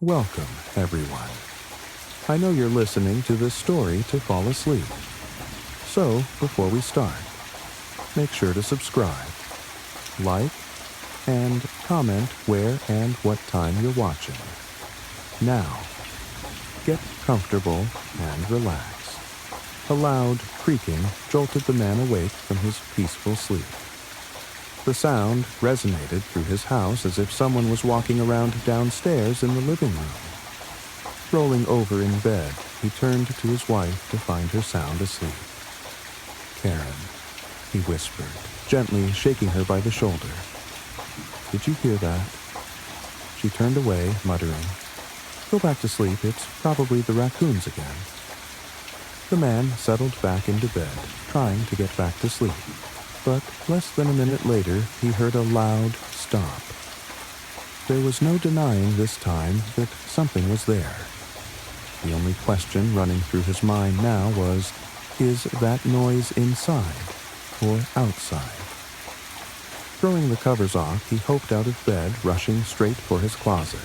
Welcome, everyone. I know you're listening to this story to fall asleep. So, before we start, make sure to subscribe, like, and comment where and what time you're watching. Now, get comfortable and relax. A loud creaking jolted the man awake from his peaceful sleep. The sound resonated through his house as if someone was walking around downstairs in the living room. Rolling over in bed, he turned to his wife to find her sound asleep. "Karen," he whispered, gently shaking her by the shoulder. "Did you hear that?" She turned away, muttering, "Go back to sleep. It's probably the raccoons again." The man settled back into bed, trying to get back to sleep. But less than a minute later, he heard a loud stop. There was no denying this time that something was there. The only question running through his mind now was, is that noise inside or outside? Throwing the covers off, he hoped out of bed, rushing straight for his closet.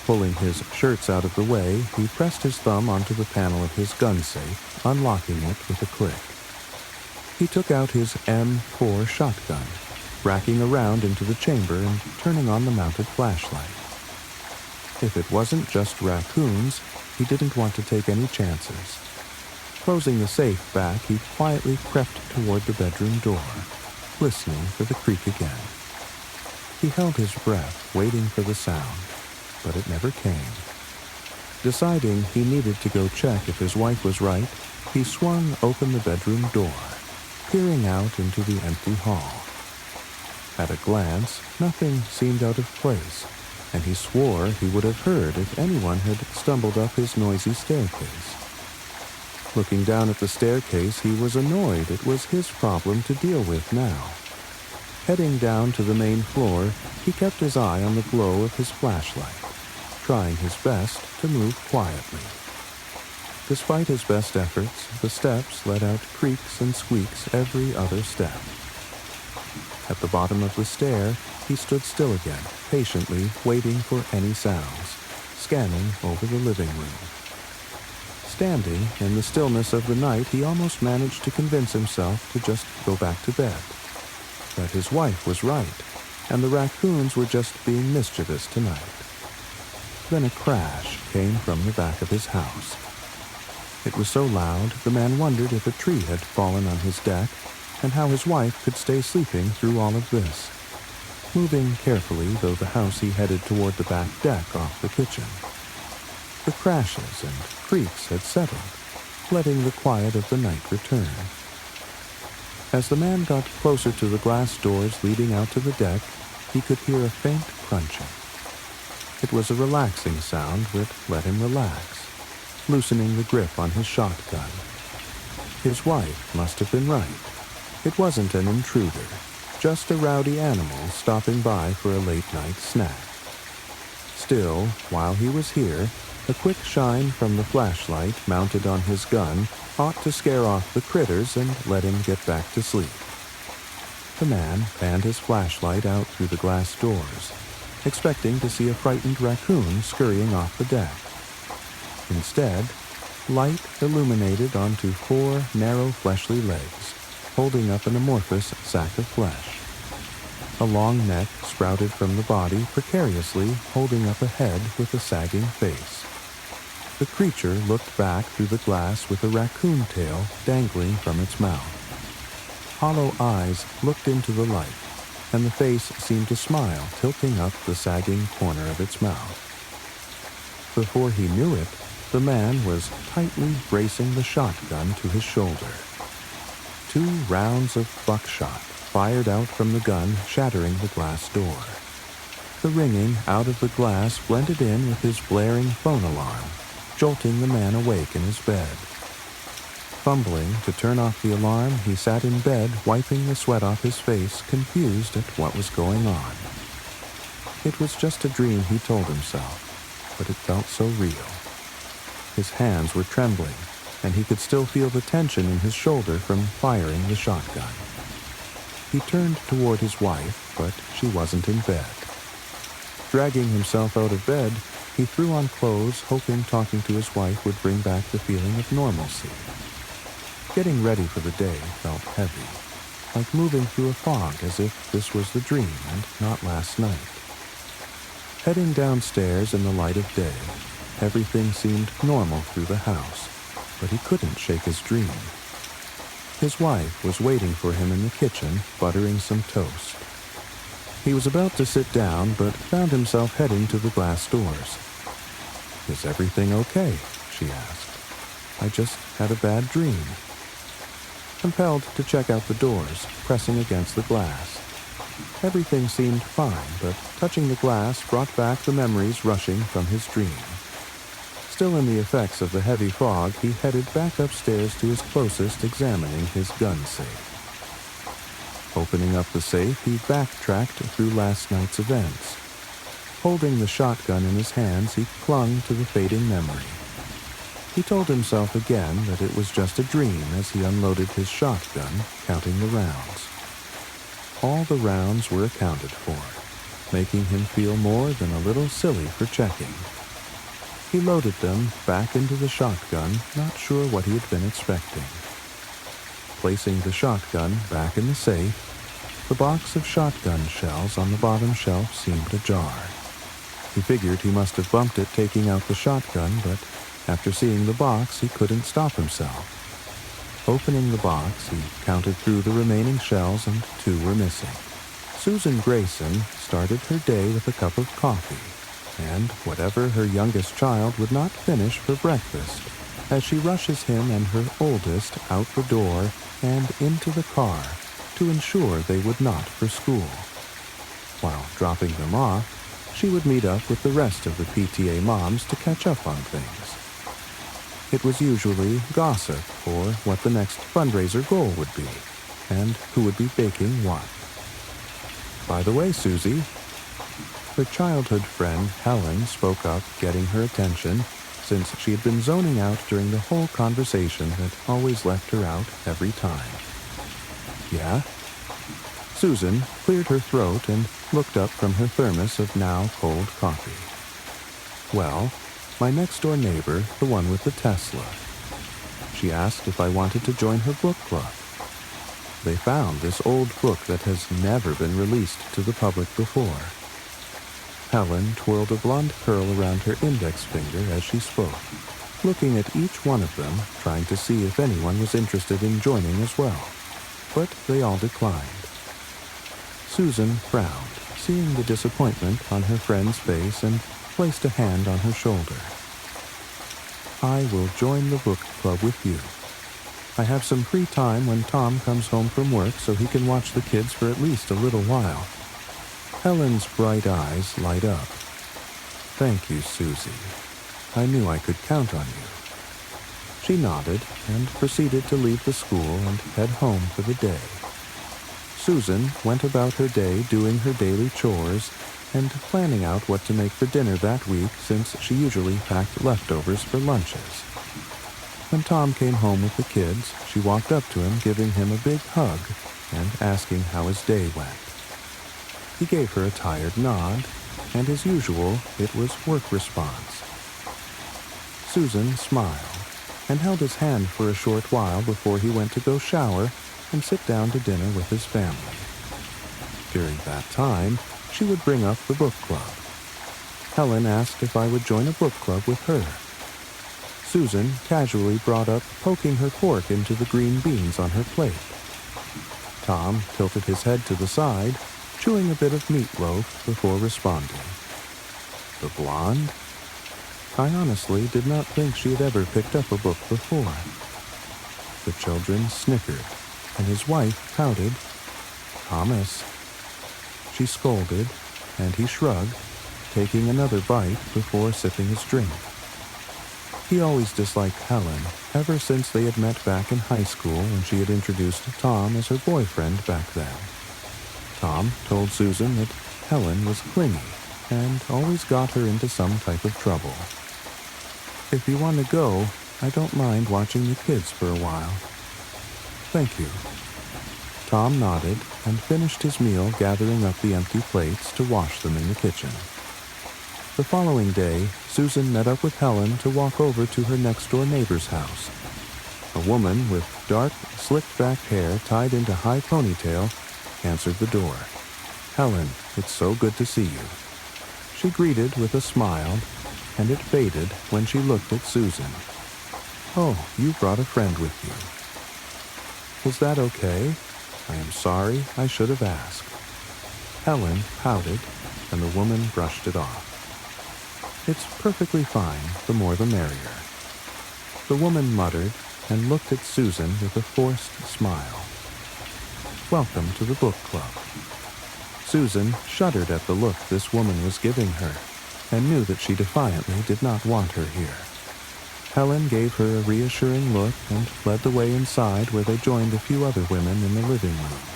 Pulling his shirts out of the way, he pressed his thumb onto the panel of his gun safe, unlocking it with a click. He took out his M4 shotgun, racking around into the chamber and turning on the mounted flashlight. If it wasn't just raccoons, he didn't want to take any chances. Closing the safe back, he quietly crept toward the bedroom door, listening for the creak again. He held his breath, waiting for the sound, but it never came. Deciding he needed to go check if his wife was right, he swung open the bedroom door, peering out into the empty hall. At a glance, nothing seemed out of place, and he swore he would have heard if anyone had stumbled up his noisy staircase. Looking down at the staircase, he was annoyed it was his problem to deal with now. Heading down to the main floor, he kept his eye on the glow of his flashlight, trying his best to move quietly. Despite his best efforts, the steps let out creaks and squeaks every other step. At the bottom of the stair, he stood still again, patiently waiting for any sounds, scanning over the living room. Standing in the stillness of the night, he almost managed to convince himself to just go back to bed. That his wife was right, and the raccoons were just being mischievous tonight. Then a crash came from the back of his house. It was so loud, the man wondered if a tree had fallen on his deck and how his wife could stay sleeping through all of this. Moving carefully, though the house, he headed toward the back deck off the kitchen. The crashes and creaks had settled, letting the quiet of the night return. As the man got closer to the glass doors leading out to the deck, he could hear a faint crunching. It was a relaxing sound that let him relax, loosening the grip on his shotgun. His wife must have been right. It wasn't an intruder, just a rowdy animal stopping by for a late-night snack. Still, while he was here, a quick shine from the flashlight mounted on his gun ought to scare off the critters and let him get back to sleep. The man panned his flashlight out through the glass doors, expecting to see a frightened raccoon scurrying off the deck. Instead, light illuminated onto 4 narrow fleshly legs, holding up an amorphous sack of flesh. A long neck sprouted from the body, precariously holding up a head with a sagging face. The creature looked back through the glass with a raccoon tail dangling from its mouth. Hollow eyes looked into the light, and the face seemed to smile, tilting up the sagging corner of its mouth. Before he knew it, the man was tightly bracing the shotgun to his shoulder. 2 rounds of buckshot fired out from the gun, shattering the glass door. The ringing out of the glass blended in with his blaring phone alarm, jolting the man awake in his bed. Fumbling to turn off the alarm, he sat in bed, wiping the sweat off his face, confused at what was going on. It was just a dream, he told himself, but it felt so real. His hands were trembling, and he could still feel the tension in his shoulder from firing the shotgun. He turned toward his wife, but she wasn't in bed. Dragging himself out of bed, He threw on clothes, hoping talking to his wife would bring back the feeling of normalcy. Getting ready for the day felt heavy, like moving through a fog as if this was the dream and not last night. Heading downstairs in the light of day, everything seemed normal through the house, but he couldn't shake his dream. His wife was waiting for him in the kitchen, buttering some toast. He was about to sit down, but found himself heading to the glass doors. "Is everything okay?" she asked. "I just had a bad dream." Compelled to check out the doors, pressing against the glass. Everything seemed fine, but touching the glass brought back the memories rushing from his dream. Still in the effects of the heavy fog, he headed back upstairs to his closest, examining his gun safe. Opening up the safe, he backtracked through last night's events. Holding the shotgun in his hands, he clung to the fading memory. He told himself again that it was just a dream as he unloaded his shotgun, counting the rounds. All the rounds were accounted for, making him feel more than a little silly for checking. He loaded them back into the shotgun, not sure what he had been expecting. Placing the shotgun back in the safe, the box of shotgun shells on the bottom shelf seemed ajar. He figured he must have bumped it taking out the shotgun, but after seeing the box, he couldn't stop himself. Opening the box, he counted through the remaining shells, and 2 were missing. Susan Grayson started her day with a cup of coffee, and whatever her youngest child would not finish for breakfast, as she rushes him and her oldest out the door and into the car to ensure they would not for school. While dropping them off, she would meet up with the rest of the PTA moms to catch up on things. It was usually gossip or what the next fundraiser goal would be, and who would be baking what. "By the way, Susie," her childhood friend Helen spoke up, getting her attention, since she had been zoning out during the whole conversation that always left her out every time. "Yeah?" Susan cleared her throat and looked up from her thermos of now cold coffee. "Well, my next-door neighbor, the one with the Tesla. She asked if I wanted to join her book club. They found this old book that has never been released to the public before." Helen twirled a blonde curl around her index finger as she spoke, looking at each one of them, trying to see if anyone was interested in joining as well. But they all declined. Susan frowned, seeing the disappointment on her friend's face, and placed a hand on her shoulder. "I will join the book club with you. I have some free time when Tom comes home from work so he can watch the kids for at least a little while." Helen's bright eyes light up. "Thank you, Susie. I knew I could count on you." She nodded and proceeded to leave the school and head home for the day. Susan went about her day doing her daily chores and planning out what to make for dinner that week, since she usually packed leftovers for lunches. When Tom came home with the kids, she walked up to him, giving him a big hug and asking how his day went. He gave her a tired nod, and as usual, it was work response. Susan smiled and held his hand for a short while before he went to go shower and sit down to dinner with his family. During that time, she would bring up the book club. Helen asked if I would join a book club with her. Susan casually brought up poking her fork into the green beans on her plate. Tom tilted his head to the side, chewing a bit of meatloaf before responding. The blonde? I honestly did not think she had ever picked up a book before. The children snickered, and his wife pouted. "Thomas." She scolded, and he shrugged, taking another bite before sipping his drink. He always disliked Helen, ever since they had met back in high school when she had introduced Tom as her boyfriend back then. Tom told Susan that Helen was clingy and always got her into some type of trouble. "If you want to go, I don't mind watching the kids for a while." "Thank you." Tom nodded and finished his meal, gathering up the empty plates to wash them in the kitchen. The following day, Susan met up with Helen to walk over to her next-door neighbor's house. A woman with dark, slicked-back hair tied into high ponytail answered the door. "Helen, it's so good to see you." She greeted with a smile, and it faded when she looked at Susan. "Oh, you brought a friend with you." "Was that okay? I am sorry, I should have asked." Helen pouted, and the woman brushed it off. "It's perfectly fine, the more the merrier." The woman muttered and looked at Susan with a forced smile. "Welcome to the book club." Susan shuddered at the look this woman was giving her, and knew that she defiantly did not want her here. Helen gave her a reassuring look and led the way inside, where they joined a few other women in the living room.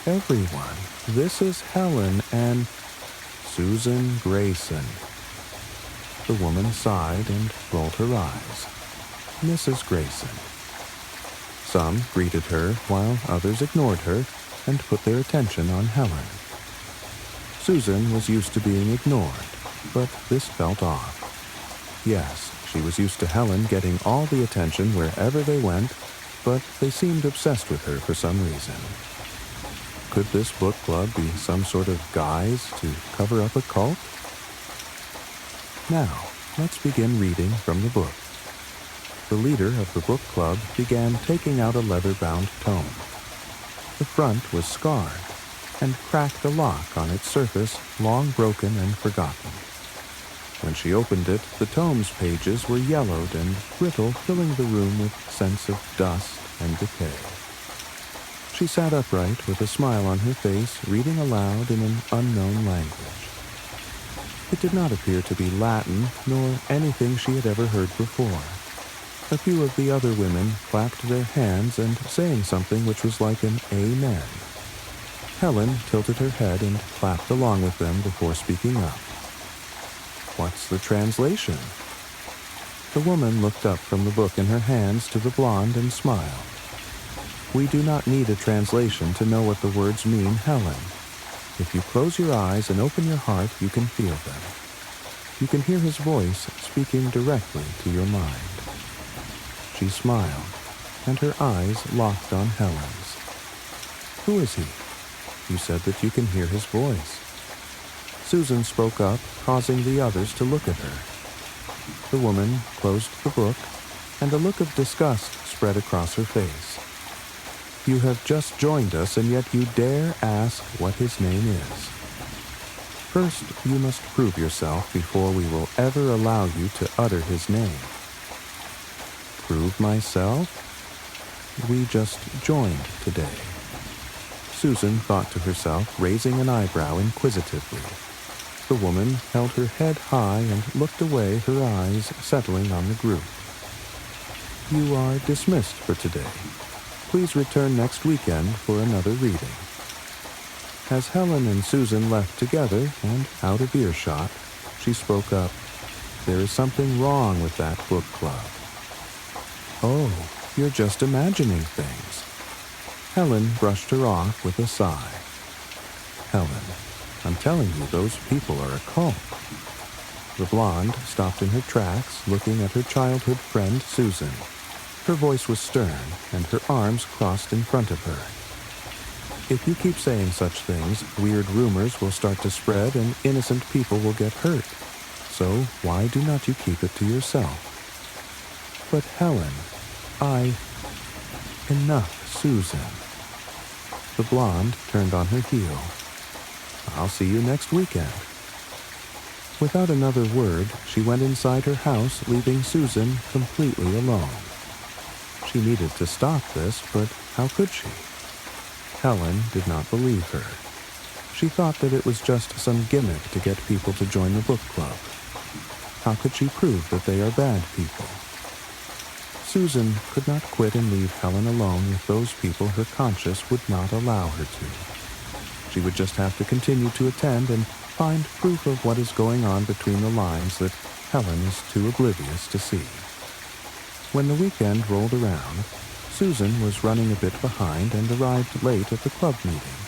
"Everyone, this is Helen and Susan Grayson." The woman sighed and rolled her eyes. "Mrs. Grayson." Some greeted her, while others ignored her and put their attention on Helen. Susan was used to being ignored, but this felt off. Yes, she was used to Helen getting all the attention wherever they went, but they seemed obsessed with her for some reason. Could this book club be some sort of guise to cover up a cult? Now, let's begin reading from the book. The leader of the book club began taking out a leather-bound tome. The front was scarred, and cracked a lock on its surface, long broken and forgotten. When she opened it, the tome's pages were yellowed and brittle, filling the room with scents of dust and decay. She sat upright with a smile on her face, reading aloud in an unknown language. It did not appear to be Latin, nor anything she had ever heard before. A few of the other women clapped their hands and saying something which was like an amen. Helen tilted her head and clapped along with them before speaking up. "What's the translation?" The woman looked up from the book in her hands to the blonde and smiled. "We do not need a translation to know what the words mean, Helen. If you close your eyes and open your heart, you can feel them. You can hear his voice speaking directly to your mind." She smiled, and her eyes locked on Helen's. "Who is he? You said that you can hear his voice." Susan spoke up, causing the others to look at her. The woman closed the book, and a look of disgust spread across her face. "You have just joined us, and yet you dare ask what his name is. First, you must prove yourself before we will ever allow you to utter his name." "Prove myself? We just joined today." Susan thought to herself, raising an eyebrow inquisitively. The woman held her head high and looked away, her eyes settling on the group. "You are dismissed for today. Please return next weekend for another reading." As Helen and Susan left together and out of earshot, she spoke up. "There is something wrong with that book club." "Oh, you're just imagining things." Helen brushed her off with a sigh. "Helen, I'm telling you, those people are a cult." The blonde stopped in her tracks, looking at her childhood friend Susan. Her voice was stern, and her arms crossed in front of her. "If you keep saying such things, weird rumors will start to spread and innocent people will get hurt. So why do not you keep it to yourself?" "But Helen, Enough, Susan." The blonde turned on her heel. "I'll see you next weekend." Without another word, she went inside her house, leaving Susan completely alone. She needed to stop this, but how could she? Helen did not believe her. She thought that it was just some gimmick to get people to join the book club. How could she prove that they are bad people? Susan could not quit and leave Helen alone with those people her conscience would not allow her to. She would just have to continue to attend and find proof of what is going on between the lines that Helen is too oblivious to see. When the weekend rolled around, Susan was running a bit behind and arrived late at the club meeting.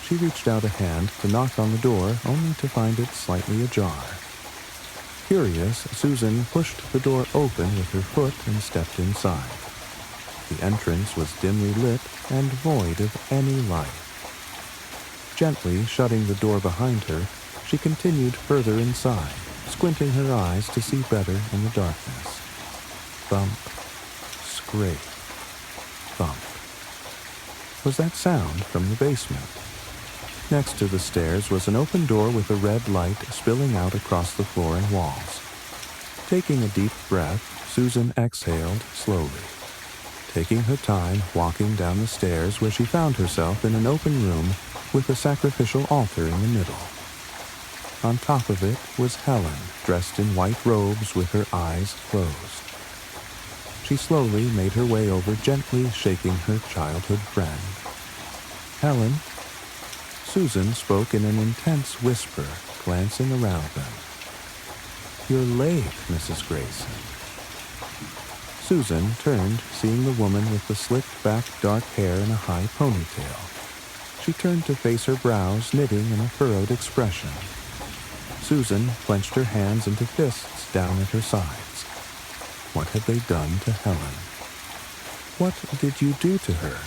She reached out a hand to knock on the door, only to find it slightly ajar. Curious, Susan pushed the door open with her foot and stepped inside. The entrance was dimly lit and void of any light. Gently shutting the door behind her, she continued further inside, squinting her eyes to see better in the darkness. Thump, scrape, thump. Was that sound from the basement? Next to the stairs was an open door with a red light spilling out across the floor and walls. Taking a deep breath, Susan exhaled slowly, taking her time walking down the stairs where she found herself in an open room with a sacrificial altar in the middle. On top of it was Helen, dressed in white robes with her eyes closed. She slowly made her way over, gently shaking her childhood friend. Helen? Susan spoke in an intense whisper, glancing around them. "You're late, Mrs. Grayson." Susan turned, seeing the woman with the slicked-back dark hair and a high ponytail. She turned to face her brows, knitting in a furrowed expression. Susan clenched her hands into fists down at her sides. What had they done to Helen? What did you do to her?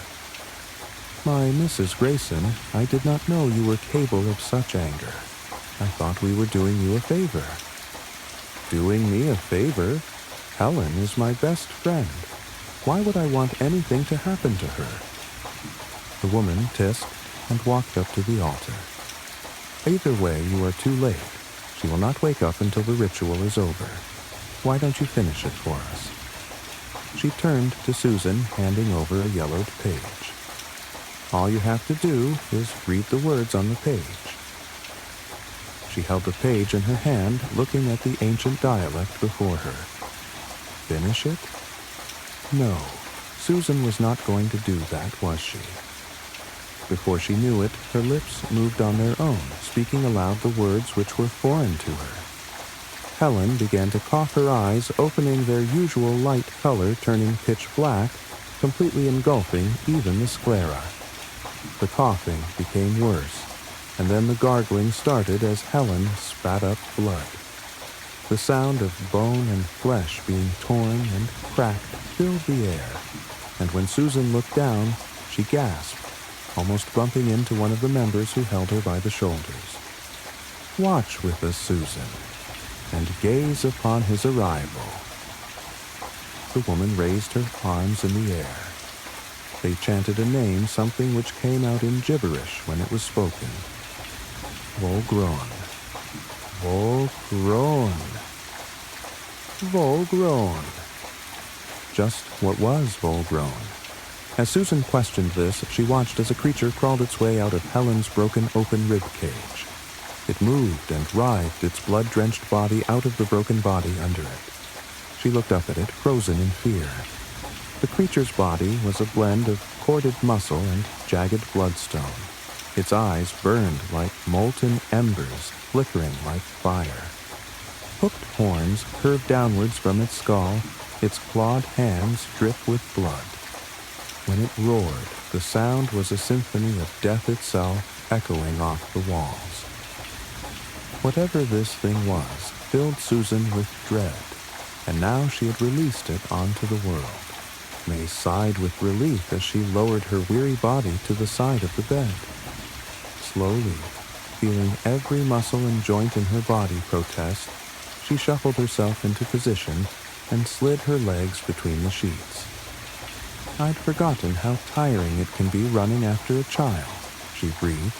"My Mrs. Grayson, I did not know you were capable of such anger. I thought we were doing you a favor." "Doing me a favor? Helen is my best friend. Why would I want anything to happen to her?" The woman tisked and walked up to the altar. "Either way, you are too late. She will not wake up until the ritual is over. Why don't you finish it for us?" She turned to Susan, handing over a yellowed page. "All you have to do is read the words on the page." She held the page in her hand, looking at the ancient dialect before her. Finish it? No, Susan was not going to do that, was she? Before she knew it, her lips moved on their own, speaking aloud the words which were foreign to her. Helen began to cough her eyes, opening their usual light color, turning pitch black, completely engulfing even the sclera. The coughing became worse, and then the gargling started as Helen spat up blood. The sound of bone and flesh being torn and cracked filled the air, and when Susan looked down, she gasped, almost bumping into one of the members who held her by the shoulders. "Watch with us, Susan, and gaze upon his arrival." The woman raised her arms in the air. They chanted a name, something which came out in gibberish when it was spoken. Volgron. Volgron. Volgron. Just what was Volgron? As Susan questioned this, she watched as a creature crawled its way out of Helen's broken open rib cage. It moved and writhed its blood-drenched body out of the broken body under it. She looked up at it, frozen in fear. The creature's body was a blend of corded muscle and jagged bloodstone. Its eyes burned like molten embers, flickering like fire. Hooked horns curved downwards from its skull, its clawed hands dripped with blood. When it roared, the sound was a symphony of death itself echoing off the walls. Whatever this thing was filled Susan with dread, and now she had released it onto the world. May sighed with relief as she lowered her weary body to the side of the bed. Slowly, feeling every muscle and joint in her body protest, she shuffled herself into position and slid her legs between the sheets. "I'd forgotten how tiring it can be running after a child," she breathed,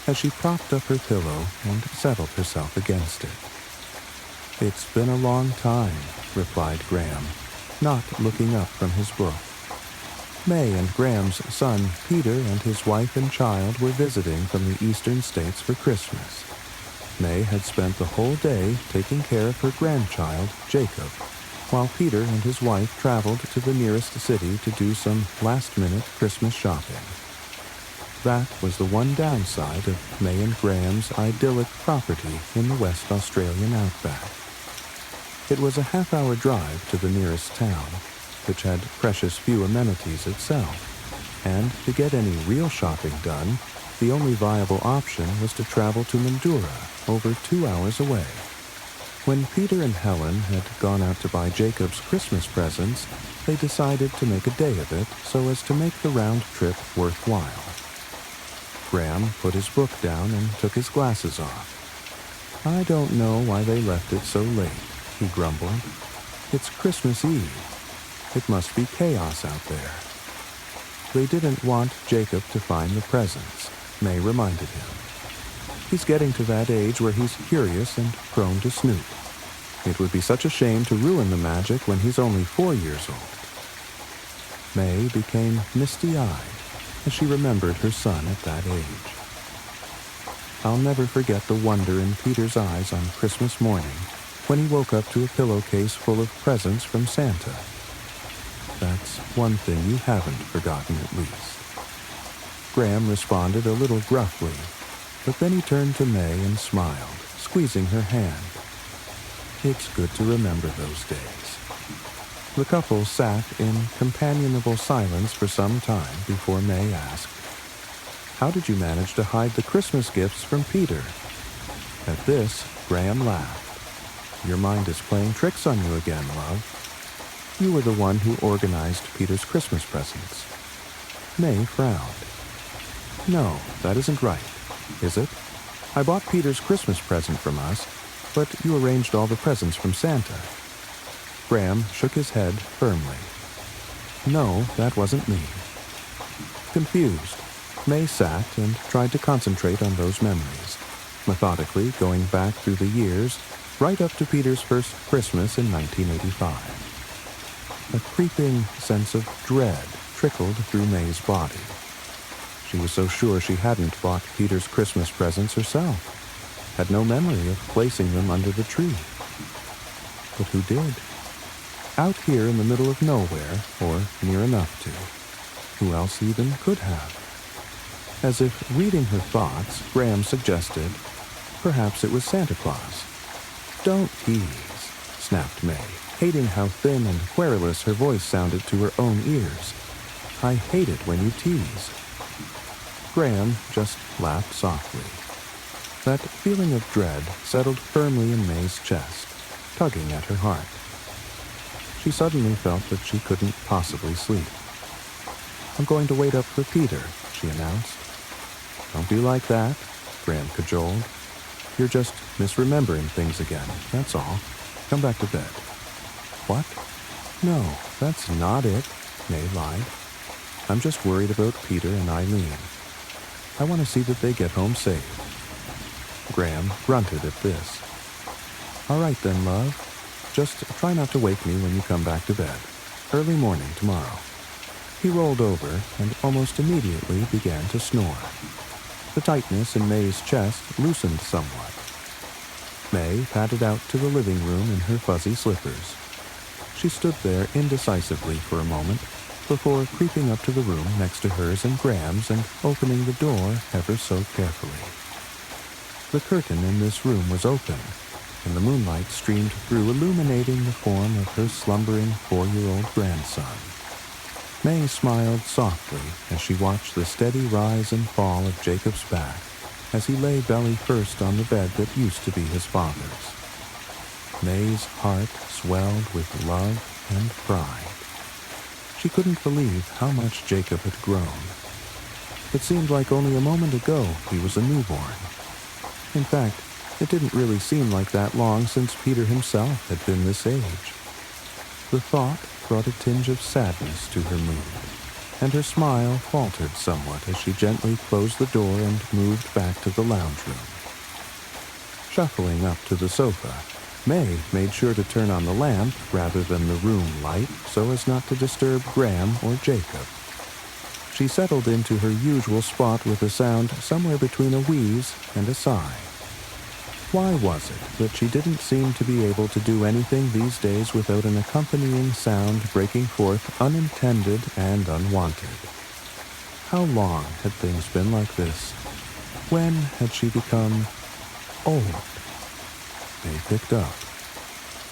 as she propped up her pillow and settled herself against it. "It's been a long time," replied Graham, not looking up from his book. May and Graham's son, Peter, and his wife and child were visiting from the eastern states for Christmas. May had spent the whole day taking care of her grandchild, Jacob, while Peter and his wife traveled to the nearest city to do some last-minute Christmas shopping. That was the one downside of May and Graham's idyllic property in the West Australian outback. It was a half-hour drive to the nearest town, which had precious few amenities itself, and to get any real shopping done, the only viable option was to travel to Mildura, over 2 hours away. When Peter and Helen had gone out to buy Jacob's Christmas presents, they decided to make a day of it so as to make the round trip worthwhile. Graham put his book down and took his glasses off. "I don't know why they left it so late," he grumbled. "It's Christmas Eve. It must be chaos out there." They didn't want Jacob to find the presents, May reminded him. "He's getting to that age where he's curious and prone to snoop. It would be such a shame to ruin the magic when he's only 4 years old." May became misty-eyed as she remembered her son at that age. I'll never forget the wonder in Peter's eyes on Christmas morning when he woke up to a pillowcase full of presents from Santa. That's one thing you haven't forgotten, at least. Graham responded a little gruffly, but then he turned to May and smiled, squeezing her hand. It's good to remember those days. The couple sat in companionable silence for some time before May asked, "How did you manage to hide the Christmas gifts from Peter?" At this, Graham laughed. "Your mind is playing tricks on you again, love. You were the one who organized Peter's Christmas presents." May frowned. "No, that isn't right, is it? I bought Peter's Christmas present from us, but you arranged all the presents from Santa." Graham shook his head firmly. "No, that wasn't me." Confused, May sat and tried to concentrate on those memories, methodically going back through the years, right up to Peter's first Christmas in 1985. A creeping sense of dread trickled through May's body. She was so sure she hadn't bought Peter's Christmas presents herself, had no memory of placing them under the tree. But who did? Out here in the middle of nowhere, or near enough to. Who else even could have? As if reading her thoughts, Graham suggested, perhaps it was Santa Claus. "Don't tease," snapped May, hating how thin and querulous her voice sounded to her own ears. "I hate it when you tease." Graham just laughed softly. That feeling of dread settled firmly in May's chest, tugging at her heart. She suddenly felt that she couldn't possibly sleep. "I'm going to wait up for Peter," she announced. "Don't be like that," Graham cajoled. "You're just misremembering things again, that's all. Come back to bed." "What? No, that's not it," May lied. "I'm just worried about Peter and Eileen. I want to see that they get home safe." Graham grunted at this. "All right then, love. Just try not to wake me when you come back to bed. Early morning tomorrow." He rolled over and almost immediately began to snore. The tightness in May's chest loosened somewhat. May padded out to the living room in her fuzzy slippers. She stood there indecisively for a moment before creeping up to the room next to hers and Graham's and opening the door ever so carefully. The curtain in this room was open, and the moonlight streamed through, illuminating the form of her slumbering 4-year-old grandson. May smiled softly as she watched the steady rise and fall of Jacob's back as he lay belly first on the bed that used to be his father's. May's heart swelled with love and pride. She couldn't believe how much Jacob had grown. It seemed like only a moment ago he was a newborn. In fact, it didn't really seem like that long since Peter himself had been this age. The thought brought a tinge of sadness to her mood, and her smile faltered somewhat as she gently closed the door and moved back to the lounge room. Shuffling up to the sofa, May made sure to turn on the lamp rather than the room light so as not to disturb Graham or Jacob. She settled into her usual spot with a sound somewhere between a wheeze and a sigh. Why was it that she didn't seem to be able to do anything these days without an accompanying sound breaking forth unintended and unwanted? How long had things been like this? When had she become old? May picked up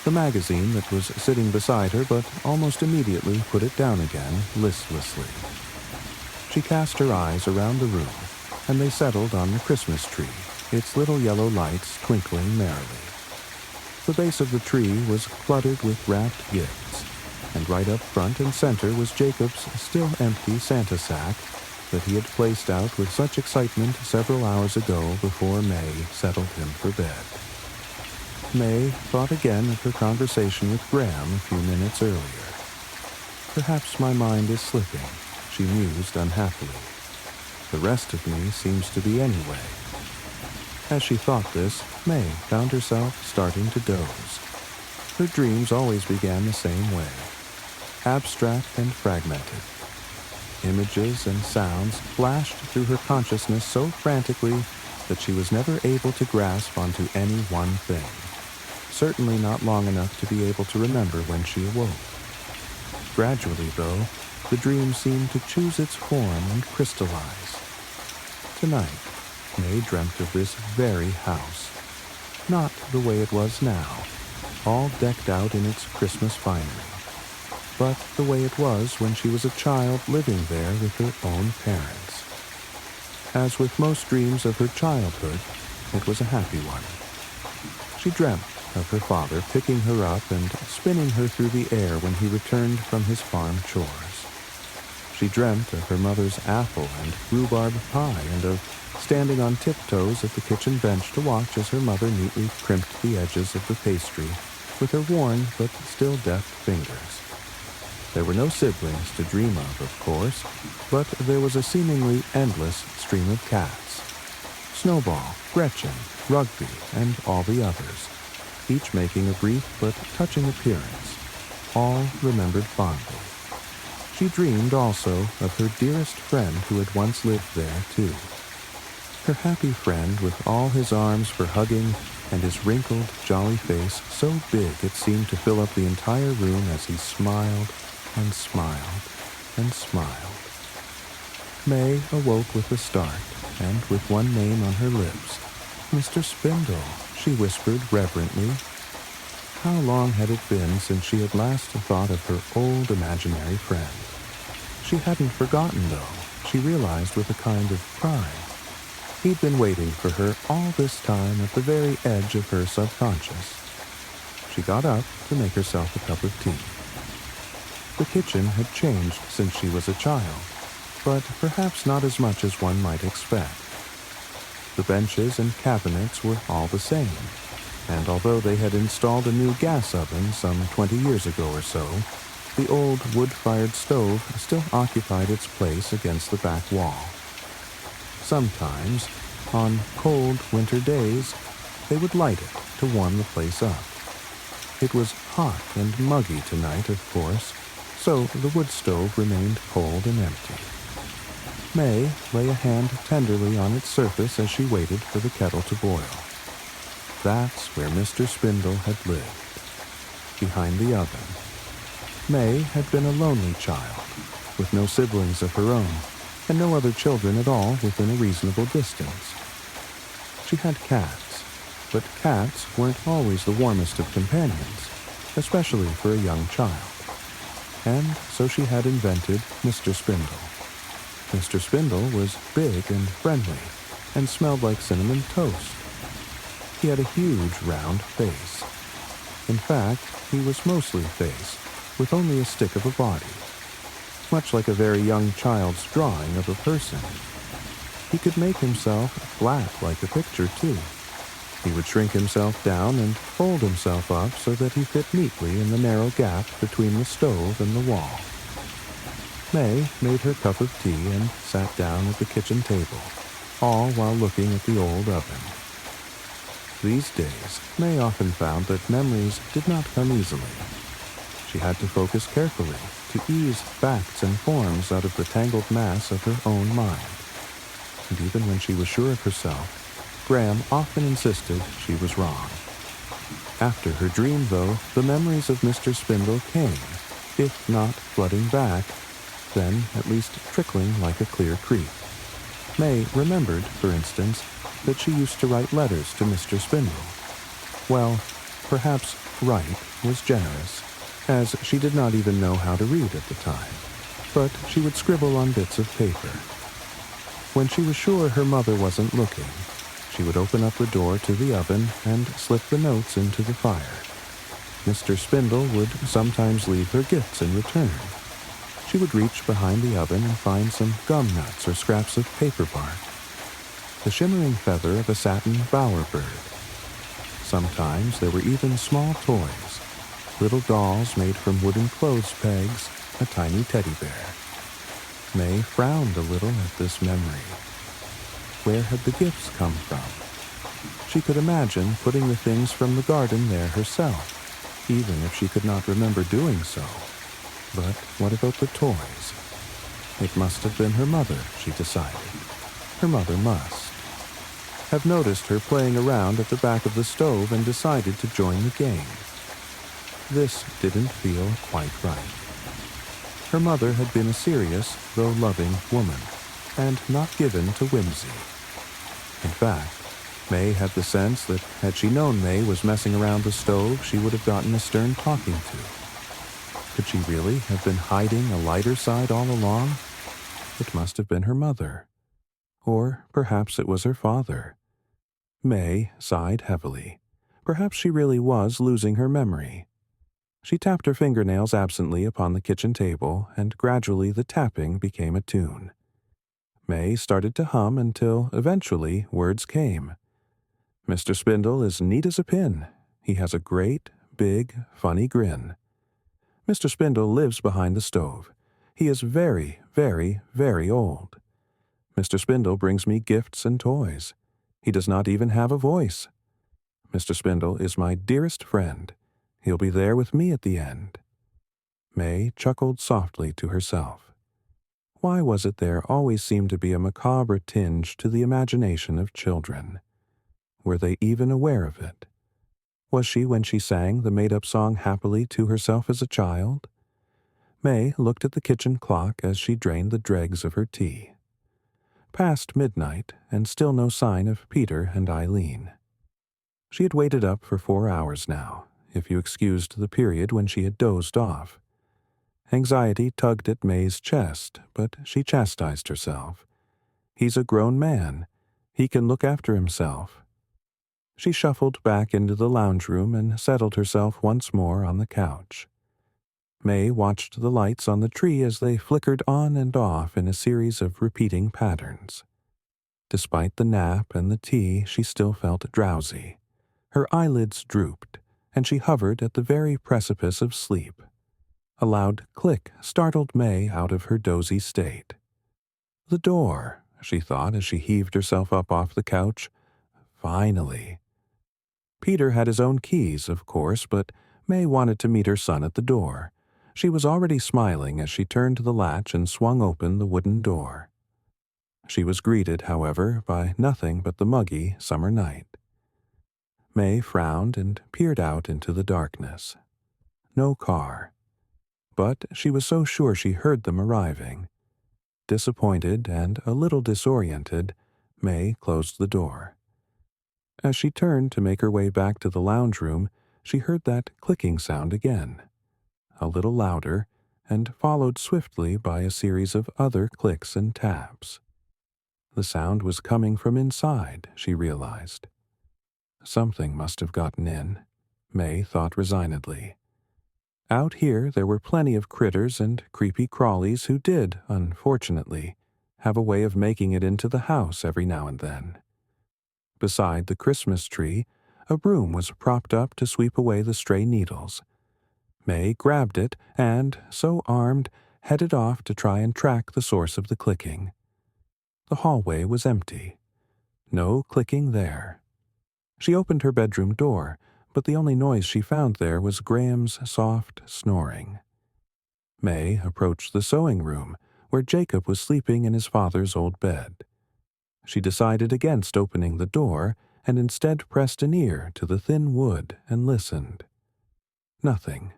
the magazine that was sitting beside her, but almost immediately put it down again, listlessly. She cast her eyes around the room, and they settled on the Christmas tree, its little yellow lights twinkling merrily. The base of the tree was cluttered with wrapped gifts, and right up front and center was Jacob's still empty Santa sack that he had placed out with such excitement several hours ago before May settled him for bed. May thought again of her conversation with Graham a few minutes earlier. Perhaps my mind is slipping, she mused unhappily. The rest of me seems to be anyway. As she thought this, May found herself starting to doze. Her dreams always began the same way, abstract and fragmented. Images and sounds flashed through her consciousness so frantically that she was never able to grasp onto any one thing, certainly not long enough to be able to remember when she awoke. Gradually, though, the dream seemed to choose its form and crystallize. Tonight, May dreamt of this very house, not the way it was now, all decked out in its Christmas finery, but the way it was when she was a child living there with her own parents. As with most dreams of her childhood, it was a happy one. She dreamt of her father picking her up and spinning her through the air when he returned from his farm chores. She dreamt of her mother's apple and rhubarb pie and of standing on tiptoes at the kitchen bench to watch as her mother neatly crimped the edges of the pastry with her worn but still deft fingers. There were no siblings to dream of course, but there was a seemingly endless stream of cats. Snowball, Gretchen, Rugby, and all the others, each making a brief but touching appearance, all remembered fondly. She dreamed also of her dearest friend who had once lived there, too. Her happy friend with all his arms for hugging and his wrinkled, jolly face so big it seemed to fill up the entire room as he smiled and smiled and smiled. May awoke with a start, and with one name on her lips. "Mr. Spindle," she whispered reverently. How long had it been since she had last thought of her old imaginary friend? She hadn't forgotten, though, she realized with a kind of pride. He'd been waiting for her all this time at the very edge of her subconscious. She got up to make herself a cup of tea. The kitchen had changed since she was a child, but perhaps not as much as one might expect. The benches and cabinets were all the same, and although they had installed a new gas oven some 20 years ago or so, the old wood-fired stove still occupied its place against the back wall. Sometimes, on cold winter days, they would light it to warm the place up. It was hot and muggy tonight, of course, so the wood stove remained cold and empty. May lay a hand tenderly on its surface as she waited for the kettle to boil. That's where Mr. Spindle had lived, behind the oven. May had been a lonely child, with no siblings of her own, and no other children at all within a reasonable distance. She had cats, but cats weren't always the warmest of companions, especially for a young child. And so she had invented Mr. Spindle. Mr. Spindle was big and friendly, and smelled like cinnamon toast. He had a huge round face. In fact, he was mostly face, with only a stick of a body, much like a very young child's drawing of a person. He could make himself flat like a picture, too. He would shrink himself down and fold himself up so that he fit neatly in the narrow gap between the stove and the wall. May made her cup of tea and sat down at the kitchen table, all while looking at the old oven. These days, May often found that memories did not come easily. She had to focus carefully to ease facts and forms out of the tangled mass of her own mind. And even when she was sure of herself, Graham often insisted she was wrong. After her dream, though, the memories of Mr. Spindle came, if not flooding back, then at least trickling like a clear creek. May remembered, for instance, that she used to write letters to Mr. Spindle. Well, perhaps write was generous, as she did not even know how to read at the time, but she would scribble on bits of paper. When she was sure her mother wasn't looking, she would open up the door to the oven and slip the notes into the fire. Mr. Spindle would sometimes leave her gifts in return. She would reach behind the oven and find some gum nuts or scraps of paper bark, the shimmering feather of a satin bowerbird. Sometimes there were even small toys, little dolls made from wooden clothes pegs, a tiny teddy bear. May frowned a little at this memory. Where had the gifts come from? She could imagine putting the things from the garden there herself, even if she could not remember doing so. But what about the toys? It must have been her mother, she decided. Her mother must have noticed her playing around at the back of the stove and decided to join the game. This didn't feel quite right. Her mother had been a serious, though loving, woman, and not given to whimsy. In fact, May had the sense that had she known May was messing around the stove, she would have gotten a stern talking to. Could she really have been hiding a lighter side all along? It must have been her mother. Or perhaps it was her father. May sighed heavily. Perhaps she really was losing her memory. She tapped her fingernails absently upon the kitchen table, and gradually the tapping became a tune. May started to hum until, eventually, words came. Mr. Spindle is neat as a pin. He has a great, big, funny grin. Mr. Spindle lives behind the stove. He is very, very, very old. Mr. Spindle brings me gifts and toys. He does not even have a voice. Mr. Spindle is my dearest friend. He'll be there with me at the end. May chuckled softly to herself. Why was it there always seemed to be a macabre tinge to the imagination of children? Were they even aware of it? Was she when she sang the made-up song happily to herself as a child? May looked at the kitchen clock as she drained the dregs of her tea. Past midnight, and still no sign of Peter and Eileen. She had waited up for 4 hours now, if you excused the period when she had dozed off. Anxiety tugged at May's chest, but she chastised herself. He's a grown man. He can look after himself. She shuffled back into the lounge room and settled herself once more on the couch. May watched the lights on the tree as they flickered on and off in a series of repeating patterns. Despite the nap and the tea, she still felt drowsy. Her eyelids drooped, and she hovered at the very precipice of sleep. A loud click startled May out of her dozy state. The door, she thought as she heaved herself up off the couch. Finally. Peter had his own keys, of course, but May wanted to meet her son at the door. She was already smiling as she turned the latch and swung open the wooden door. She was greeted, however, by nothing but the muggy summer night. May frowned and peered out into the darkness. No car. But she was so sure she heard them arriving. Disappointed and a little disoriented, May closed the door. As she turned to make her way back to the lounge room, she heard that clicking sound again. A little louder, and followed swiftly by a series of other clicks and taps. The sound was coming from inside, she realized. Something must have gotten in, May thought resignedly. Out here there were plenty of critters and creepy crawlies who did, unfortunately, have a way of making it into the house every now and then. Beside the Christmas tree, a broom was propped up to sweep away the stray needles. May grabbed it and, so armed, headed off to try and track the source of the clicking. The hallway was empty. No clicking there. She opened her bedroom door, but the only noise she found there was Graham's soft snoring. May approached the sewing room, where Jacob was sleeping in his father's old bed. She decided against opening the door and instead pressed an ear to the thin wood and listened. Nothing.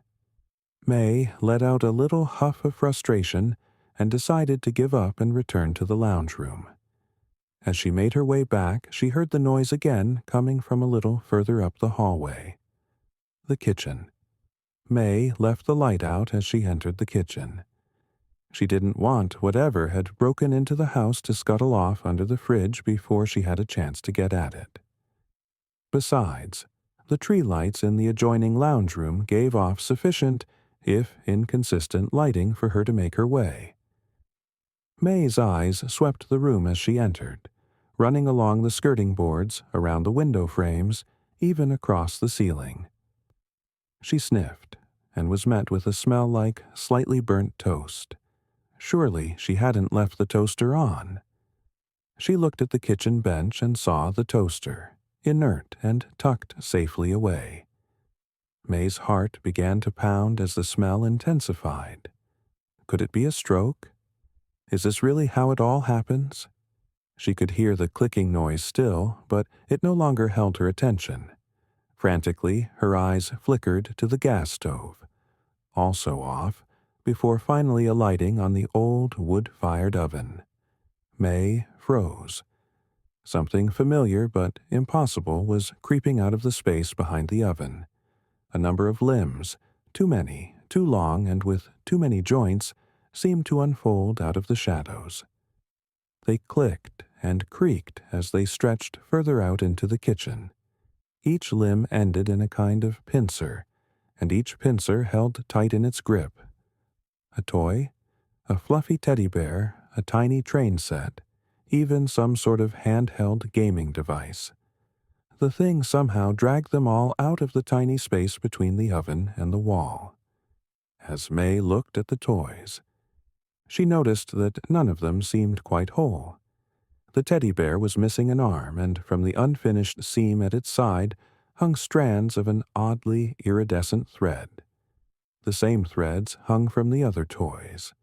May let out a little huff of frustration and decided to give up and return to the lounge room. As she made her way back, she heard the noise again coming from a little further up the hallway. The kitchen. May left the light out as she entered the kitchen. She didn't want whatever had broken into the house to scuttle off under the fridge before she had a chance to get at it. Besides, the tree lights in the adjoining lounge room gave off sufficient, if inconsistent, lighting for her to make her way. May's eyes swept the room as she entered, running along the skirting boards, around the window frames, even across the ceiling. She sniffed, and was met with a smell like slightly burnt toast. Surely she hadn't left the toaster on. She looked at the kitchen bench and saw the toaster, inert and tucked safely away. May's heart began to pound as the smell intensified. Could it be a stroke? Is this really how it all happens? She could hear the clicking noise still, but it no longer held her attention. Frantically, her eyes flickered to the gas stove, also off, before finally alighting on the old wood-fired oven. May froze. Something familiar but impossible was creeping out of the space behind the oven. A number of limbs, too many, too long, and with too many joints, seemed to unfold out of the shadows. They clicked and creaked as they stretched further out into the kitchen. Each limb ended in a kind of pincer, and each pincer held tight in its grip. A toy, a fluffy teddy bear, a tiny train set, even some sort of handheld gaming device. The thing somehow dragged them all out of the tiny space between the oven and the wall. As May looked at the toys, she noticed that none of them seemed quite whole. The teddy bear was missing an arm, and from the unfinished seam at its side hung strands of an oddly iridescent thread. The same threads hung from the other toys.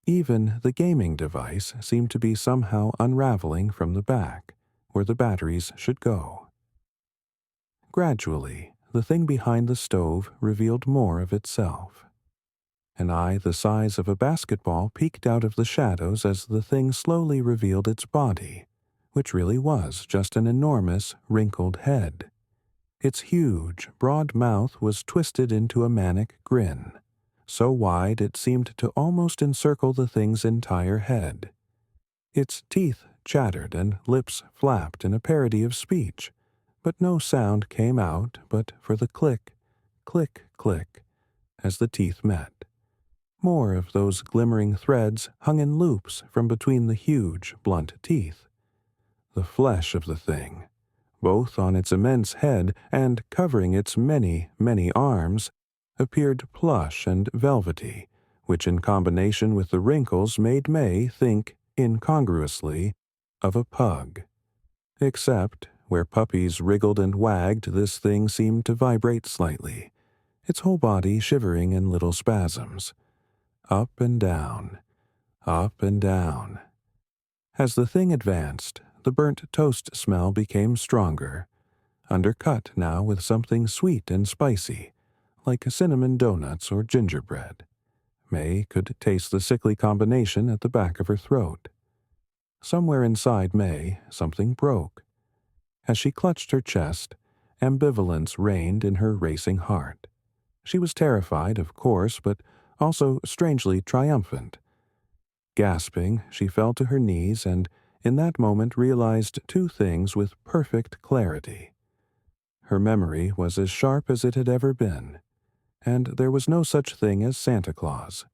Even the gaming device seemed to be somehow unraveling from the back, where the batteries should go. Gradually, the thing behind the stove revealed more of itself. An eye the size of a basketball peeked out of the shadows as the thing slowly revealed its body, which really was just an enormous, wrinkled head. Its huge, broad mouth was twisted into a manic grin, so wide it seemed to almost encircle the thing's entire head. Its teeth chattered and lips flapped in a parody of speech, but no sound came out but for the click, click, click, as the teeth met. More of those glimmering threads hung in loops from between the huge, blunt teeth. The flesh of the thing, both on its immense head and covering its many, many arms, appeared plush and velvety, which in combination with the wrinkles made May think, incongruously, of a pug. Except, where puppies wriggled and wagged, this thing seemed to vibrate slightly, its whole body shivering in little spasms. Up and down, up and down. As the thing advanced, the burnt toast smell became stronger, undercut now with something sweet and spicy, like cinnamon donuts or gingerbread. May could taste the sickly combination at the back of her throat. Somewhere inside May, something broke. As she clutched her chest, ambivalence reigned in her racing heart. She was terrified, of course, but also strangely triumphant. Gasping, she fell to her knees and, in that moment, realized two things with perfect clarity. Her memory was as sharp as it had ever been, and there was no such thing as Santa Claus.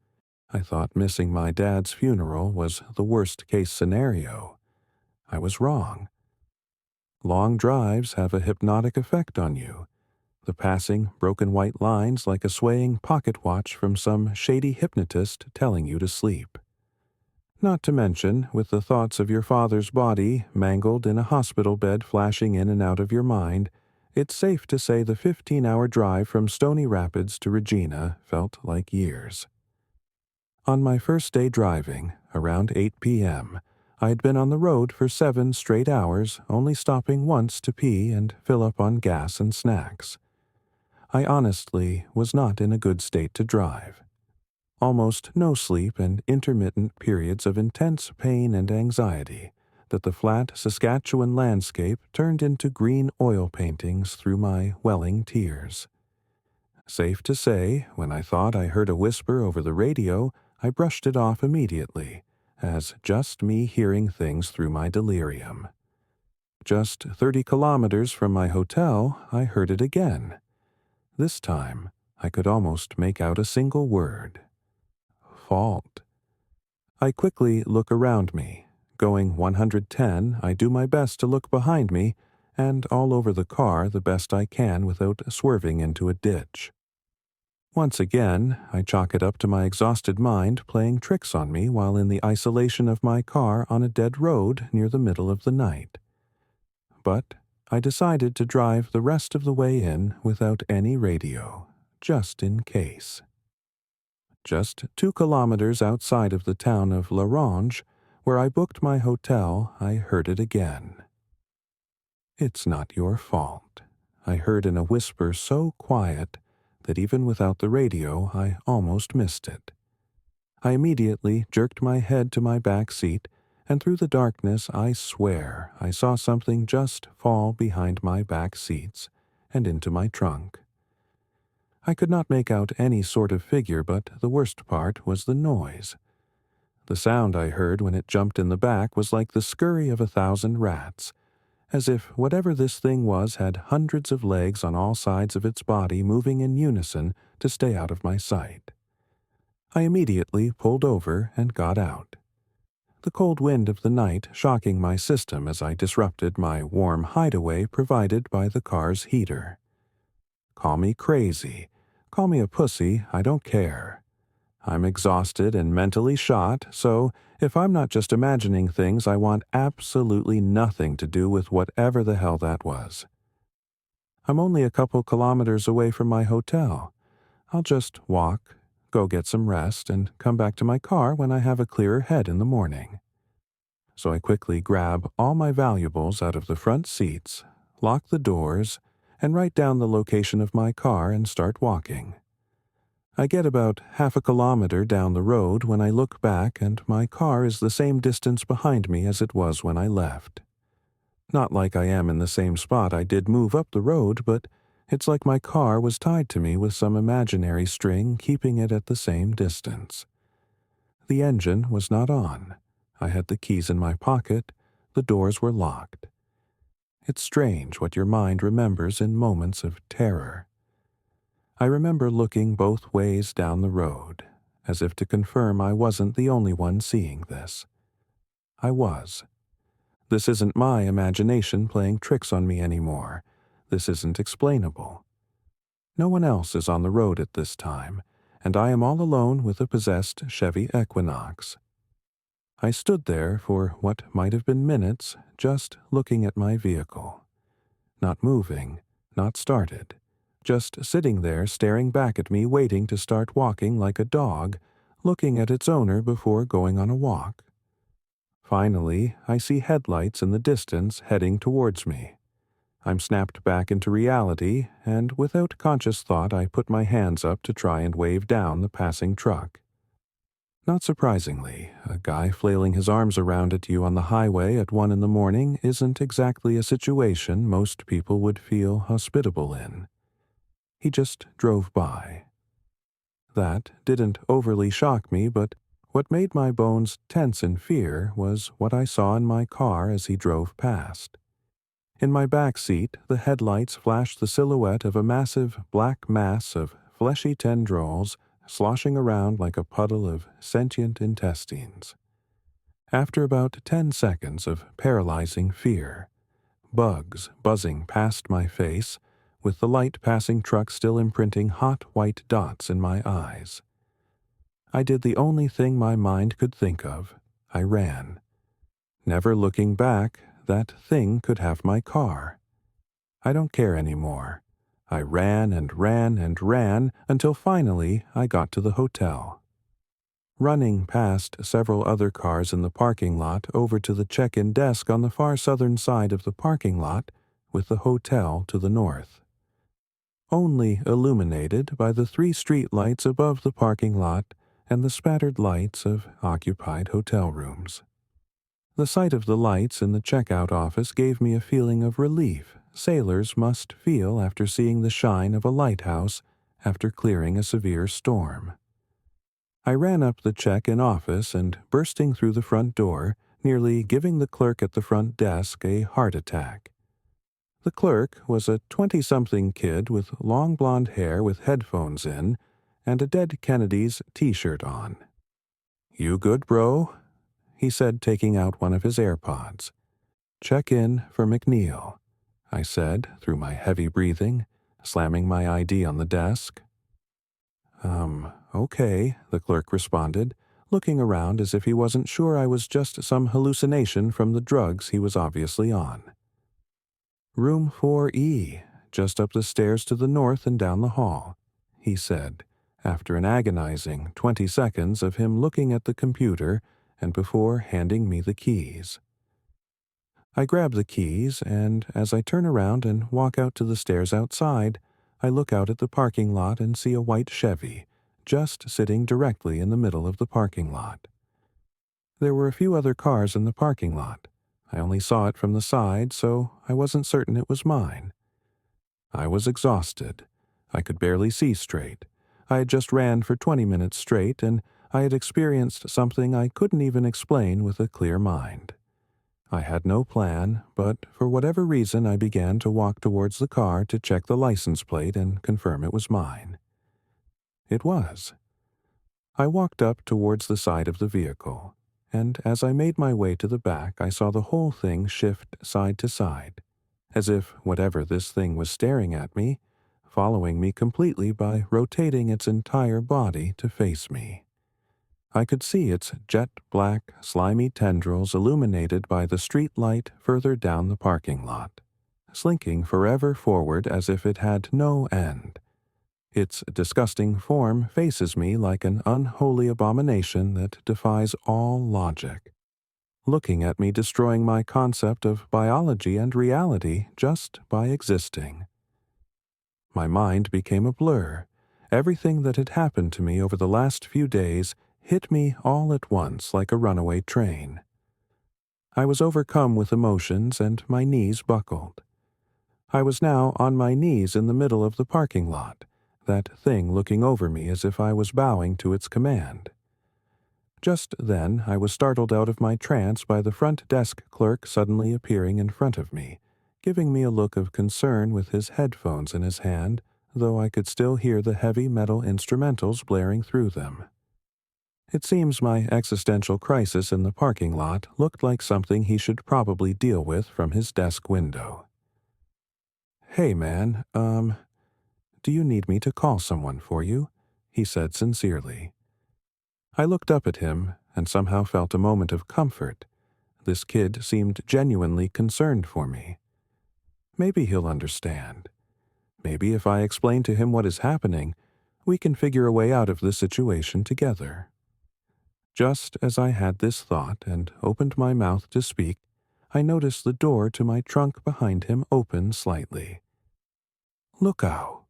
I thought missing my dad's funeral was the worst-case scenario. I was wrong. Long drives have a hypnotic effect on you, the passing, broken white lines like a swaying pocket watch from some shady hypnotist telling you to sleep. Not to mention, with the thoughts of your father's body mangled in a hospital bed flashing in and out of your mind, it's safe to say the 15-hour drive from Stony Rapids to Regina felt like years. On my first day driving, around 8 p.m., I had been on the road for 7 straight hours, only stopping once to pee and fill up on gas and snacks. I honestly was not in a good state to drive. Almost no sleep and intermittent periods of intense pain and anxiety that the flat Saskatchewan landscape turned into green oil paintings through my welling tears. Safe to say, when I thought I heard a whisper over the radio, I brushed it off immediately, as just me hearing things through my delirium. Just 30 kilometers from my hotel, I heard it again. This time, I could almost make out a single word. Fault. I quickly look around me. Going 110, I do my best to look behind me and all over the car the best I can without swerving into a ditch. Once again, I chalk it up to my exhausted mind playing tricks on me while in the isolation of my car on a dead road near the middle of the night. But I decided to drive the rest of the way in without any radio, just in case. Just 2 kilometers outside of the town of L'Orange, where I booked my hotel, I heard it again. It's not your fault, I heard in a whisper so quiet that even without the radio I almost missed it. I immediately jerked my head to my back seat, and through the darkness I swear I saw something just fall behind my back seats and into my trunk. I could not make out any sort of figure, but the worst part was the noise. The sound I heard when it jumped in the back was like the scurry of 1,000 rats, as if whatever this thing was had hundreds of legs on all sides of its body moving in unison to stay out of my sight. I immediately pulled over and got out. The cold wind of the night shocking my system as I disrupted my warm hideaway provided by the car's heater. Call me crazy, call me a pussy, I don't care. I'm exhausted and mentally shot, so if I'm not just imagining things, I want absolutely nothing to do with whatever the hell that was. I'm only a couple kilometers away from my hotel. I'll just walk, go get some rest, and come back to my car when I have a clearer head in the morning. So I quickly grab all my valuables out of the front seats, lock the doors, and write down the location of my car and start walking. I get about half a kilometer down the road when I look back and my car is the same distance behind me as it was when I left. Not like I am in the same spot I did move up the road, but it's like my car was tied to me with some imaginary string keeping it at the same distance. The engine was not on. I had the keys in my pocket. The doors were locked. It's strange what your mind remembers in moments of terror. I remember looking both ways down the road, as if to confirm I wasn't the only one seeing this. I was. This isn't my imagination playing tricks on me anymore. This isn't explainable. No one else is on the road at this time, and I am all alone with a possessed Chevy Equinox. I stood there for what might have been minutes, just looking at my vehicle. Not moving, not started. Just sitting there staring back at me waiting to start walking like a dog, looking at its owner before going on a walk. Finally, I see headlights in the distance heading towards me. I'm snapped back into reality, and without conscious thought I put my hands up to try and wave down the passing truck. Not surprisingly, a guy flailing his arms around at you on the highway at 1 a.m. isn't exactly a situation most people would feel hospitable in. He just drove by. That didn't overly shock me, but what made my bones tense in fear was what I saw in my car as he drove past. In my back seat, the headlights flashed the silhouette of a massive black mass of fleshy tendrils sloshing around like a puddle of sentient intestines. After about 10 seconds of paralyzing fear, bugs buzzing past my face, with the light-passing truck still imprinting hot white dots in my eyes. I did the only thing my mind could think of. I ran. Never looking back, that thing could have my car. I don't care anymore. I ran and ran and ran until finally I got to the hotel. Running past several other cars in the parking lot over to the check-in desk on the far southern side of the parking lot, with the hotel to the north. Only illuminated by the 3 street lights above the parking lot and the spattered lights of occupied hotel rooms. The sight of the lights in the checkout office gave me a feeling of relief sailors must feel after seeing the shine of a lighthouse after clearing a severe storm. I ran up the check-in office and, bursting through the front door, nearly giving the clerk at the front desk a heart attack. The clerk was a 20-something kid with long blonde hair with headphones in and a Dead Kennedys t-shirt on. "You good, bro?" he said, taking out one of his AirPods. "Check in for McNeil," I said through my heavy breathing, slamming my ID on the desk. Okay, the clerk responded, looking around as if he wasn't sure I was just some hallucination from the drugs he was obviously on. "Room 4E, just up the stairs to the north and down the hall," he said, after an agonizing 20 seconds of him looking at the computer and before handing me the keys. I grab the keys, and as I turn around and walk out to the stairs outside, I look out at the parking lot and see a white Chevy, just sitting directly in the middle of the parking lot. There were a few other cars in the parking lot. I only saw it from the side, so I wasn't certain it was mine. I was exhausted. I could barely see straight. I had just ran for 20 minutes straight, and I had experienced something I couldn't even explain with a clear mind. I had no plan, but for whatever reason I began to walk towards the car to check the license plate and confirm it was mine. It was. I walked up towards the side of the vehicle, and as I made my way to the back I saw the whole thing shift side to side, as if whatever this thing was staring at me, following me completely by rotating its entire body to face me. I could see its jet-black, slimy tendrils illuminated by the street light further down the parking lot, slinking forever forward as if it had no end. Its disgusting form faces me like an unholy abomination that defies all logic, looking at me destroying my concept of biology and reality just by existing. My mind became a blur. Everything that had happened to me over the last few days hit me all at once like a runaway train. I was overcome with emotions and my knees buckled. I was now on my knees in the middle of the parking lot, that thing looking over me as if I was bowing to its command. Just then I was startled out of my trance by the front desk clerk suddenly appearing in front of me, giving me a look of concern with his headphones in his hand, though I could still hear the heavy metal instrumentals blaring through them. It seems my existential crisis in the parking lot looked like something he should probably deal with from his desk window. "Hey man, do you need me to call someone for you?" he said sincerely. I looked up at him and somehow felt a moment of comfort. This kid seemed genuinely concerned for me. Maybe he'll understand. Maybe if I explain to him what is happening, we can figure a way out of this situation together. Just as I had this thought and opened my mouth to speak, I noticed the door to my trunk behind him open slightly. "Look out."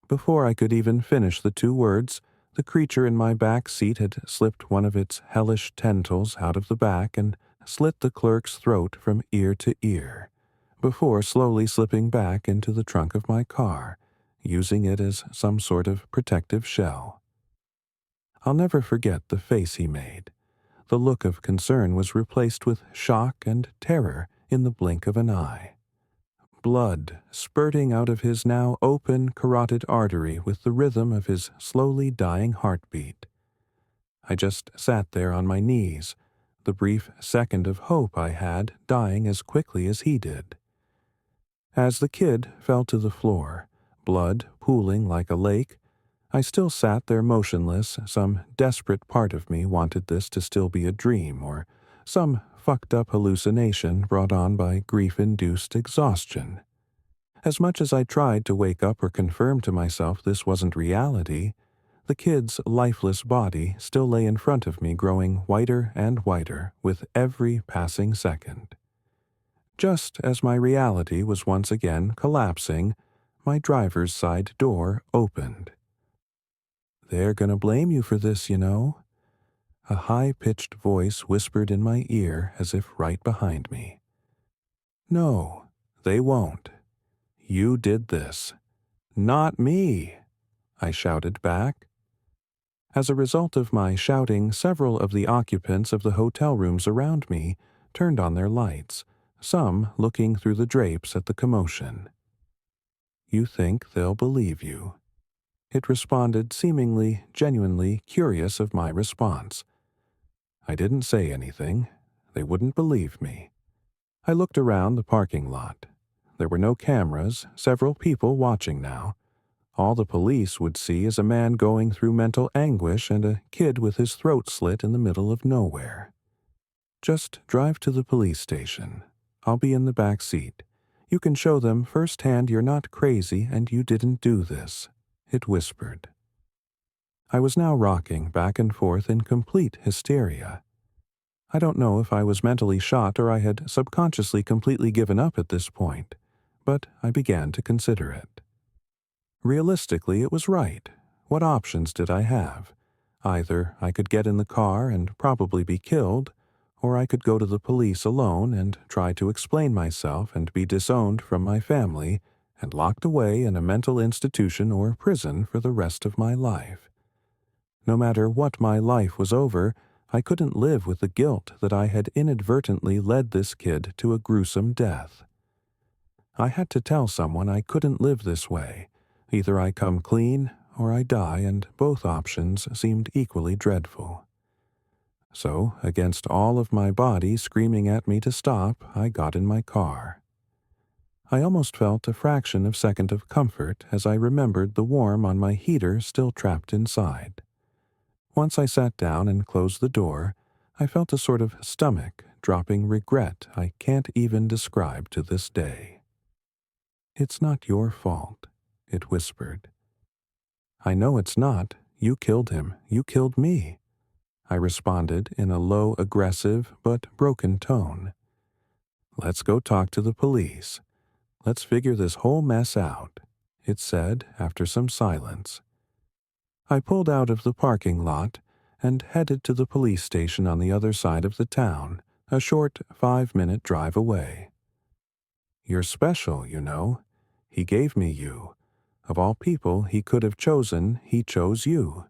Before I could even finish the two words, the creature in my back seat had slipped one of its hellish tentacles out of the back and slit the clerk's throat from ear to ear, before slowly slipping back into the trunk of my car, using it as some sort of protective shell. I'll never forget the face he made. The look of concern was replaced with shock and terror in the blink of an eye. Blood spurting out of his now open carotid artery with the rhythm of his slowly dying heartbeat. I just sat there on my knees, the brief second of hope I had dying as quickly as he did. As the kid fell to the floor, blood pooling like a lake, I still sat there motionless. Some desperate part of me wanted this to still be a dream or some fucked up hallucination brought on by grief-induced exhaustion. As much as I tried to wake up or confirm to myself this wasn't reality, the kid's lifeless body still lay in front of me, growing whiter and whiter with every passing second. Just as my reality was once again collapsing, my driver's side door opened. "They're gonna blame you for this, you know," a high-pitched voice whispered in my ear as if right behind me. "No, they won't. You did this." "Not me," I shouted back. As a result of my shouting, several of the occupants of the hotel rooms around me turned on their lights, some looking through the drapes at the commotion. "You think they'll believe you?" It responded, seemingly genuinely curious of my response. I didn't say anything. They wouldn't believe me. I looked around the parking lot. There were no cameras, several people watching now. All the police would see is a man going through mental anguish and a kid with his throat slit in the middle of nowhere. "Just drive to the police station. I'll be in the back seat. You can show them firsthand you're not crazy and you didn't do this," it whispered. I was now rocking back and forth in complete hysteria. I don't know if I was mentally shot or I had subconsciously completely given up at this point, but I began to consider it. Realistically, it was right. What options did I have? Either I could get in the car and probably be killed, or I could go to the police alone and try to explain myself and be disowned from my family and locked away in a mental institution or prison for the rest of my life. No matter what my life was over, I couldn't live with the guilt that I had inadvertently led this kid to a gruesome death. I had to tell someone I couldn't live this way. Either I come clean or I die, and both options seemed equally dreadful. So, against all of my body screaming at me to stop, I got in my car. I almost felt a fraction of a second of comfort as I remembered the warmth on my heater still trapped inside. Once I sat down and closed the door, I felt a sort of stomach-dropping regret I can't even describe to this day. "It's not your fault," it whispered. "I know it's not. You killed him. You killed me," I responded in a low, aggressive, but broken tone. "Let's go talk to the police. Let's figure this whole mess out," it said after some silence. I pulled out of the parking lot and headed to the police station on the other side of the town, a short 5-minute drive away. "You're special, you know. He gave me you. Of all people he could have chosen, he chose you,"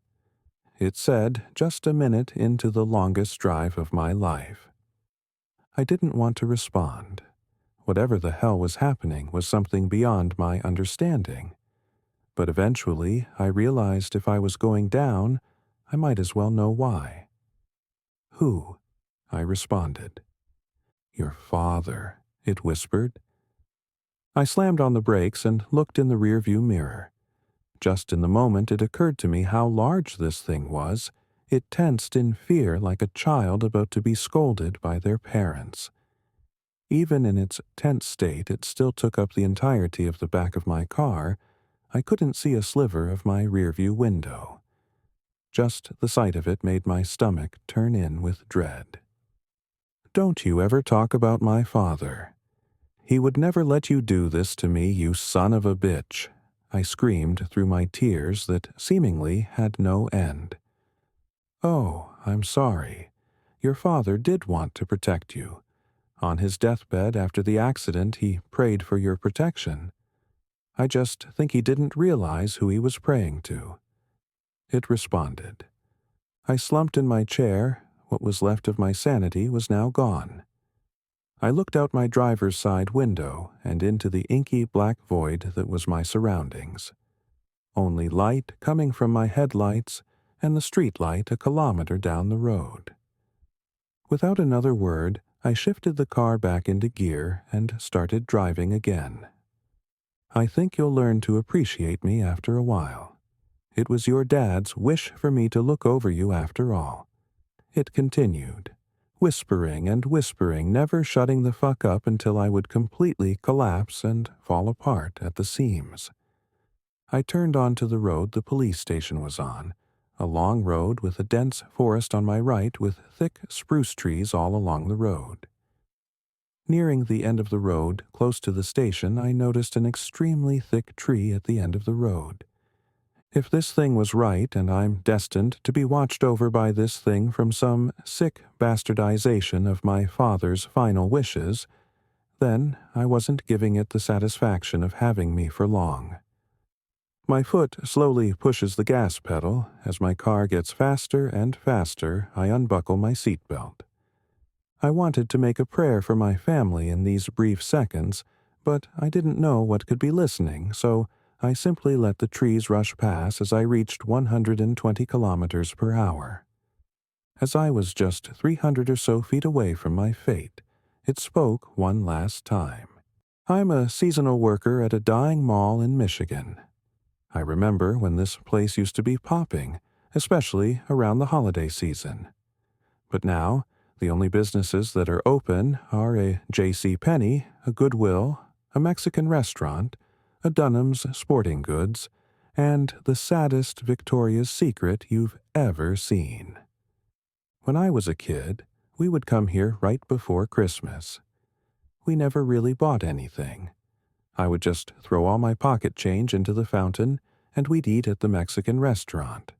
it said just a minute into the longest drive of my life. I didn't want to respond. Whatever the hell was happening was something beyond my understanding. But eventually I realized if I was going down, I might as well know why. "Who?" I responded. "Your father," it whispered. I slammed on the brakes and looked in the rearview mirror. Just in the moment it occurred to me how large this thing was. It tensed in fear like a child about to be scolded by their parents. Even in its tense state, it still took up the entirety of the back of my car. I couldn't see a sliver of my rearview window. Just the sight of it made my stomach turn in with dread. "Don't you ever talk about my father. He would never let you do this to me, you son of a bitch," I screamed through my tears that seemingly had no end. "Oh, I'm sorry. Your father did want to protect you. On his deathbed after the accident, he prayed for your protection. I just think he didn't realize who he was praying to," it responded. I slumped in my chair. What was left of my sanity was now gone. I looked out my driver's side window and into the inky black void that was my surroundings. Only light coming from my headlights and the street light a kilometer down the road. Without another word, I shifted the car back into gear and started driving again. "I think you'll learn to appreciate me after a while. It was your dad's wish for me to look over you after all," it continued, whispering and whispering, never shutting the fuck up until I would completely collapse and fall apart at the seams. I turned onto the road the police station was on, a long road with a dense forest on my right with thick spruce trees all along the road. Nearing the end of the road, close to the station, I noticed an extremely thick tree at the end of the road. If this thing was right and I'm destined to be watched over by this thing from some sick bastardization of my father's final wishes, then I wasn't giving it the satisfaction of having me for long. My foot slowly pushes the gas pedal. As my car gets faster and faster, I unbuckle my seatbelt. I wanted to make a prayer for my family in these brief seconds, but I didn't know what could be listening, so I simply let the trees rush past as I reached 120 kilometers per hour. As I was just 300 or so feet away from my fate, it spoke one last time. I'm a seasonal worker at a dying mall in Michigan. I remember when this place used to be popping, especially around the holiday season. But now, the only businesses that are open are a J.C. Penney, a Goodwill, a Mexican restaurant, a Dunham's Sporting Goods, and the saddest Victoria's Secret you've ever seen. When I was a kid, we would come here right before Christmas. We never really bought anything. I would just throw all my pocket change into the fountain, and we'd eat at the Mexican restaurant.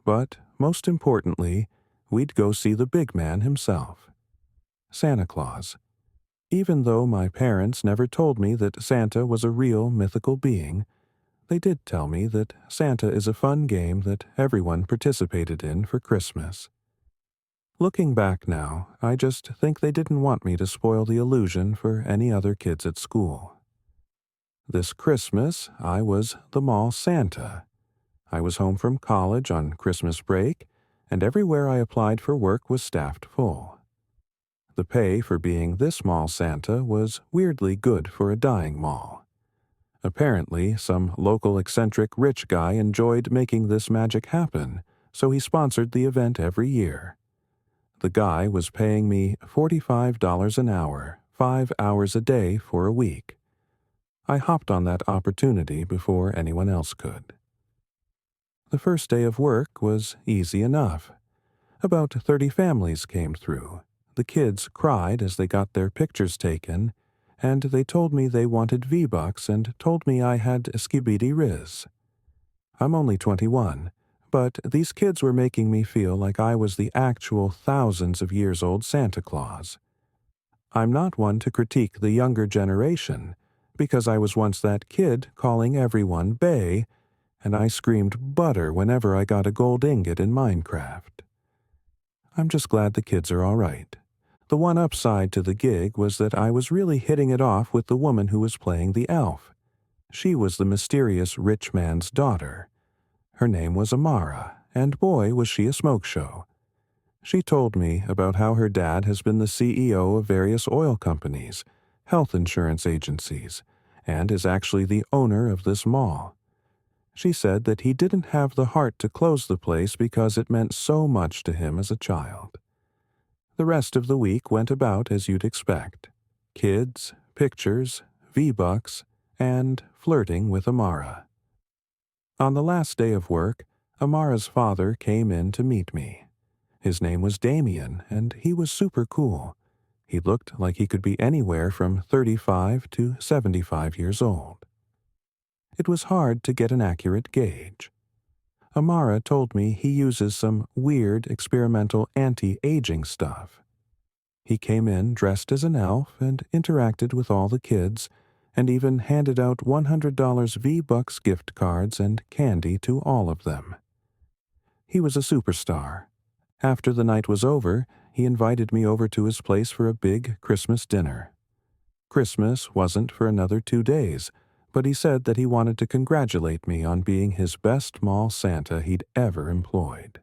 But, most importantly, we'd go see the big man himself, Santa Claus. Even though my parents never told me that Santa was a real mythical being, they did tell me that Santa is a fun game that everyone participated in for Christmas. Looking back now, I just think they didn't want me to spoil the illusion for any other kids at school. This Christmas, I was the mall Santa. I was home from college on Christmas break, and everywhere I applied for work was staffed full. The pay for being this mall Santa was weirdly good for a dying mall. Apparently, some local eccentric rich guy enjoyed making this magic happen, so he sponsored the event every year. The guy was paying me $45 an hour, 5 hours a day for a week. I hopped on that opportunity before anyone else could. The first day of work was easy enough. About 30 families came through. The kids cried as they got their pictures taken, and they told me they wanted V-Bucks and told me I had skibidi riz. I'm only 21, but these kids were making me feel like I was the actual thousands of years old Santa Claus. I'm not one to critique the younger generation, because I was once that kid calling everyone bae, and I screamed butter whenever I got a gold ingot in Minecraft. I'm just glad the kids are all right. The one upside to the gig was that I was really hitting it off with the woman who was playing the elf. She was the mysterious rich man's daughter. Her name was Amara, and boy was she a smoke show. She told me about how her dad has been the CEO of various oil companies, health insurance agencies, and is actually the owner of this mall. She said that he didn't have the heart to close the place because it meant so much to him as a child. The rest of the week went about as you'd expect. Kids, pictures, V-Bucks, and flirting with Amara. On the last day of work, Amara's father came in to meet me. His name was Damien, and he was super cool. He looked like he could be anywhere from 35 to 75 years old. It was hard to get an accurate gauge. Amara told me he uses some weird experimental anti-aging stuff. He came in dressed as an elf and interacted with all the kids, and even handed out $100 V-Bucks gift cards and candy to all of them. He was a superstar. After the night was over, he invited me over to his place for a big Christmas dinner. Christmas wasn't for another 2 days, but he said that he wanted to congratulate me on being his best mall Santa he'd ever employed.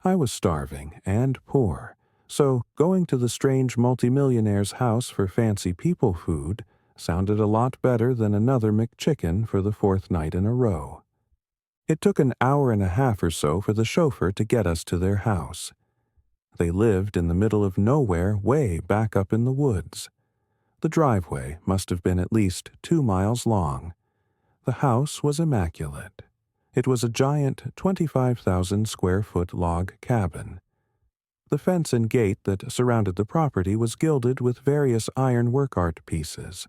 I was starving and poor, so going to the strange multimillionaire's house for fancy people food sounded a lot better than another McChicken for the 4th night in a row. It took an hour and a half or so for the chauffeur to get us to their house. They lived in the middle of nowhere way back up in the woods. The driveway must have been at least 2 miles long. The house was immaculate. It was a giant 25,000 square foot log cabin. The fence and gate that surrounded the property was gilded with various iron work art pieces.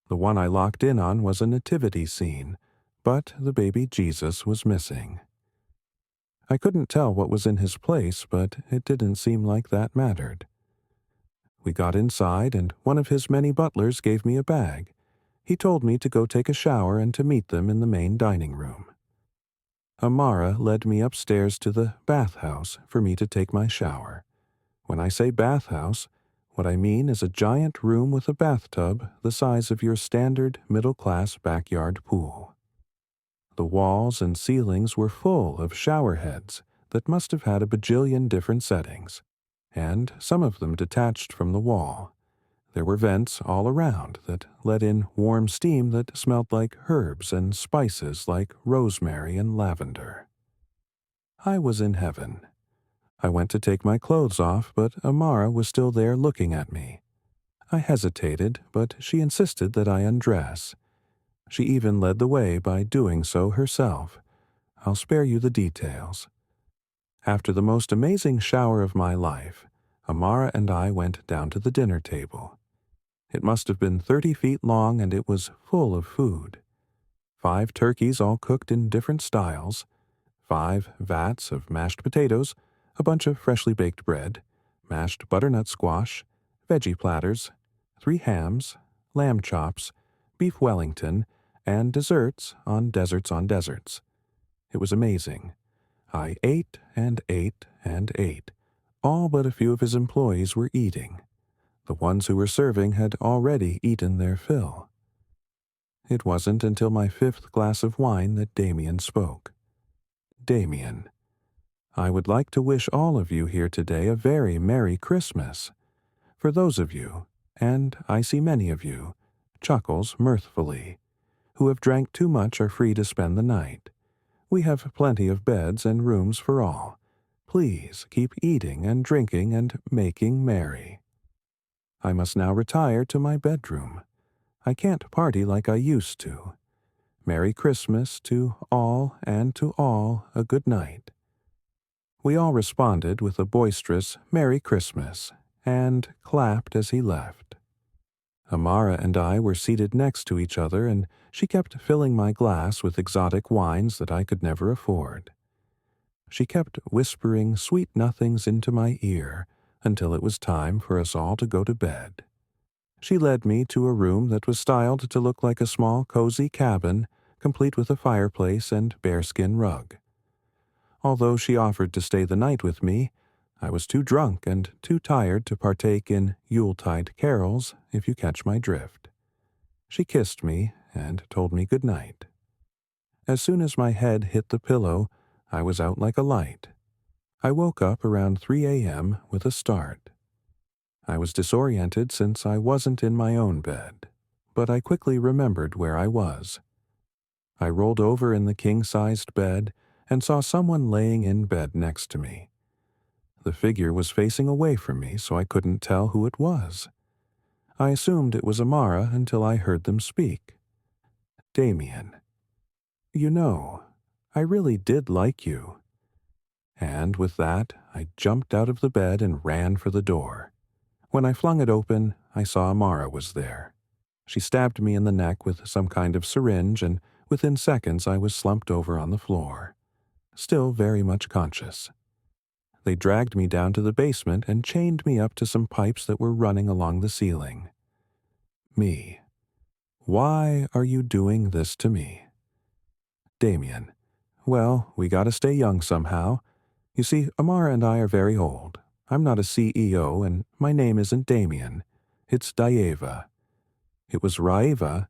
The one I locked in on was a nativity scene, but the baby Jesus was missing. I couldn't tell what was in his place, but it didn't seem like that mattered. We got inside, and one of his many butlers gave me a bag. He told me to go take a shower and to meet them in the main dining room. Amara led me upstairs to the bathhouse for me to take my shower. When I say bathhouse, what I mean is a giant room with a bathtub the size of your standard middle-class backyard pool. The walls and ceilings were full of shower heads that must have had a bajillion different settings, and some of them detached from the wall. There were vents all around that let in warm steam that smelled like herbs and spices like rosemary and lavender. I was in heaven. I went to take my clothes off, but Amara was still there looking at me. I hesitated, but she insisted that I undress. She even led the way by doing so herself. I'll spare you the details. After the most amazing shower of my life, Amara and I went down to the dinner table. It must have been 30 feet long, and it was full of food. 5 turkeys all cooked in different styles, 5 vats of mashed potatoes, a bunch of freshly baked bread, mashed butternut squash, veggie platters, 3 hams, lamb chops, beef Wellington, and desserts on desserts on desserts. It was amazing. I ate and ate and ate. All but a few of his employees were eating. The ones who were serving had already eaten their fill. It wasn't until my 5th glass of wine that Damien spoke. Damien, I would like to wish all of you here today a very Merry Christmas. For those of you, and I see many of you, chuckles mirthfully, who have drank too much are free to spend the night. We have plenty of beds and rooms for all. Please keep eating and drinking and making merry. I must now retire to my bedroom. I can't party like I used to. Merry Christmas to all, and to all a good night. We all responded with a boisterous Merry Christmas, and clapped as he left. Amara and I were seated next to each other, and she kept filling my glass with exotic wines that I could never afford. She kept whispering sweet nothings into my ear until it was time for us all to go to bed. She led me to a room that was styled to look like a small, cozy cabin, complete with a fireplace and bearskin rug. Although she offered to stay the night with me, I was too drunk and too tired to partake in Yuletide carols, if you catch my drift. She kissed me and told me good night. As soon as my head hit the pillow, I was out like a light. I woke up around 3 a.m. with a start. I was disoriented since I wasn't in my own bed, but I quickly remembered where I was. I rolled over in the king-sized bed and saw someone laying in bed next to me. The figure was facing away from me, so I couldn't tell who it was. I assumed it was Amara until I heard them speak. Damien, you know, I really did like you. And with that, I jumped out of the bed and ran for the door. When I flung it open, I saw Amara was there. She stabbed me in the neck with some kind of syringe, and within seconds I was slumped over on the floor, still very much conscious. They dragged me down to the basement and chained me up to some pipes that were running along the ceiling. Me. Why are you doing this to me? Damien. Well, we gotta stay young somehow. You see, Amara and I are very old. I'm not a CEO, and my name isn't Damien. It's Dieva. It was Raeva,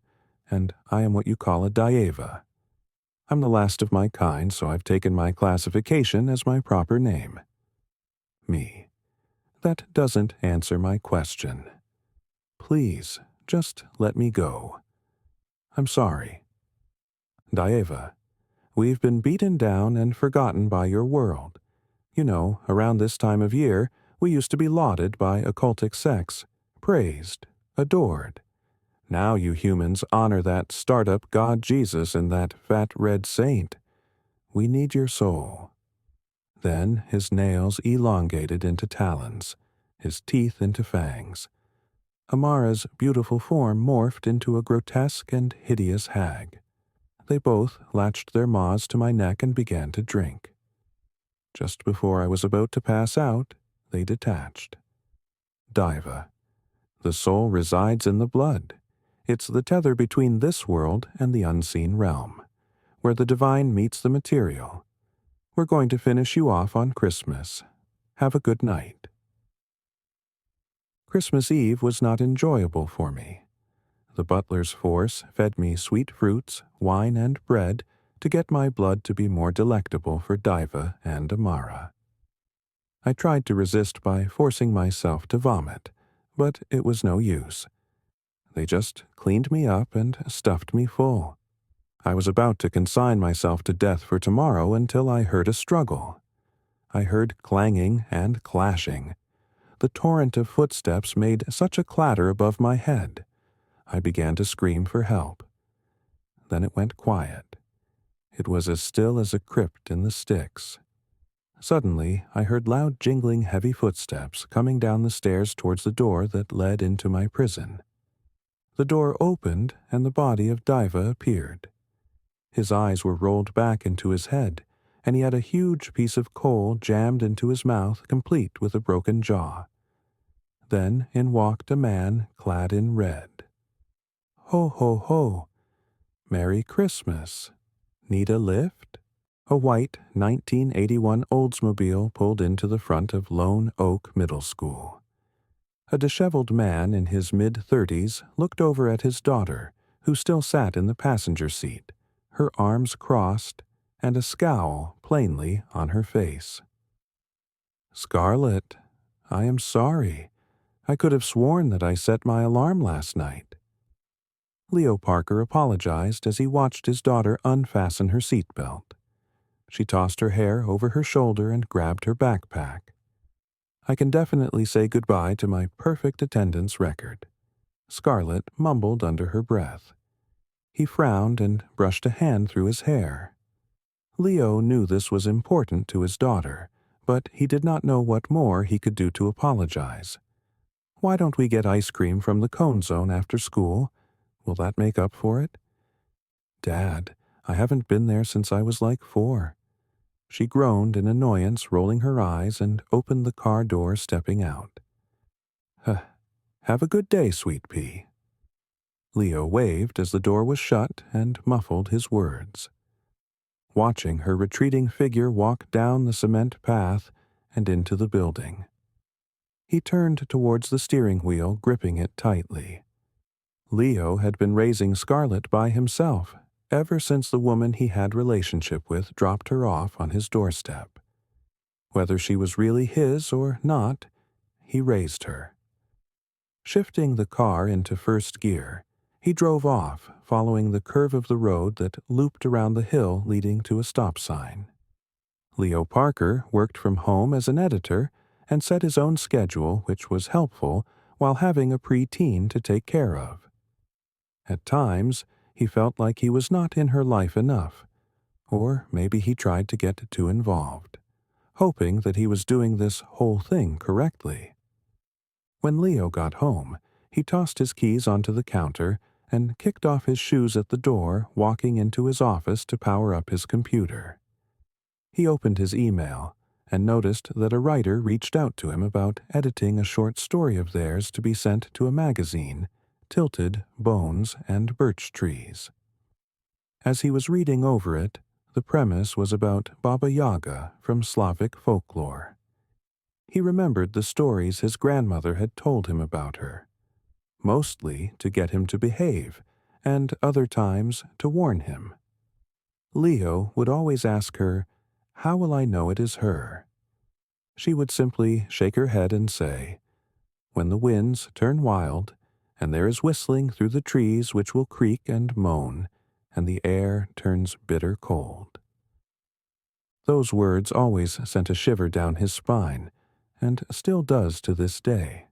and I am what you call a Dieva. I'm the last of my kind, so I've taken my classification as my proper name. Me. That doesn't answer my question. Please, just let me go. I'm sorry. Dieva, we've been beaten down and forgotten by your world. You know, around this time of year, we used to be lauded by occultic sects, praised, adored. Now you humans honor that startup god Jesus and that fat red saint. We need your soul. Then his nails elongated into talons, his teeth into fangs. Amara's beautiful form morphed into a grotesque and hideous hag. They both latched their maws to my neck and began to drink. Just before I was about to pass out, they detached. Diva. The soul resides in the blood. It's the tether between this world and the unseen realm, where the divine meets the material. We're going to finish you off on Christmas. Have a good night. Christmas Eve was not enjoyable for me. The butler's force fed me sweet fruits, wine, and bread to get my blood to be more delectable for Diva and Amara. I tried to resist by forcing myself to vomit, but it was no use. They just cleaned me up and stuffed me full. I was about to consign myself to death for tomorrow until I heard a struggle. I heard clanging and clashing. The torrent of footsteps made such a clatter above my head. I began to scream for help. Then it went quiet. It was as still as a crypt in the sticks. Suddenly, I heard loud jingling heavy footsteps coming down the stairs towards the door that led into my prison. The door opened and the body of Diva appeared. His eyes were rolled back into his head, and he had a huge piece of coal jammed into his mouth, complete with a broken jaw. Then in walked a man clad in red. Ho, ho, ho! Merry Christmas! Need a lift? A white 1981 Oldsmobile pulled into the front of Lone Oak Middle School. A disheveled man in his mid-30s looked over at his daughter, who still sat in the passenger seat, her arms crossed, and a scowl plainly on her face. "Scarlett, I am sorry. I could have sworn that I set my alarm last night." Leo Parker apologized as he watched his daughter unfasten her seatbelt. She tossed her hair over her shoulder and grabbed her backpack. "I can definitely say goodbye to my perfect attendance record," Scarlett mumbled under her breath. He frowned and brushed a hand through his hair. Leo knew this was important to his daughter, but he did not know what more he could do to apologize. "Why don't we get ice cream from the Cone Zone after school? Will that make up for it?" "Dad, I haven't been there since I was like 4. She groaned in annoyance, rolling her eyes, and opened the car door, stepping out. Have a good day, sweet pea." Leo waved as the door was shut and muffled his words. Watching her retreating figure walk down the cement path and into the building, he turned towards the steering wheel, gripping it tightly. Leo had been raising Scarlett by himself ever since the woman he had relationship with dropped her off on his doorstep. Whether she was really his or not, he raised her. Shifting the car into first gear, he drove off, following the curve of the road that looped around the hill leading to a stop sign. Leo Parker worked from home as an editor and set his own schedule, which was helpful while having a preteen to take care of. At times, he felt like he was not in her life enough, or maybe he tried to get too involved, hoping that he was doing this whole thing correctly. When Leo got home, he tossed his keys onto the counter and kicked off his shoes at the door, walking into his office to power up his computer. He opened his email and noticed that a writer reached out to him about editing a short story of theirs to be sent to a magazine, Tilted Bones and Birch Trees. As he was reading over it, the premise was about Baba Yaga from Slavic folklore. He remembered the stories his grandmother had told him about her, mostly to get him to behave, and other times to warn him. Leo would always ask her, "How will I know it is her?" She would simply shake her head and say, "When the winds turn wild, and there is whistling through the trees which will creak and moan, and the air turns bitter cold." Those words always sent a shiver down his spine, and still does to this day.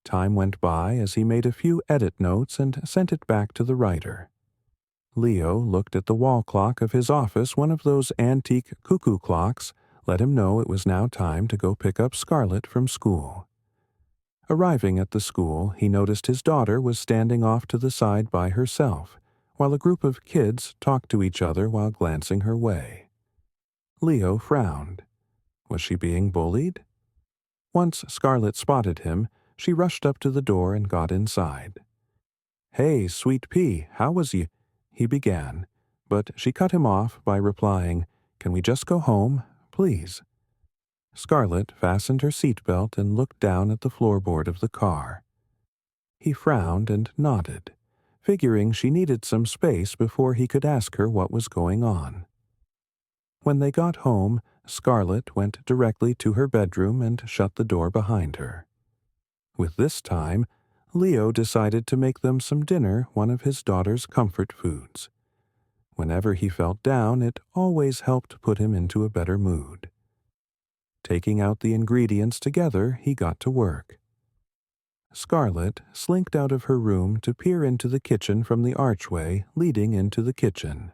Time went by as he made a few edit notes and sent it back to the writer. Leo looked at the wall clock of his office. One of those antique cuckoo clocks let him know it was now time to go pick up Scarlett from school. Arriving at the school, he noticed his daughter was standing off to the side by herself, while a group of kids talked to each other while glancing her way. Leo frowned. Was she being bullied? Once Scarlett spotted him, she rushed up to the door and got inside. "Hey, sweet pea, how was you?" he began, but she cut him off by replying, "Can we just go home, please?" Scarlett fastened her seatbelt and looked down at the floorboard of the car. He frowned and nodded, figuring she needed some space before he could ask her what was going on. When they got home, Scarlett went directly to her bedroom and shut the door behind her. With this time, Leo decided to make them some dinner, one of his daughter's comfort foods. Whenever he felt down, it always helped put him into a better mood. Taking out the ingredients together, he got to work. Scarlett slinked out of her room to peer into the kitchen from the archway leading into the kitchen.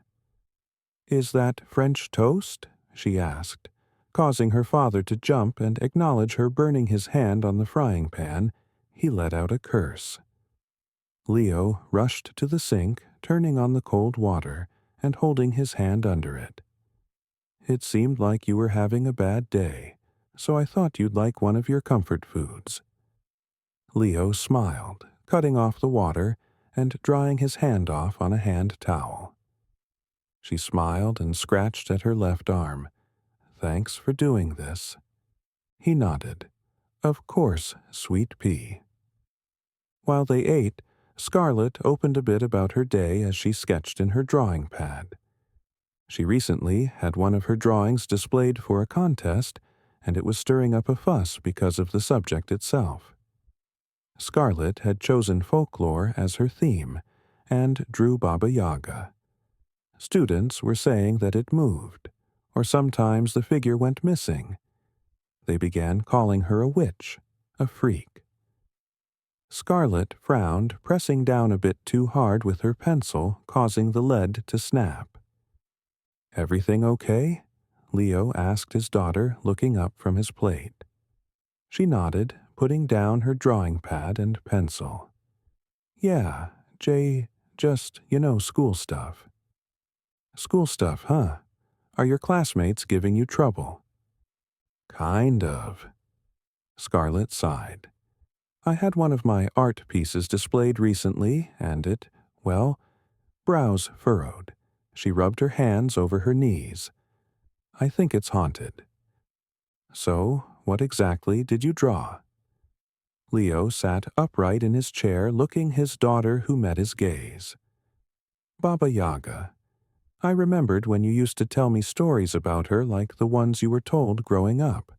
"Is that French toast?" she asked, causing her father to jump and acknowledge her burning his hand on the frying pan. He let out a curse. Leo rushed to the sink, turning on the cold water and holding his hand under it. "It seemed like you were having a bad day, so I thought you'd like one of your comfort foods." Leo smiled, cutting off the water and drying his hand off on a hand towel. She smiled and scratched at her left arm. "Thanks for doing this." He nodded. "Of course, sweet pea." While they ate, Scarlett opened a bit about her day as she sketched in her drawing pad. She recently had one of her drawings displayed for a contest, and it was stirring up a fuss because of the subject itself. Scarlett had chosen folklore as her theme, and drew Baba Yaga. Students were saying that it moved, or sometimes the figure went missing. They began calling her a witch, a freak. Scarlett frowned, pressing down a bit too hard with her pencil, causing the lead to snap. "Everything okay?" Leo asked his daughter, looking up from his plate. She nodded, putting down her drawing pad and pencil. "Yeah, just, school stuff." "School stuff, huh? Are your classmates giving you trouble?" "Kind of." Scarlett sighed. "I had one of my art pieces displayed recently, and brows furrowed. She rubbed her hands over her knees. I think it's haunted." "So, what exactly did you draw?" Leo sat upright in his chair, looking his daughter, who met his gaze. "Baba Yaga. I remembered when you used to tell me stories about her like the ones you were told growing up.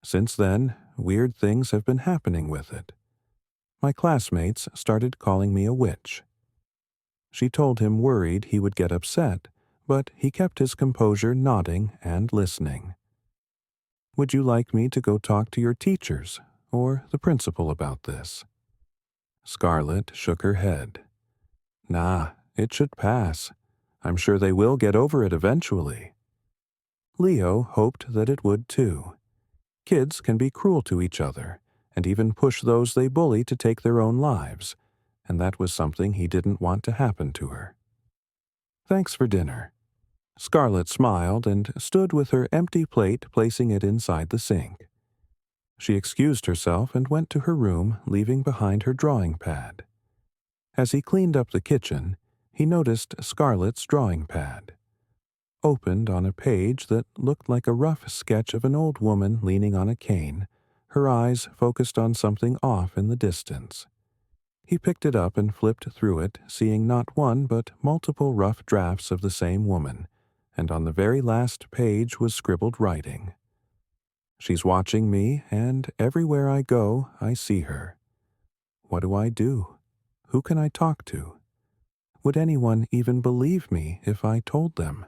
Since then, weird things have been happening with it. My classmates started calling me a witch." She told him, worried he would get upset, but he kept his composure, nodding and listening. "Would you like me to go talk to your teachers or the principal about this?" Scarlett shook her head. "Nah, it should pass. I'm sure they will get over it eventually." Leo hoped that it would too. Kids can be cruel to each other, and even push those they bully to take their own lives, and that was something he didn't want to happen to her. "Thanks for dinner." Scarlett smiled and stood with her empty plate, placing it inside the sink. She excused herself and went to her room, leaving behind her drawing pad. As he cleaned up the kitchen, he noticed Scarlett's drawing pad. Opened on a page that looked like a rough sketch of an old woman leaning on a cane, her eyes focused on something off in the distance. He picked it up and flipped through it, seeing not one but multiple rough drafts of the same woman, and on the very last page was scribbled writing. "She's watching me, and everywhere I go, I see her. What do I do? Who can I talk to? Would anyone even believe me if I told them?"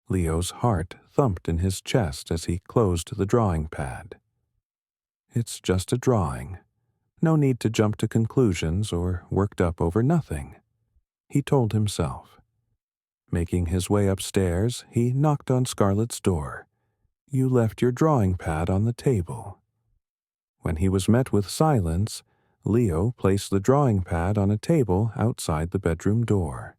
Leo's heart thumped in his chest as he closed the drawing pad. "It's just a drawing. No need to jump to conclusions or worked up over nothing," he told himself. Making his way upstairs, he knocked on Scarlett's door. "You left your drawing pad on the table." When he was met with silence, Leo placed the drawing pad on a table outside the bedroom door.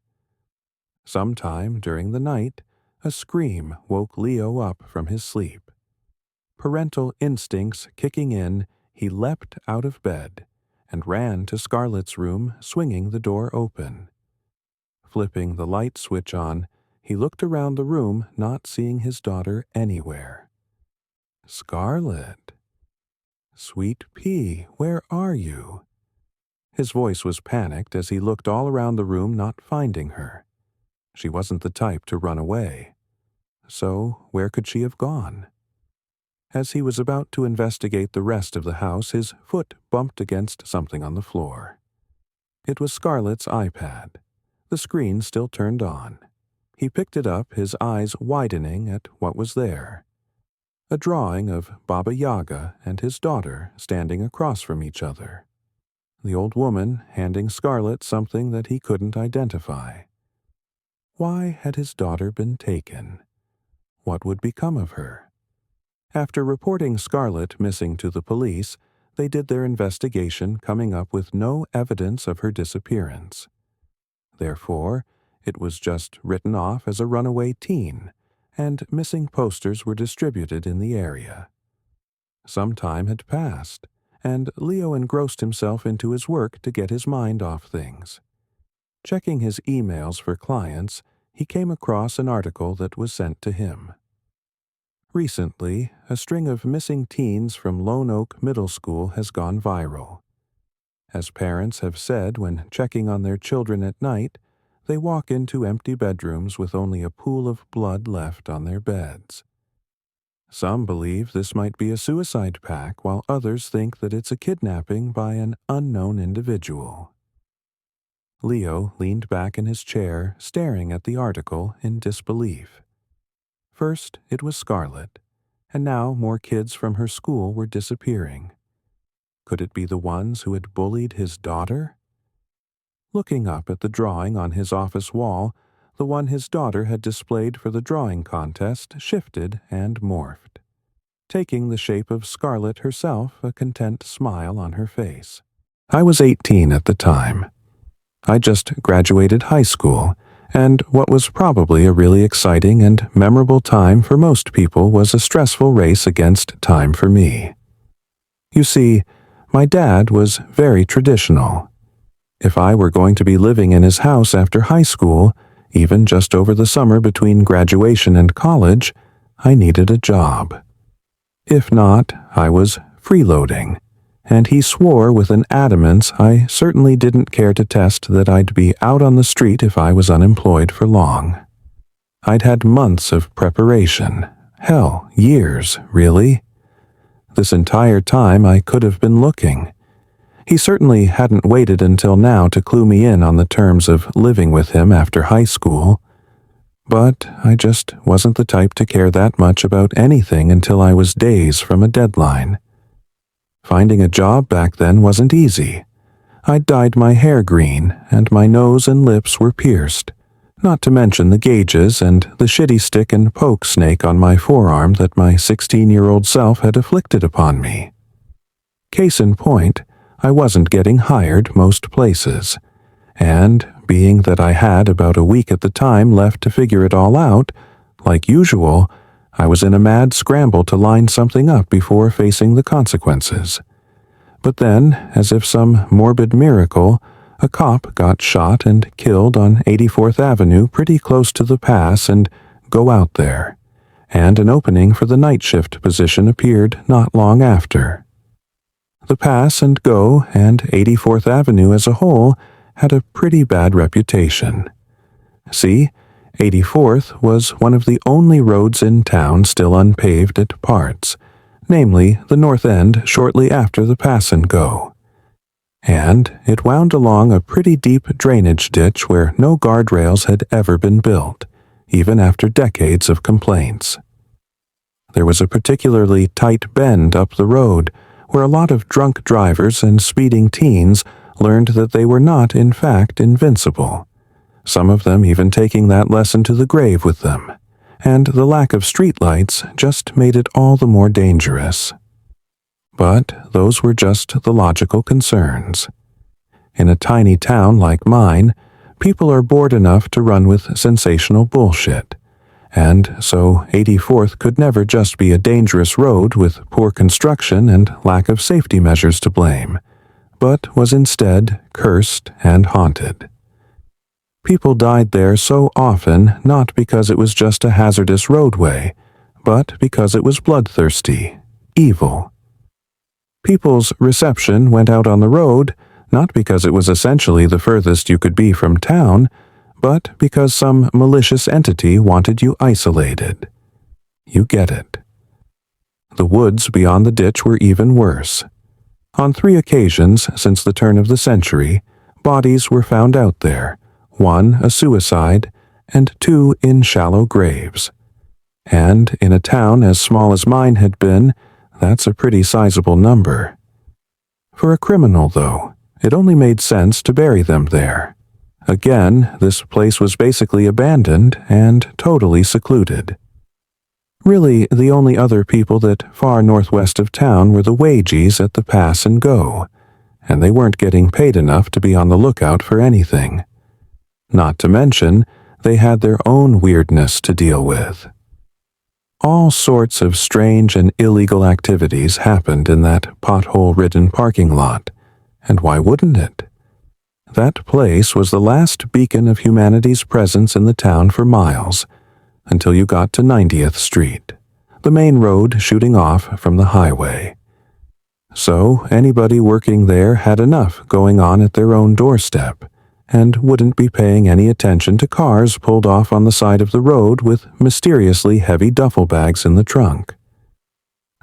Sometime during the night, a scream woke Leo up from his sleep. Parental instincts kicking in, he leapt out of bed and ran to Scarlett's room, swinging the door open. Flipping the light switch on, he looked around the room, not seeing his daughter anywhere. "Scarlett! Sweet pea, where are you?" His voice was panicked as he looked all around the room, not finding her. She wasn't the type to run away. So where could she have gone? As he was about to investigate the rest of the house, his foot bumped against something on the floor. It was Scarlett's iPad, the screen still turned on. He picked it up, his eyes widening at what was there. A drawing of Baba Yaga and his daughter standing across from each other. The old woman handing Scarlett something that he couldn't identify. Why had his daughter been taken? What would become of her? After reporting Scarlett missing to the police, they did their investigation, coming up with no evidence of her disappearance. Therefore, it was just written off as a runaway teen, and missing posters were distributed in the area. Some time had passed, and Leo engrossed himself into his work to get his mind off things. Checking his emails for clients, he came across an article that was sent to him. Recently, a string of missing teens from Lone Oak Middle School has gone viral. As parents have said when checking on their children at night, they walk into empty bedrooms with only a pool of blood left on their beds. Some believe this might be a suicide pact, while others think that it's a kidnapping by an unknown individual. Leo leaned back in his chair, staring at the article in disbelief. First, it was Scarlett, and now more kids from her school were disappearing. Could it be the ones who had bullied his daughter? Looking up at the drawing on his office wall, the one his daughter had displayed for the drawing contest shifted and morphed, taking the shape of Scarlett herself, a content smile on her face. I was 18 at the time. I just graduated high school, and what was probably a really exciting and memorable time for most people was a stressful race against time for me. You see, my dad was very traditional. If I were going to be living in his house after high school, even just over the summer between graduation and college, I needed a job. If not, I was freeloading, and he swore with an adamance I certainly didn't care to test that I'd be out on the street if I was unemployed for long. I'd had months of preparation, hell, years, really. This entire time I could have been looking. He certainly hadn't waited until now to clue me in on the terms of living with him after high school. But I just wasn't the type to care that much about anything until I was days from a deadline. Finding a job back then wasn't easy. I'd dyed my hair green, and my nose and lips were pierced, not to mention the gauges and the shitty stick and poke snake on my forearm that my 16-year-old self had afflicted upon me. Case in point, I wasn't getting hired most places, and being that I had about a week at the time left to figure it all out, like usual, I was in a mad scramble to line something up before facing the consequences. But then, as if some morbid miracle, a cop got shot and killed on 84th Avenue pretty close to the pass and Go Out There, and an opening for the night shift position appeared not long after. The Pass and Go and 84th Avenue as a whole had a pretty bad reputation. See, 84th was one of the only roads in town still unpaved at parts, namely the north end shortly after the Pass and Go. And it wound along a pretty deep drainage ditch where no guardrails had ever been built, even after decades of complaints. There was a particularly tight bend up the road where a lot of drunk drivers and speeding teens learned that they were not, in fact, invincible, some of them even taking that lesson to the grave with them, and the lack of streetlights just made it all the more dangerous. But those were just the logical concerns. In a tiny town like mine, people are bored enough to run with sensational bullshit, and so 84th could never just be a dangerous road with poor construction and lack of safety measures to blame, but was instead cursed and haunted. People died there so often not because it was just a hazardous roadway, but because it was bloodthirsty, evil. People's reception went out on the road not because it was essentially the furthest you could be from town, but because some malicious entity wanted you isolated. You get it. The woods beyond the ditch were even worse. On 3 occasions since the turn of the century, bodies were found out there, 1 a suicide, and 2 in shallow graves. And in a town as small as mine had been, that's a pretty sizable number. For a criminal, though, it only made sense to bury them there. Again, this place was basically abandoned and totally secluded. Really, the only other people that far northwest of town were the wagies at the pass and go, and they weren't getting paid enough to be on the lookout for anything. Not to mention, they had their own weirdness to deal with. All sorts of strange and illegal activities happened in that pothole-ridden parking lot, and why wouldn't it? That place was the last beacon of humanity's presence in the town for miles, until you got to 90th Street, the main road shooting off from the highway. So anybody working there had enough going on at their own doorstep, and wouldn't be paying any attention to cars pulled off on the side of the road with mysteriously heavy duffel bags in the trunk.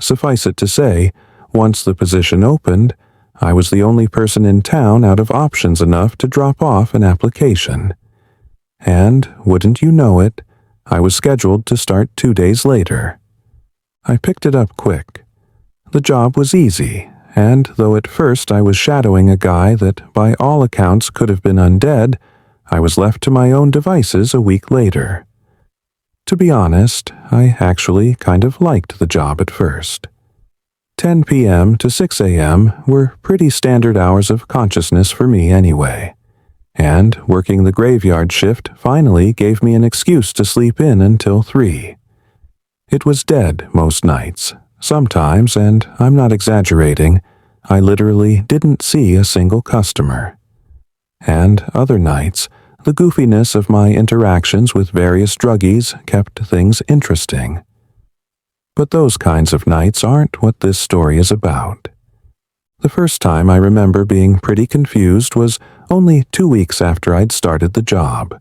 Suffice it to say, once the position opened, I was the only person in town out of options enough to drop off an application. And, wouldn't you know it, I was scheduled to start 2 days later. I picked it up quick. The job was easy, and though at first I was shadowing a guy that by all accounts could have been undead, I was left to my own devices a week later. To be honest, I actually kind of liked the job at first. 10 p.m. to 6 a.m. were pretty standard hours of consciousness for me anyway, and working the graveyard shift finally gave me an excuse to sleep in until 3. It was dead most nights. Sometimes, and I'm not exaggerating, I literally didn't see a single customer. And other nights, the goofiness of my interactions with various druggies kept things interesting. But those kinds of nights aren't what this story is about. The first time I remember being pretty confused was only 2 weeks after I'd started the job.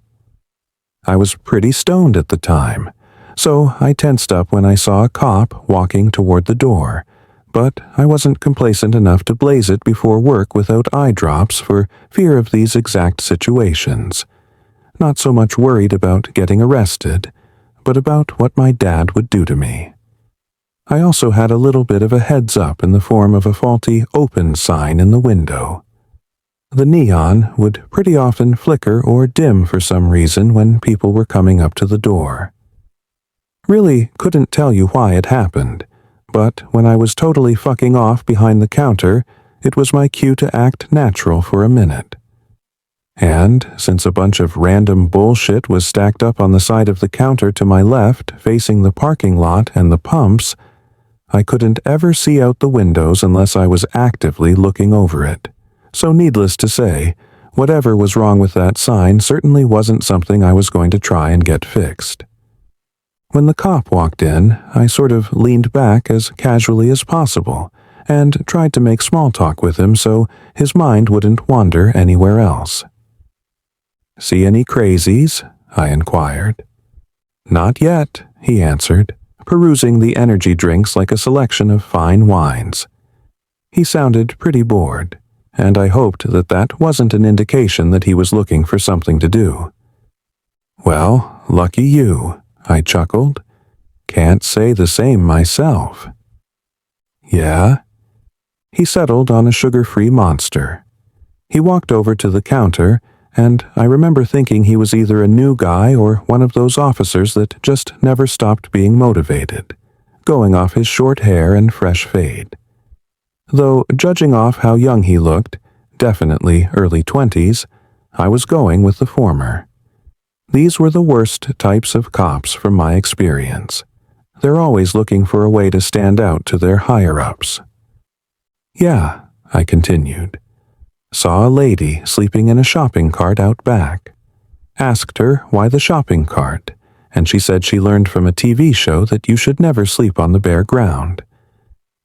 I was pretty stoned at the time, so I tensed up when I saw a cop walking toward the door, but I wasn't complacent enough to blaze it before work without eye drops for fear of these exact situations. Not so much worried about getting arrested, but about what my dad would do to me. I also had a little bit of a heads-up in the form of a faulty open sign in the window. The neon would pretty often flicker or dim for some reason when people were coming up to the door. Really couldn't tell you why it happened, but when I was totally fucking off behind the counter, it was my cue to act natural for a minute. And, since a bunch of random bullshit was stacked up on the side of the counter to my left, facing the parking lot and the pumps, I couldn't ever see out the windows unless I was actively looking over it. So needless to say, whatever was wrong with that sign certainly wasn't something I was going to try and get fixed. When the cop walked in, I sort of leaned back as casually as possible and tried to make small talk with him so his mind wouldn't wander anywhere else. "See any crazies?" I inquired. "Not yet," he answered, perusing the energy drinks like a selection of fine wines. He sounded pretty bored, and I hoped that that wasn't an indication that he was looking for something to do. "Well, lucky you," I chuckled. "Can't say the same myself." "Yeah?" He settled on a sugar-free monster. He walked over to the counter, and I remember thinking he was either a new guy or one of those officers that just never stopped being motivated, going off his short hair and fresh fade. Though, judging off how young he looked, definitely early 20s, I was going with the former. These were the worst types of cops from my experience. They're always looking for a way to stand out to their higher-ups. "Yeah," I continued. Saw a lady sleeping in a shopping cart out back. Asked her why the shopping cart, and she said she learned from a TV show that you should never sleep on the bare ground.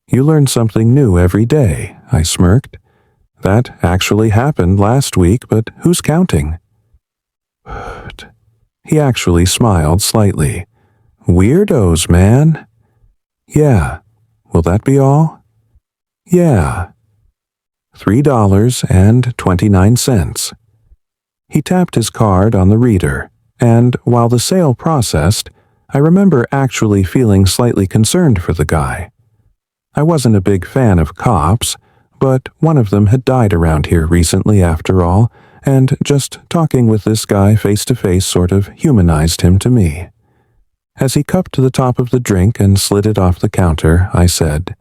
You learn something new every day, I smirked. That actually happened last week, but who's counting? He actually smiled slightly. Weirdos, man. Yeah. Will that be all? Yeah. $3.29. He tapped his card on the reader, and while the sale processed, I remember actually feeling slightly concerned for the guy. I wasn't a big fan of cops, but one of them had died around here recently after all, and just talking with this guy face to face sort of humanized him to me. As he cupped the top of the drink and slid it off the counter, I said,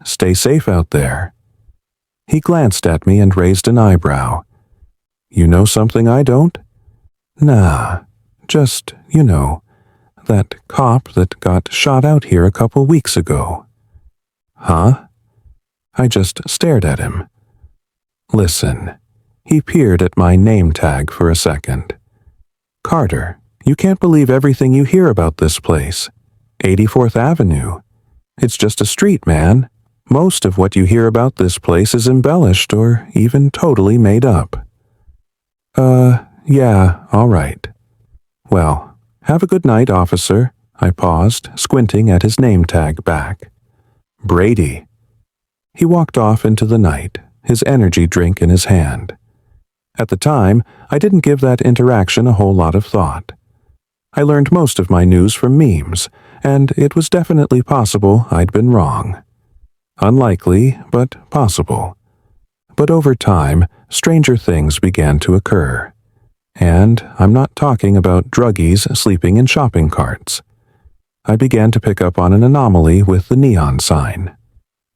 "Stay safe out there." He glanced at me and raised an eyebrow. You know something I don't? Nah, just, that cop that got shot out here a couple weeks ago. Huh? I just stared at him. Listen, he peered at my name tag for a second. Carter, you can't believe everything you hear about this place. 84th Avenue. It's just a street, man. Most of what you hear about this place is embellished or even totally made up. Yeah, all right. Well, have a good night, officer. I paused, squinting at his name tag back. Brady. He walked off into the night, his energy drink in his hand. At the time, I didn't give that interaction a whole lot of thought. I learned most of my news from memes, and it was definitely possible I'd been wrong. Unlikely, but possible. But over time, stranger things began to occur. And I'm not talking about druggies sleeping in shopping carts. I began to pick up on an anomaly with the neon sign.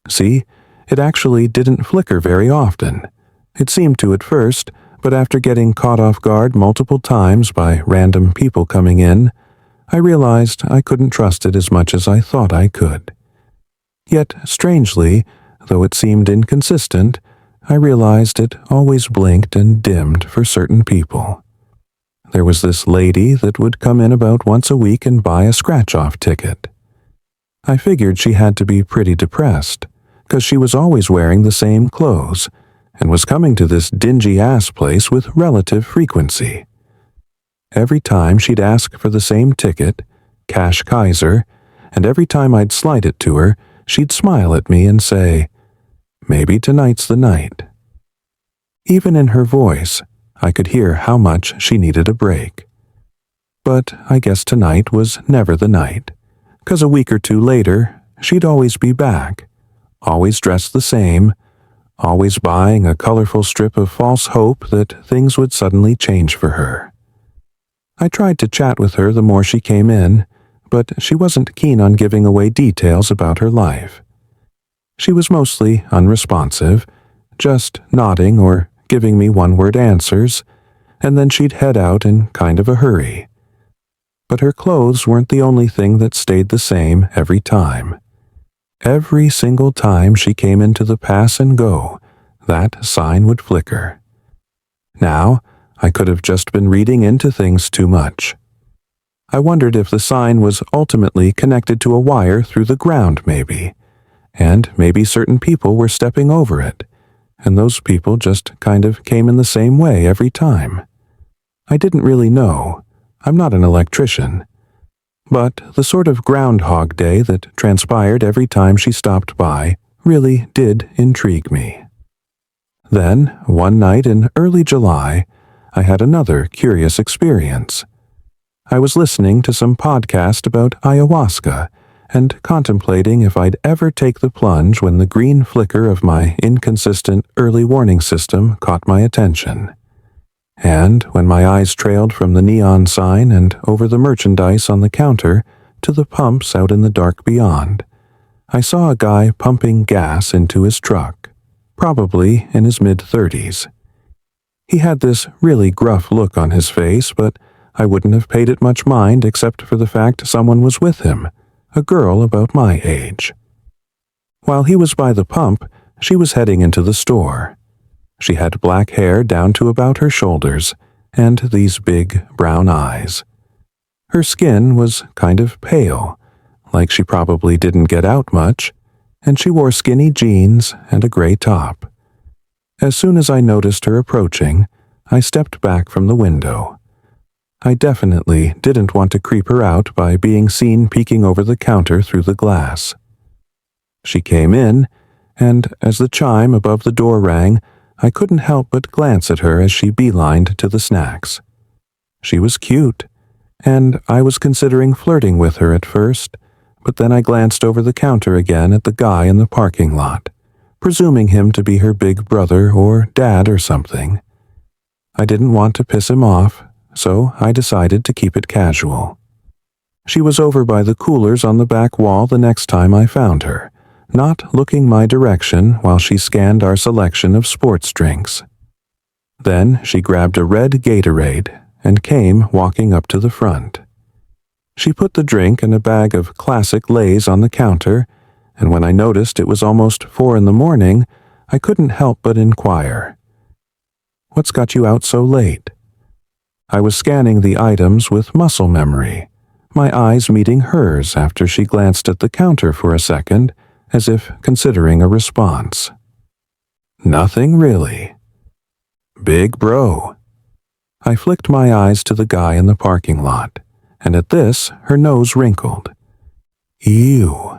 See, it actually didn't flicker very often. It seemed to at first, but after getting caught off guard multiple times by random people coming in, I realized I couldn't trust it as much as I thought I could. Yet, strangely, though it seemed inconsistent, I realized it always blinked and dimmed for certain people. There was this lady that would come in about once a week and buy a scratch-off ticket. I figured she had to be pretty depressed, 'cause she was always wearing the same clothes, and was coming to this dingy-ass place with relative frequency. Every time she'd ask for the same ticket, Cash Kaiser, and every time I'd slide it to her, she'd smile at me and say, "Maybe tonight's the night." Even in her voice, I could hear how much she needed a break. But I guess tonight was never the night, 'cause a week or two later, she'd always be back, always dressed the same, always buying a colorful strip of false hope that things would suddenly change for her. I tried to chat with her the more she came in, but she wasn't keen on giving away details about her life. She was mostly unresponsive, just nodding or giving me one-word answers, and then she'd head out in kind of a hurry. But her clothes weren't the only thing that stayed the same every time. Every single time she came into the pass and go, that sign would flicker. Now, I could have just been reading into things too much. I wondered if the sign was ultimately connected to a wire through the ground, maybe, and maybe certain people were stepping over it, and those people just kind of came in the same way every time. I didn't really know. I'm not an electrician. But the sort of Groundhog Day that transpired every time she stopped by really did intrigue me. Then, one night in early July, I had another curious experience. I was listening to some podcast about ayahuasca and contemplating if I'd ever take the plunge when the green flicker of my inconsistent early warning system caught my attention. And when my eyes trailed from the neon sign and over the merchandise on the counter to the pumps out in the dark beyond, I saw a guy pumping gas into his truck, probably in his mid-30s. He had this really gruff look on his face, but I wouldn't have paid it much mind except for the fact someone was with him, a girl about my age. While he was by the pump, she was heading into the store. She had black hair down to about her shoulders, and these big brown eyes. Her skin was kind of pale, like she probably didn't get out much, and she wore skinny jeans and a gray top. As soon as I noticed her approaching, I stepped back from the window. I definitely didn't want to creep her out by being seen peeking over the counter through the glass. She came in, and as the chime above the door rang, I couldn't help but glance at her as she beelined to the snacks. She was cute, and I was considering flirting with her at first, but then I glanced over the counter again at the guy in the parking lot, presuming him to be her big brother or dad or something. I didn't want to piss him off, so I decided to keep it casual. She was over by the coolers on the back wall the next time I found her, not looking my direction while she scanned our selection of sports drinks. Then she grabbed a red Gatorade and came walking up to the front. She put the drink and a bag of classic Lay's on the counter, and when I noticed it was almost 4 a.m, I couldn't help but inquire, "What's got you out so late?" I was scanning the items with muscle memory, my eyes meeting hers after she glanced at the counter for a second, as if considering a response. "Nothing really." "Big bro." I flicked my eyes to the guy in the parking lot, and at this her nose wrinkled. "Ew.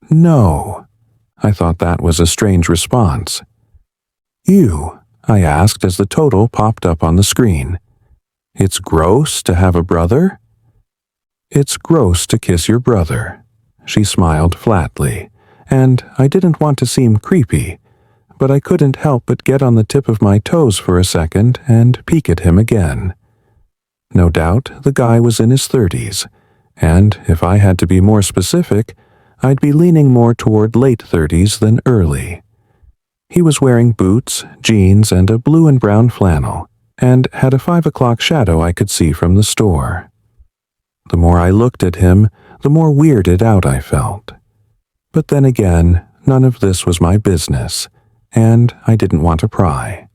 No." I thought that was a strange response. "Ew," I asked as the total popped up on the screen. "It's gross to have a brother?" "It's gross to kiss your brother." She smiled flatly, and I didn't want to seem creepy, but I couldn't help but get on the tip of my toes for a second and peek at him again. No doubt the guy was in his 30s, and if I had to be more specific, I'd be leaning more toward late 30s than early. He was wearing boots, jeans, and a blue and brown flannel, and had a 5 o'clock shadow I could see from the store. The more I looked at him, the more weirded out I felt. But then again, none of this was my business, and I didn't want to pry.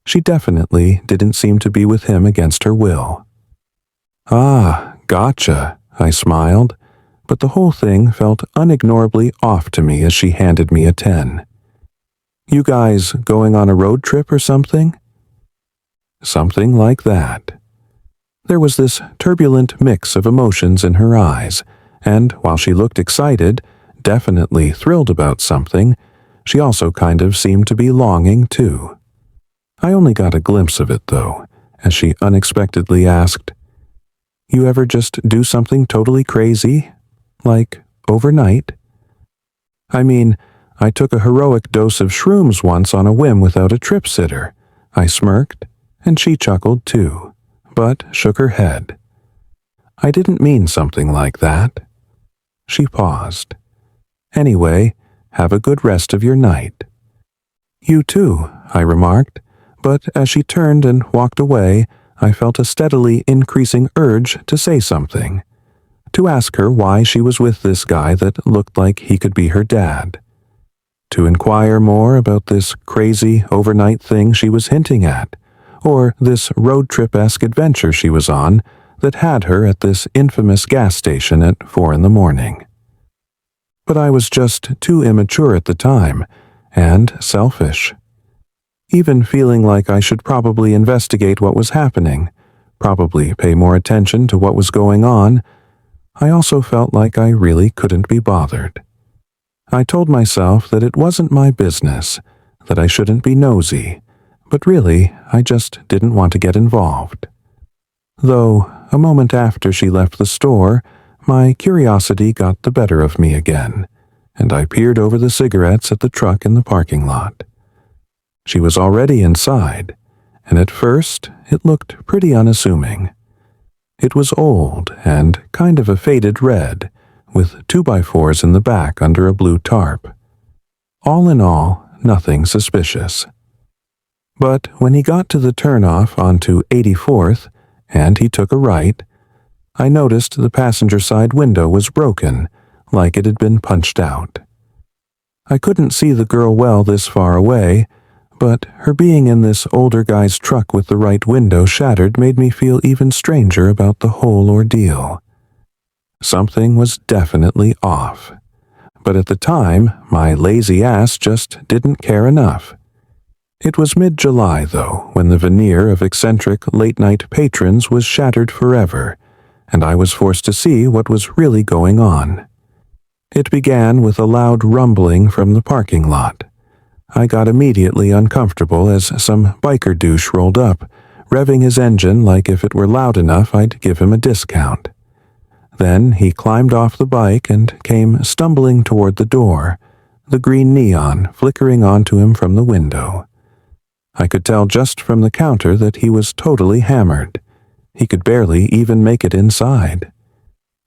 She definitely didn't seem to be with him against her will. "Ah, gotcha," I smiled, but the whole thing felt unignorably off to me as she handed me a 10. "You guys going on a road trip or something?" "Something like that." There was this turbulent mix of emotions in her eyes, and while she looked excited, definitely thrilled about something, she also kind of seemed to be longing too. I only got a glimpse of it, though, as she unexpectedly asked, "You ever just do something totally crazy? Like, overnight?" "I mean, I took a heroic dose of shrooms once on a whim without a trip sitter." I smirked, and she chuckled too, but shook her head. "I didn't mean something like that." She paused. "Anyway, have a good rest of your night." "You too," I remarked, but as she turned and walked away, I felt a steadily increasing urge to say something, to ask her why she was with this guy that looked like he could be her dad, to inquire more about this crazy overnight thing she was hinting at, or this road trip-esque adventure she was on that had her at this infamous gas station at 4 a.m. But I was just too immature at the time, and selfish. Even feeling like I should probably investigate what was happening, probably pay more attention to what was going on, I also felt like I really couldn't be bothered. I told myself that it wasn't my business, that I shouldn't be nosy, but really, I just didn't want to get involved. Though, a moment after she left the store, my curiosity got the better of me again, and I peered over the cigarettes at the truck in the parking lot. She was already inside, and at first it looked pretty unassuming. It was old and kind of a faded red, with 2x4s in the back under a blue tarp. All in all, nothing suspicious. But when he got to the turnoff onto 84th, and he took a right, I noticed the passenger side window was broken, like it had been punched out. I couldn't see the girl well this far away, But her being in this older guy's truck with the right window shattered made me feel even stranger about the whole ordeal. Something was definitely off. But at the time, my lazy ass just didn't care enough. It was mid-July, though, when the veneer of eccentric late-night patrons was shattered forever, and I was forced to see what was really going on. It began with a loud rumbling from the parking lot. I got immediately uncomfortable as some biker douche rolled up, revving his engine like if it were loud enough I'd give him a discount. Then he climbed off the bike and came stumbling toward the door, the green neon flickering onto him from the window. I could tell just from the counter that he was totally hammered. He could barely even make it inside.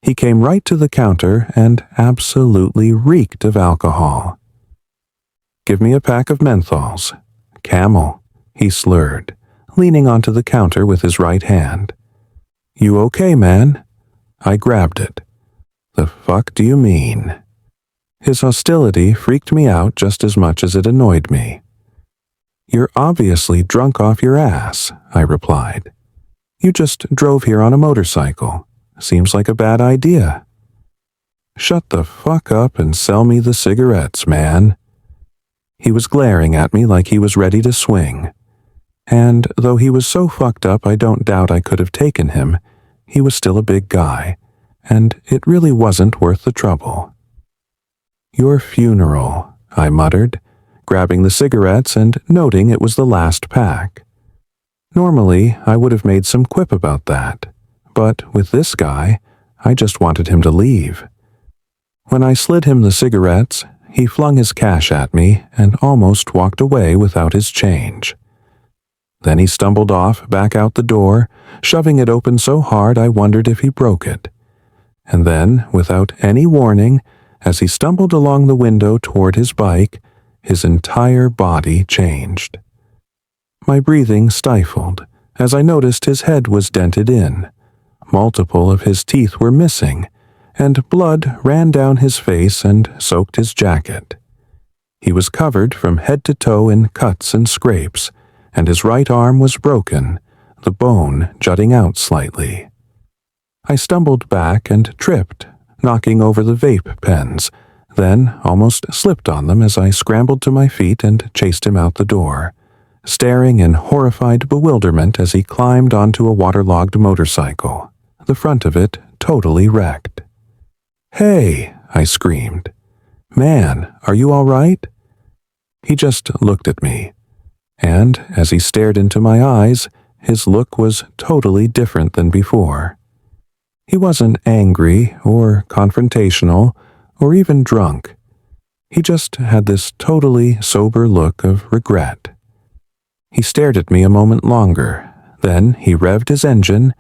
He came right to the counter and absolutely reeked of alcohol. "Give me a pack of menthols. Camel," he slurred, leaning onto the counter with his right hand. "You okay, man?" I grabbed it. "The fuck do you mean?" His hostility freaked me out just as much as it annoyed me. "You're obviously drunk off your ass," I replied. "You just drove here on a motorcycle. Seems like a bad idea." "Shut the fuck up and sell me the cigarettes, man." He was glaring at me like he was ready to swing. And though he was so fucked up I don't doubt I could have taken him, he was still a big guy, and it really wasn't worth the trouble. "Your funeral," I muttered, grabbing the cigarettes and noting it was the last pack. Normally, I would have made some quip about that, but with this guy, I just wanted him to leave. When I slid him the cigarettes, he flung his cash at me and almost walked away without his change. Then he stumbled off back out the door, shoving it open so hard I wondered if he broke it. And then, without any warning, as he stumbled along the window toward his bike, his entire body changed. My breathing stifled as I noticed his head was dented in. Multiple of his teeth were missing, and blood ran down his face and soaked his jacket. He was covered from head to toe in cuts and scrapes, and his right arm was broken, the bone jutting out slightly. I stumbled back and tripped, knocking over the vape pens, then almost slipped on them as I scrambled to my feet and chased him out the door, staring in horrified bewilderment as he climbed onto a waterlogged motorcycle, the front of it totally wrecked. "Hey!" I screamed. "Man, are you all right?" He just looked at me, and as he stared into my eyes, his look was totally different than before. He wasn't angry or confrontational or even drunk. He just had this totally sober look of regret. He stared at me a moment longer, then he revved his engine,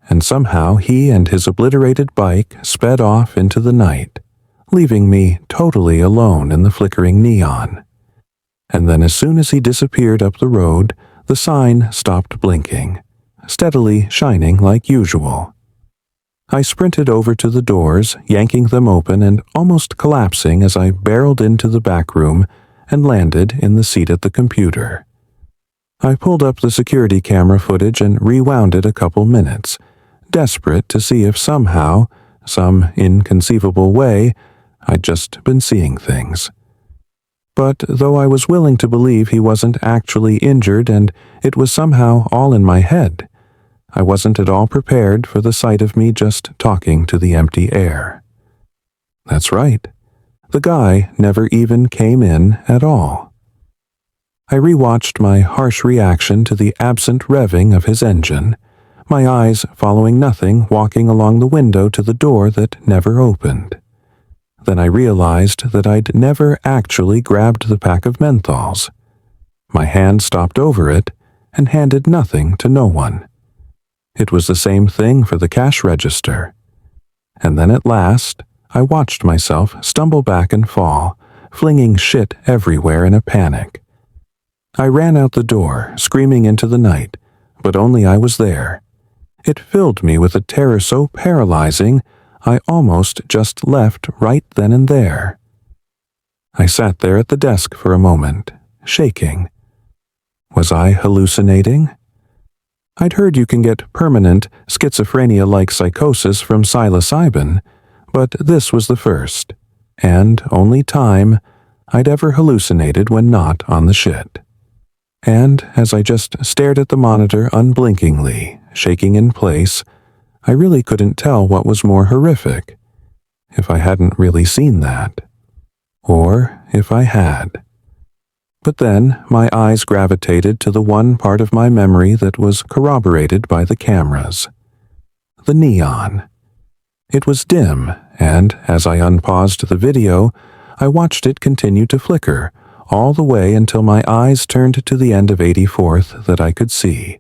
and somehow he and his obliterated bike sped off into the night, leaving me totally alone in the flickering neon. And then as soon as he disappeared up the road, the sign stopped blinking, steadily shining like usual. I sprinted over to the doors, yanking them open and almost collapsing as I barreled into the back room and landed in the seat at the computer. I pulled up the security camera footage and rewound it a couple minutes, desperate to see if somehow, some inconceivable way, I'd just been seeing things. But though I was willing to believe he wasn't actually injured and it was somehow all in my head, I wasn't at all prepared for the sight of me just talking to the empty air. That's right. The guy never even came in at all. I rewatched my harsh reaction to the absent revving of his engine, my eyes following nothing walking along the window to the door that never opened. Then I realized that I'd never actually grabbed the pack of menthols. My hand stopped over it and handed nothing to no one. It was the same thing for the cash register. And then at last, I watched myself stumble back and fall, flinging shit everywhere in a panic. I ran out the door, screaming into the night, but only I was there. It filled me with a terror so paralyzing, I almost just left right then and there. I sat there at the desk for a moment, shaking, Was I hallucinating? I'd heard you can get permanent schizophrenia-like psychosis from psilocybin, but this was the first, and only time, I'd ever hallucinated when not on the shit. And as I just stared at the monitor unblinkingly, shaking in place, I really couldn't tell what was more horrific, if I hadn't really seen that, or if I had. But then my eyes gravitated to the one part of my memory that was corroborated by the cameras. The neon. It was dim, and as I unpaused the video, I watched it continue to flicker, all the way until my eyes turned to the end of 84th that I could see.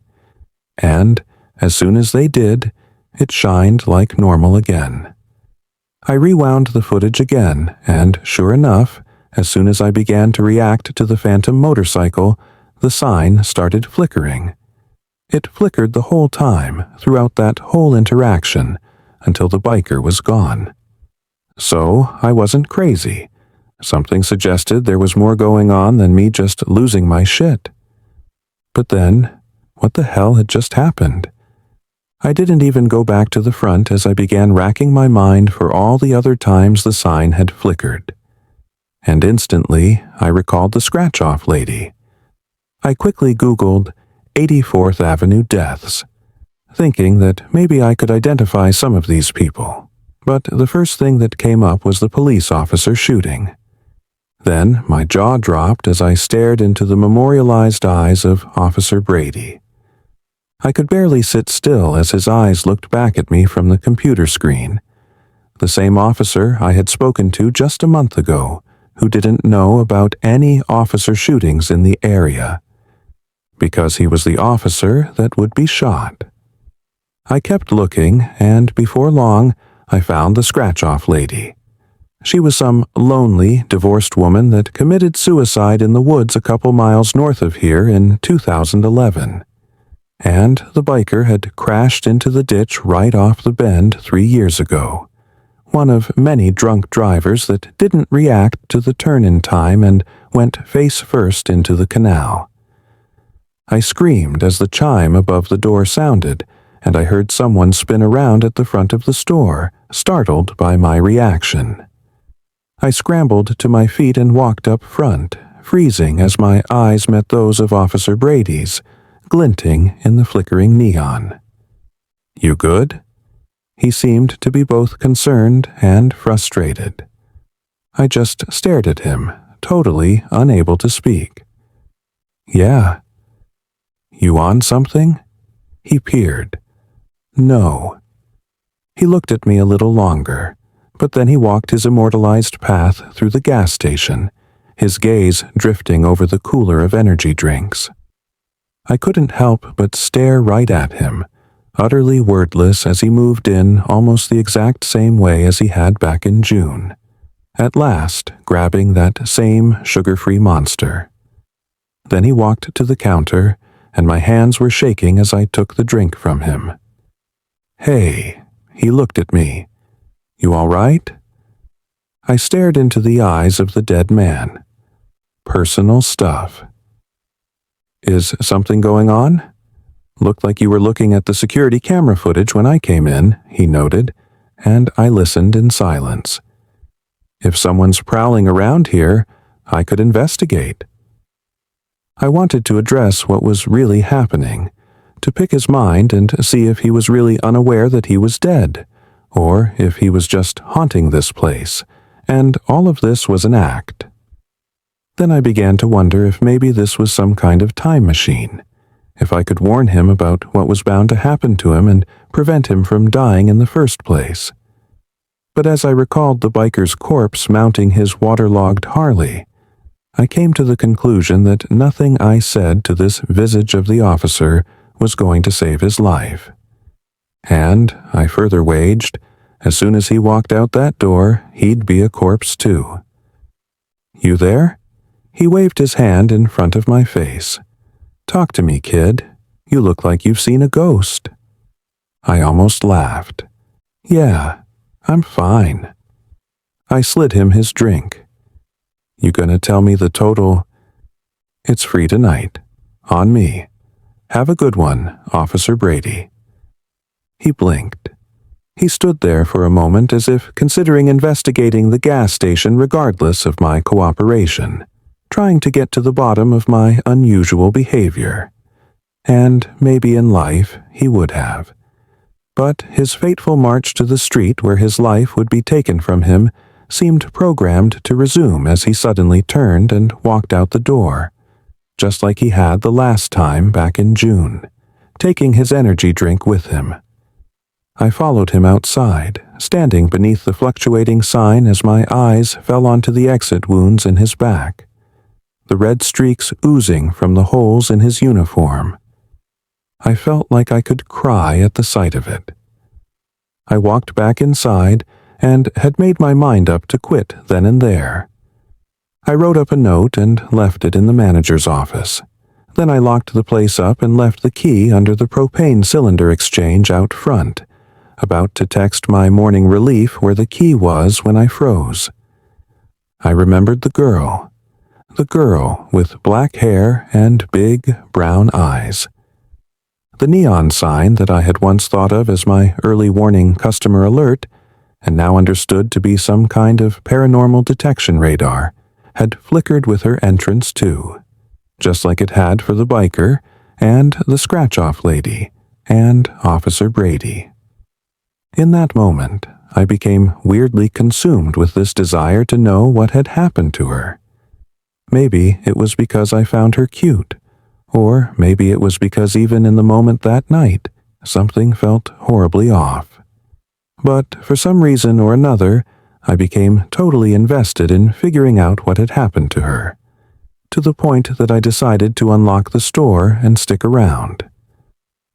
And, as soon as they did, it shined like normal again. I rewound the footage again, and sure enough, as soon as I began to react to the phantom motorcycle, the sign started flickering. It flickered the whole time, throughout that whole interaction, until the biker was gone. So, I wasn't crazy. Something suggested there was more going on than me just losing my shit. But then, what the hell had just happened? I didn't even go back to the front as I began racking my mind for all the other times the sign had flickered. And instantly, I recalled the scratch-off lady. I quickly Googled 84th Avenue deaths, thinking that maybe I could identify some of these people. But the first thing that came up was the police officer shooting. Then my jaw dropped as I stared into the memorialized eyes of Officer Brady. I could barely sit still as his eyes looked back at me from the computer screen. The same officer I had spoken to just a month ago, who didn't know about any officer shootings in the area, because he was the officer that would be shot. I kept looking, and before long, I found the scratch-off lady. She was some lonely, divorced woman that committed suicide in the woods a couple miles north of here in 2011. And the biker had crashed into the ditch right off the bend 3 years ago. One of many drunk drivers that didn't react to the turn in time and went face first into the canal. I screamed as the chime above the door sounded, and I heard someone spin around at the front of the store, startled by my reaction. I scrambled to my feet and walked up front, freezing as my eyes met those of Officer Brady's, glinting in the flickering neon. "You good?" He seemed to be both concerned and frustrated. I just stared at him, totally unable to speak. "Yeah." "You on something?" He peered. "No." He looked at me a little longer, but then he walked his immortalized path through the gas station, his gaze drifting over the cooler of energy drinks. I couldn't help but stare right at him, utterly wordless as he moved in almost the exact same way as he had back in June, at last grabbing that same sugar-free monster. Then he walked to the counter, and my hands were shaking as I took the drink from him. "Hey," he looked at me. "You all right?" I stared into the eyes of the dead man. "Personal stuff." "Is something going on?" "Looked like you were looking at the security camera footage when I came in," he noted, and I listened in silence. "If someone's prowling around here, I could investigate." I wanted to address what was really happening, to pick his mind and see if he was really unaware that he was dead, or if he was just haunting this place, and all of this was an act. Then I began to wonder if maybe this was some kind of time machine, if I could warn him about what was bound to happen to him and prevent him from dying in the first place. But as I recalled the biker's corpse mounting his waterlogged Harley, I came to the conclusion that nothing I said to this visage of the officer was going to save his life. And, I further waged, as soon as he walked out that door, he'd be a corpse too. "You there?" He waved his hand in front of my face. "Talk to me, kid. You look like you've seen a ghost." I almost laughed. "Yeah, I'm fine." I slid him his drink. "You gonna tell me the total?" "It's free tonight. On me. Have a good one, Officer Brady." He blinked. He stood there for a moment as if considering investigating the gas station regardless of my cooperation, trying to get to the bottom of my unusual behavior. And maybe in life he would have. But his fateful march to the street where his life would be taken from him seemed programmed to resume as he suddenly turned and walked out the door, just like he had the last time back in June, taking his energy drink with him. I followed him outside, standing beneath the fluctuating sign as my eyes fell onto the exit wounds in his back, the red streaks oozing from the holes in his uniform. I felt like I could cry at the sight of it. I walked back inside and had made my mind up to quit then and there. I wrote up a note and left it in the manager's office. Then I locked the place up and left the key under the propane cylinder exchange out front, about to text my morning relief where the key was when I froze. I remembered the girl with black hair and big brown eyes. The neon sign that I had once thought of as my early warning customer alert, and now understood to be some kind of paranormal detection radar, had flickered with her entrance too, just like it had for the biker and the scratch-off lady and Officer Brady. In that moment, I became weirdly consumed with this desire to know what had happened to her. Maybe it was because I found her cute, or maybe it was because even in the moment that night, something felt horribly off. But for some reason or another, I became totally invested in figuring out what had happened to her, to the point that I decided to unlock the store and stick around.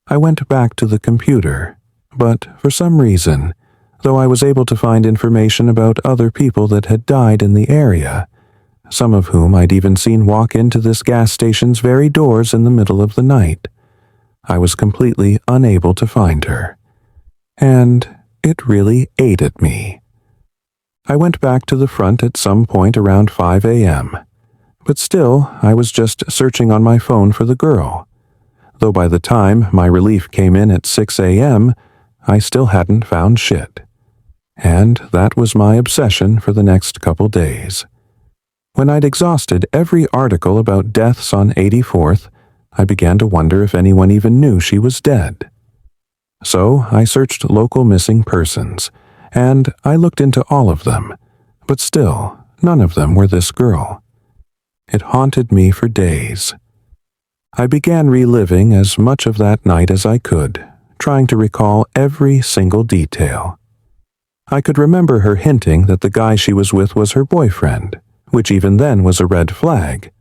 I went back to the computer, but for some reason, though I was able to find information about other people that had died in the area, some of whom I'd even seen walk into this gas station's very doors in the middle of the night, I was completely unable to find her. And it really ate at me. I went back to the front at some point around 5 a.m., but still I was just searching on my phone for the girl, though by the time my relief came in at 6 a.m., I still hadn't found shit. And that was my obsession for the next couple days. When I'd exhausted every article about deaths on 84th, I began to wonder if anyone even knew she was dead. So I searched local missing persons, and I looked into all of them, but still, none of them were this girl. It haunted me for days. I began reliving as much of that night as I could, trying to recall every single detail. I could remember her hinting that the guy she was with was her boyfriend, which even then was a red flag.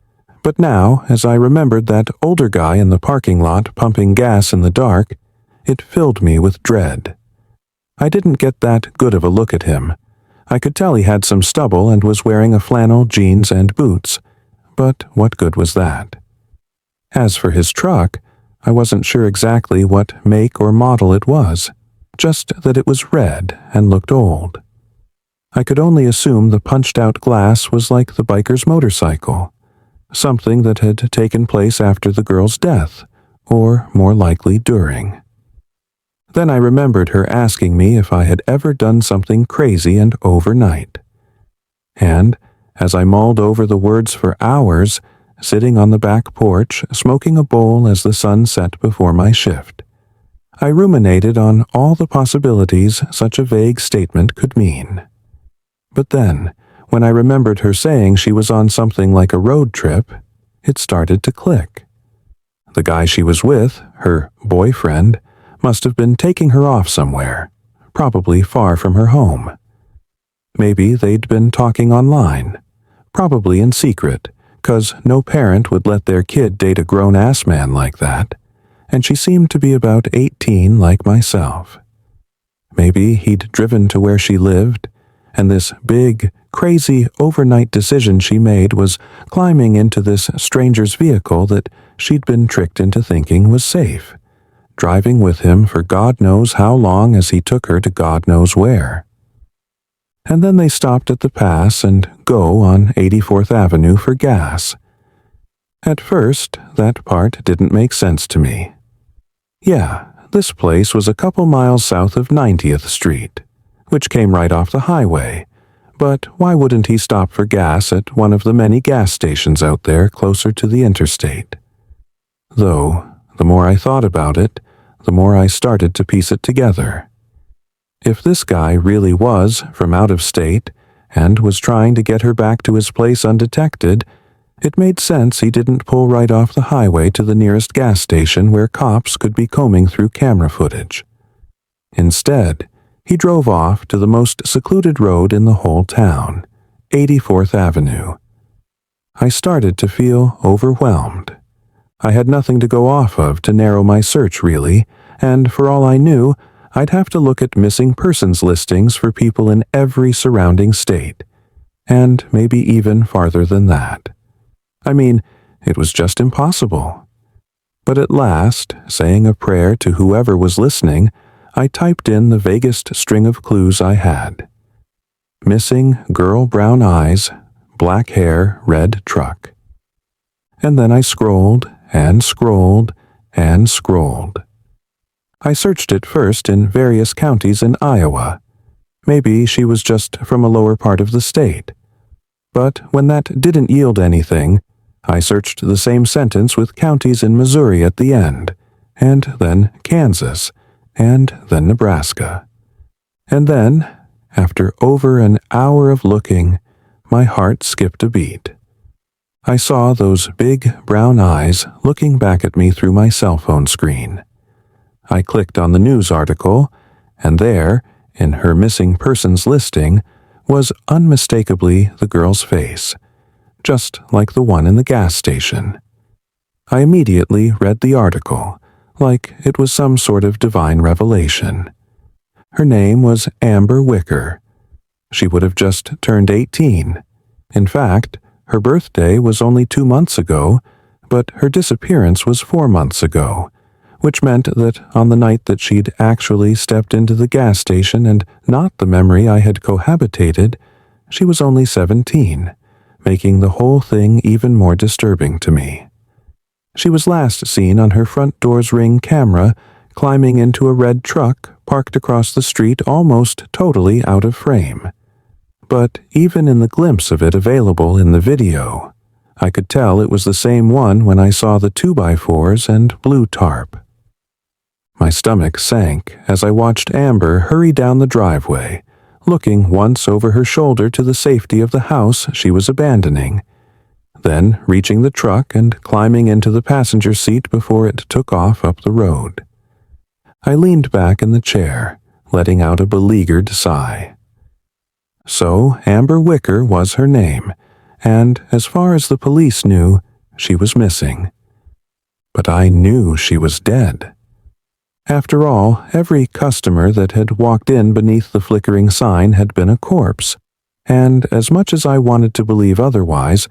But now, as I remembered that older guy in the parking lot pumping gas in the dark, it filled me with dread. I didn't get that good of a look at him. I could tell he had some stubble and was wearing a flannel, jeans, and boots, but what good was that? As for his truck, I wasn't sure exactly what make or model it was, just that it was red and looked old. I could only assume the punched-out glass was like the biker's motorcycle, something that had taken place after the girl's death, or more likely during. Then I remembered her asking me if I had ever done something crazy and overnight. And, as I mulled over the words for hours, sitting on the back porch, smoking a bowl as the sun set before my shift, I ruminated on all the possibilities such a vague statement could mean. But then, when I remembered her saying she was on something like a road trip, it started to click. The guy she was with, her boyfriend, must have been taking her off somewhere, probably far from her home. Maybe they'd been talking online, probably in secret, 'cause no parent would let their kid date a grown-ass man like that, and she seemed to be about 18 like myself. Maybe he'd driven to where she lived, and this big, crazy overnight decision she made was climbing into this stranger's vehicle that she'd been tricked into thinking was safe, driving with him for God knows how long as he took her to God knows where. And then they stopped at the pass and go on 84th Avenue for gas. At first, that part didn't make sense to me. Yeah, this place was a couple miles south of 90th Street, which came right off the highway, but why wouldn't he stop for gas at one of the many gas stations out there closer to the interstate? Though, the more I thought about it, the more I started to piece it together. If this guy really was from out of state and was trying to get her back to his place undetected, it made sense he didn't pull right off the highway to the nearest gas station where cops could be combing through camera footage. Instead, he drove off to the most secluded road in the whole town, 84th Avenue. I started to feel overwhelmed. I had nothing to go off of to narrow my search, really, and for all I knew, I'd have to look at missing persons listings for people in every surrounding state, and maybe even farther than that. I mean, it was just impossible. But at last, saying a prayer to whoever was listening, I typed in the vaguest string of clues I had. Missing girl brown eyes, black hair, red truck. And then I scrolled and scrolled and scrolled. I searched it first in various counties in Iowa. Maybe she was just from a lower part of the state. But when that didn't yield anything, I searched the same sentence with counties in Missouri at the end, and then Kansas, and then Nebraska. And then, after over an hour of looking, my heart skipped a beat. I saw those big brown eyes looking back at me through my cell phone screen. I clicked on the news article, and there, in her missing persons listing, was unmistakably the girl's face, just like the one in the gas station. I immediately read the article, like it was some sort of divine revelation. Her name was Amber Wicker. She would have just turned 18. In fact, her birthday was only 2 months ago, but her disappearance was 4 months ago, which meant that on the night that she'd actually stepped into the gas station and not the memory I had cohabitated, she was only 17, making the whole thing even more disturbing to me. She was last seen on her front door's Ring camera, climbing into a red truck parked across the street almost totally out of frame. But even in the glimpse of it available in the video, I could tell it was the same one when I saw the 2x4s and blue tarp. My stomach sank as I watched Amber hurry down the driveway, looking once over her shoulder to the safety of the house she was abandoning, then reaching the truck and climbing into the passenger seat before it took off up the road. I leaned back in the chair, letting out a beleaguered sigh. So Amber Wicker was her name, and as far as the police knew, she was missing. But I knew she was dead. After all, every customer that had walked in beneath the flickering sign had been a corpse, and as much as I wanted to believe otherwise,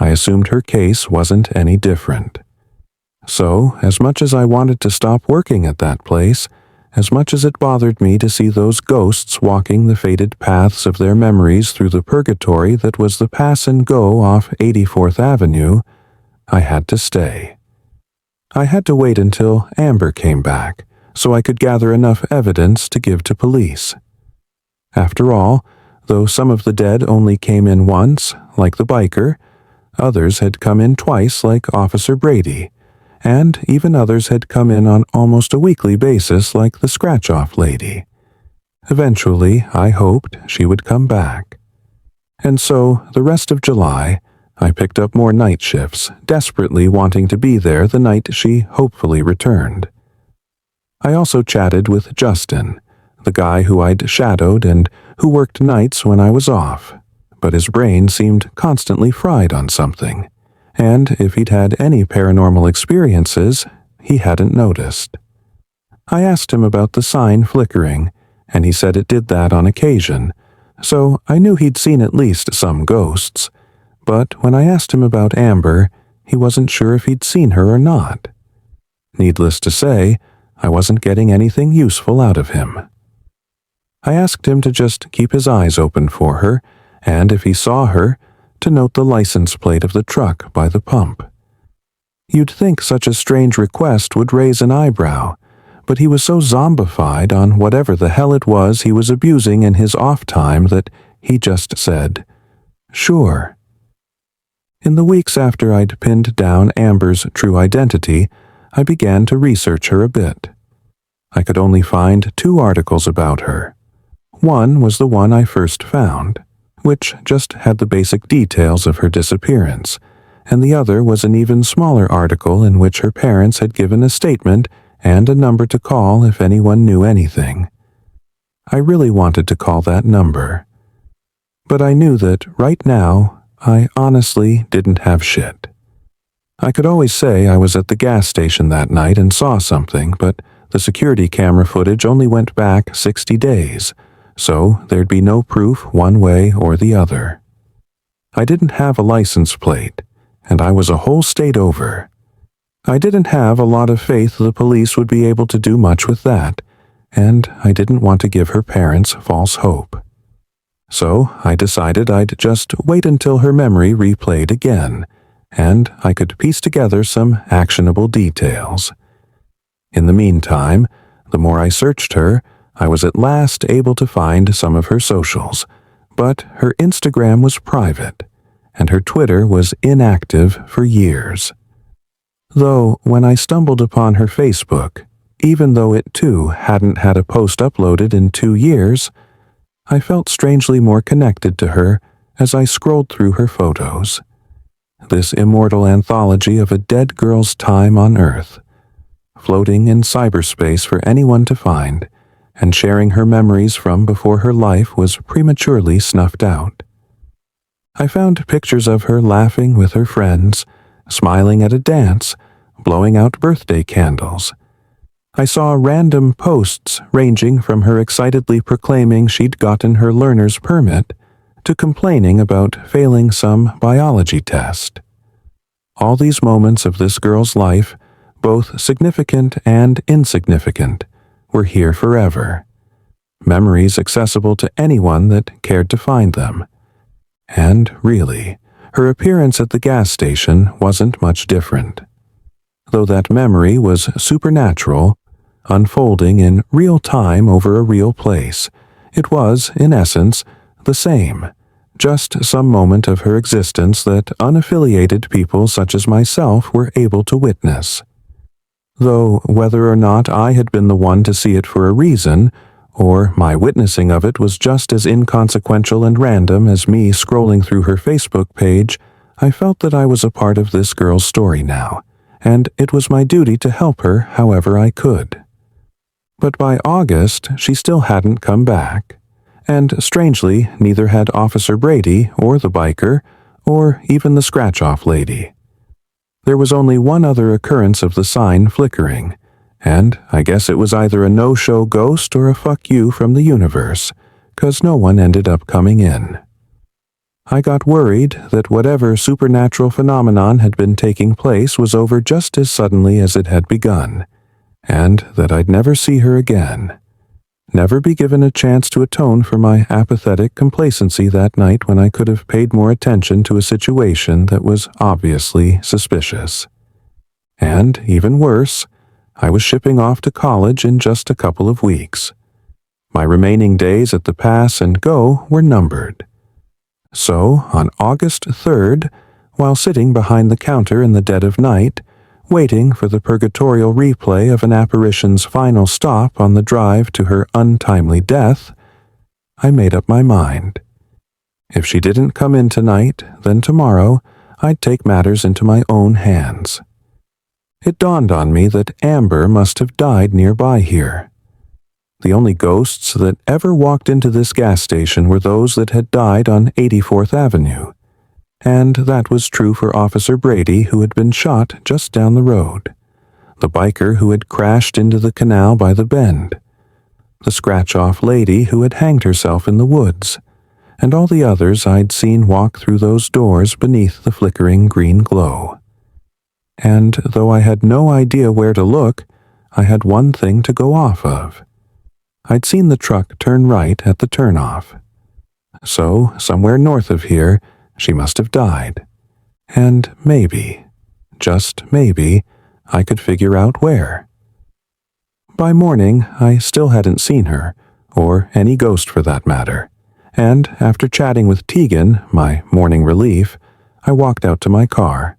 I assumed her case wasn't any different. So, as much as I wanted to stop working at that place, as much as it bothered me to see those ghosts walking the faded paths of their memories through the purgatory that was the pass and go off 84th Avenue, I had to stay. I had to wait until Amber came back, so I could gather enough evidence to give to police. After all, though some of the dead only came in once, like the biker, others had come in twice, like Officer Brady, and even others had come in on almost a weekly basis like the scratch-off lady. Eventually, I hoped she would come back. And so, the rest of July, I picked up more night shifts, desperately wanting to be there the night she hopefully returned. I also chatted with Justin, the guy who I'd shadowed and who worked nights when I was off, but his brain seemed constantly fried on something, and if he'd had any paranormal experiences, he hadn't noticed. I asked him about the sign flickering, and he said it did that on occasion, so I knew he'd seen at least some ghosts, but when I asked him about Amber, he wasn't sure if he'd seen her or not. Needless to say, I wasn't getting anything useful out of him. I asked him to just keep his eyes open for her, and if he saw her, to note the license plate of the truck by the pump. You'd think such a strange request would raise an eyebrow, but he was so zombified on whatever the hell it was he was abusing in his off time that he just said, "Sure." In the weeks after I'd pinned down Amber's true identity, I began to research her a bit. I could only find 2 articles about her. One was the one I first found, which just had the basic details of her disappearance, and the other was an even smaller article in which her parents had given a statement and a number to call if anyone knew anything. I really wanted to call that number. But I knew that right now, I honestly didn't have shit. I could always say I was at the gas station that night and saw something, but the security camera footage only went back 60 days, so there'd be no proof one way or the other. I didn't have a license plate, and I was a whole state over. I didn't have a lot of faith the police would be able to do much with that, and I didn't want to give her parents false hope. So I decided I'd just wait until her memory replayed again, and I could piece together some actionable details. In the meantime, the more I searched her, I was at last able to find some of her socials, but her Instagram was private, and her Twitter was inactive for years. Though, when I stumbled upon her Facebook, even though it too hadn't had a post uploaded in 2 years, I felt strangely more connected to her as I scrolled through her photos. This immortal anthology of a dead girl's time on Earth, floating in cyberspace for anyone to find, and sharing her memories from before her life was prematurely snuffed out. I found pictures of her laughing with her friends, smiling at a dance, blowing out birthday candles. I saw random posts ranging from her excitedly proclaiming she'd gotten her learner's permit to complaining about failing some biology test. All these moments of this girl's life, both significant and insignificant, were here forever. Memories accessible to anyone that cared to find them. And really, her appearance at the gas station wasn't much different. Though that memory was supernatural, unfolding in real time over a real place, it was, in essence, the same, just some moment of her existence that unaffiliated people such as myself were able to witness. Though whether or not I had been the one to see it for a reason, or my witnessing of it was just as inconsequential and random as me scrolling through her Facebook page, I felt that I was a part of this girl's story now, and it was my duty to help her however I could. But by August, she still hadn't come back, and strangely, neither had Officer Brady or the biker, or even the scratch-off lady. There was only one other occurrence of the sign flickering, and I guess it was either a no-show ghost or a fuck you from the universe, 'cause no one ended up coming in. I got worried that whatever supernatural phenomenon had been taking place was over just as suddenly as it had begun, and that I'd never see her again, never be given a chance to atone for my apathetic complacency that night when I could have paid more attention to a situation that was obviously suspicious. And, even worse, I was shipping off to college in just a couple of weeks. My remaining days at the pass and go were numbered. So, on August 3rd, while sitting behind the counter in the dead of night, waiting for the purgatorial replay of an apparition's final stop on the drive to her untimely death, I made up my mind. If she didn't come in tonight, then tomorrow I'd take matters into my own hands. It dawned on me that Amber must have died nearby here. The only ghosts that ever walked into this gas station were those that had died on 84th Avenue, and that was true for Officer Brady, who had been shot just down the road, the biker who had crashed into the canal by the bend, the scratch-off lady who had hanged herself in the woods, and all the others I'd seen walk through those doors beneath the flickering green glow. And though I had no idea where to look, I had one thing to go off of. I'd seen the truck turn right at the turnoff. So, somewhere north of here, she must have died. And maybe, just maybe, I could figure out where. By morning, I still hadn't seen her, or any ghost for that matter, and after chatting with Tegan, my morning relief, I walked out to my car.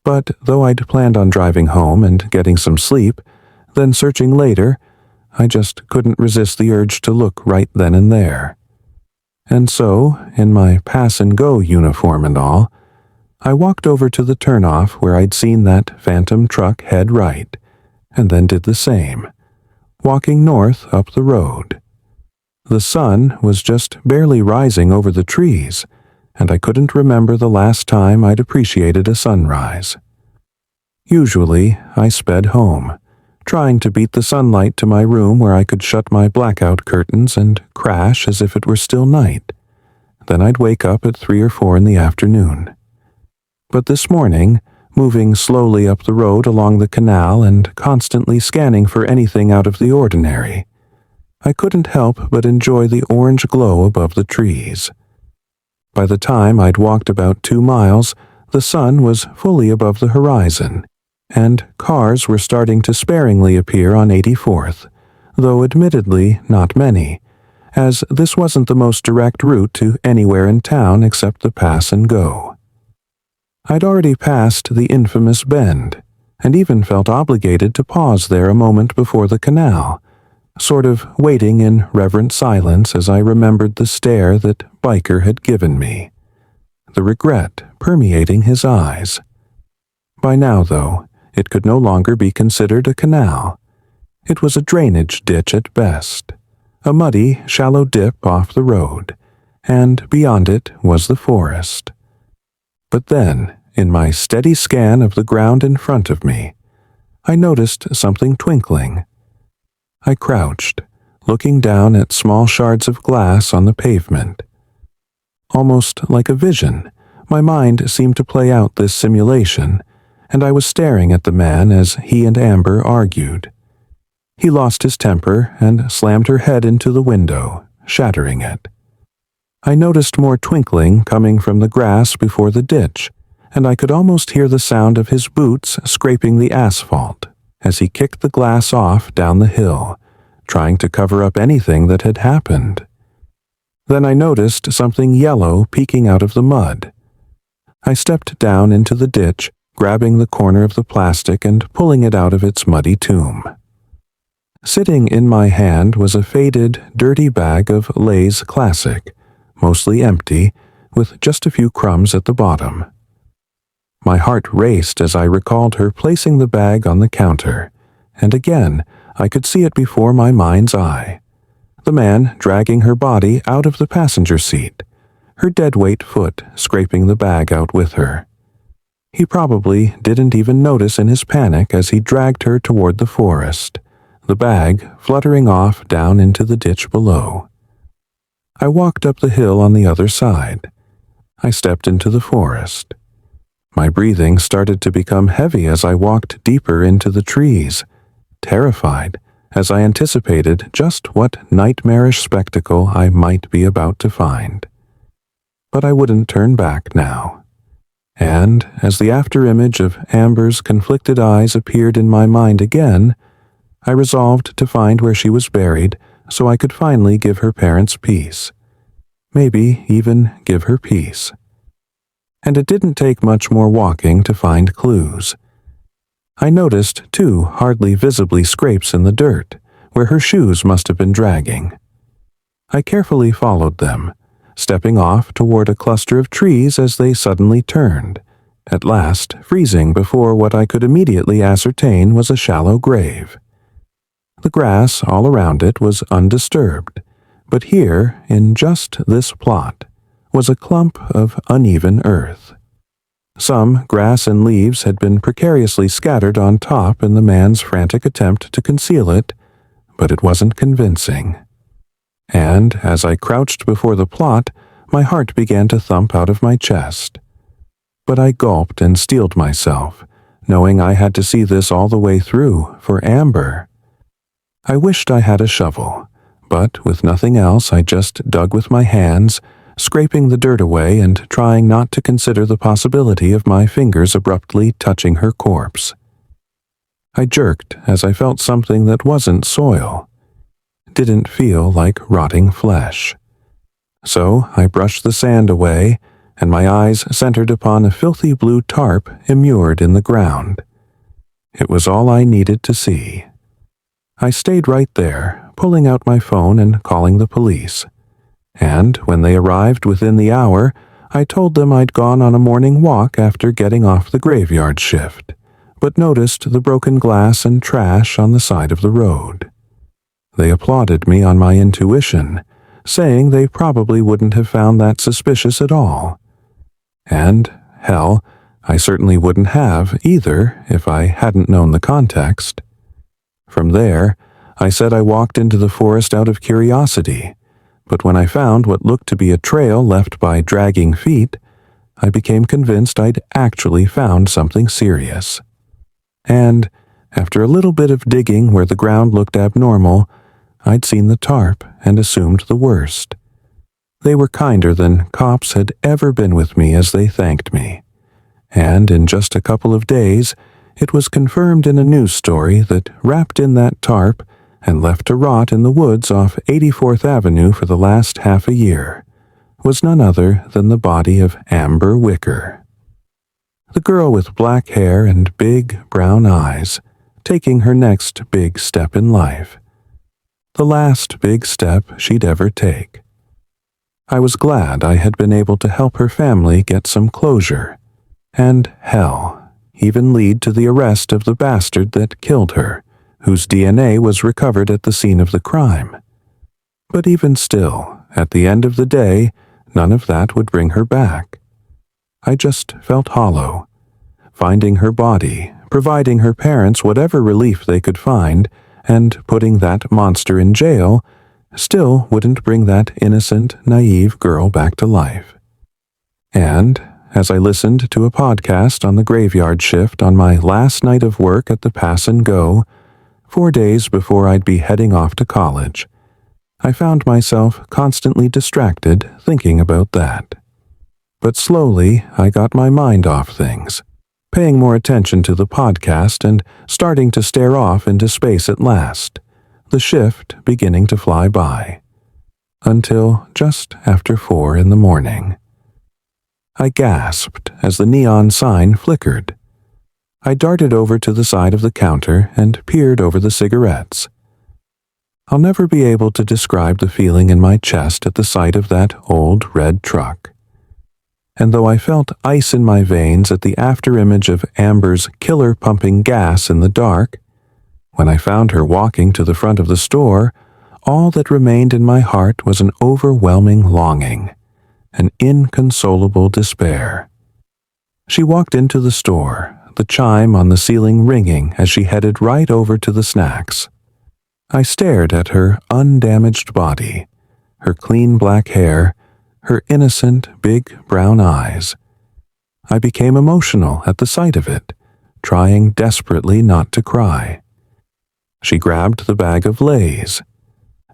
But though I'd planned on driving home and getting some sleep, then searching later, I just couldn't resist the urge to look right then and there. And so, in my pass-and-go uniform and all, I walked over to the turnoff where I'd seen that phantom truck head right, and then did the same, walking north up the road. The sun was just barely rising over the trees, and I couldn't remember the last time I'd appreciated a sunrise. Usually, I sped home, trying to beat the sunlight to my room where I could shut my blackout curtains and crash as if it were still night. Then I'd wake up at 3 or 4 in the afternoon. But this morning, moving slowly up the road along the canal and constantly scanning for anything out of the ordinary, I couldn't help but enjoy the orange glow above the trees. By the time I'd walked about 2 miles, the sun was fully above the horizon, and cars were starting to sparingly appear on 84th, though admittedly not many, as this wasn't the most direct route to anywhere in town except the pass and go. I'd already passed the infamous bend, and even felt obligated to pause there a moment before the canal, sort of waiting in reverent silence as I remembered the stare that Biker had given me, the regret permeating his eyes. By now, though, it could no longer be considered a canal. It was a drainage ditch at best, a muddy, shallow dip off the road, and beyond it was the forest. But then, in my steady scan of the ground in front of me, I noticed something twinkling. I crouched, looking down at small shards of glass on the pavement. Almost like a vision, my mind seemed to play out this simulation, and I was staring at the man as he and Amber argued. He lost his temper and slammed her head into the window, shattering it. I noticed more twinkling coming from the grass before the ditch, and I could almost hear the sound of his boots scraping the asphalt as he kicked the glass off down the hill, trying to cover up anything that had happened. Then I noticed something yellow peeking out of the mud. I stepped down into the ditch, grabbing the corner of the plastic and pulling it out of its muddy tomb. Sitting in my hand was a faded, dirty bag of Lay's Classic, mostly empty, with just a few crumbs at the bottom. My heart raced as I recalled her placing the bag on the counter, and again I could see it before my mind's eye. The man dragging her body out of the passenger seat, her deadweight foot scraping the bag out with her. He probably didn't even notice in his panic as he dragged her toward the forest, the bag fluttering off down into the ditch below. I walked up the hill on the other side. I stepped into the forest. My breathing started to become heavy as I walked deeper into the trees, terrified as I anticipated just what nightmarish spectacle I might be about to find. But I wouldn't turn back now. And as the afterimage of Amber's conflicted eyes appeared in my mind again, I resolved to find where she was buried so I could finally give her parents peace. Maybe even give her peace. And it didn't take much more walking to find clues. I noticed 2 hardly visibly scrapes in the dirt, where her shoes must have been dragging. I carefully followed them, stepping off toward a cluster of trees as they suddenly turned, at last freezing before what I could immediately ascertain was a shallow grave. The grass all around it was undisturbed, but here, in just this plot, was a clump of uneven earth. Some grass and leaves had been precariously scattered on top in the man's frantic attempt to conceal it, but it wasn't convincing. And as I crouched before the plot, my heart began to thump out of my chest. But I gulped and steeled myself, knowing I had to see this all the way through for Amber. I wished I had a shovel, but with nothing else I just dug with my hands, scraping the dirt away and trying not to consider the possibility of my fingers abruptly touching her corpse. I jerked as I felt something that wasn't soil. Didn't feel like rotting flesh. So I brushed the sand away, and my eyes centered upon a filthy blue tarp immured in the ground. It was all I needed to see. I stayed right there, pulling out my phone and calling the police. And when they arrived within the hour, I told them I'd gone on a morning walk after getting off the graveyard shift, but noticed the broken glass and trash on the side of the road. They applauded me on my intuition, saying they probably wouldn't have found that suspicious at all. And, hell, I certainly wouldn't have either if I hadn't known the context. From there, I said I walked into the forest out of curiosity, but when I found what looked to be a trail left by dragging feet, I became convinced I'd actually found something serious. And, after a little bit of digging where the ground looked abnormal, I'd seen the tarp and assumed the worst. They were kinder than cops had ever been with me as they thanked me. And in just a couple of days, it was confirmed in a news story that wrapped in that tarp and left to rot in the woods off 84th Avenue for the last half a year was none other than the body of Amber Wicker. The girl with black hair and big brown eyes, taking her next big step in life. The last big step she'd ever take. I was glad I had been able to help her family get some closure, and hell, even lead to the arrest of the bastard that killed her, whose DNA was recovered at the scene of the crime. But even still, at the end of the day, none of that would bring her back. I just felt hollow. Finding her body, providing her parents whatever relief they could find, and putting that monster in jail still wouldn't bring that innocent, naive girl back to life. And, as I listened to a podcast on the graveyard shift on my last night of work at the Pass and Go, 4 days before I'd be heading off to college, I found myself constantly distracted thinking about that. But slowly I got my mind off things, paying more attention to the podcast and starting to stare off into space at last, the shift beginning to fly by. Until just after 4 in the morning. I gasped as the neon sign flickered. I darted over to the side of the counter and peered over the cigarettes. I'll never be able to describe the feeling in my chest at the sight of that old red truck. And though I felt ice in my veins at the afterimage of Amber's killer pumping gas in the dark, when I found her walking to the front of the store, all that remained in my heart was an overwhelming longing, an inconsolable despair. She walked into the store, the chime on the ceiling ringing as she headed right over to the snacks. I stared at her undamaged body, her clean black hair, her innocent big brown eyes. I became emotional at the sight of it, trying desperately not to cry. She grabbed the bag of Lay's.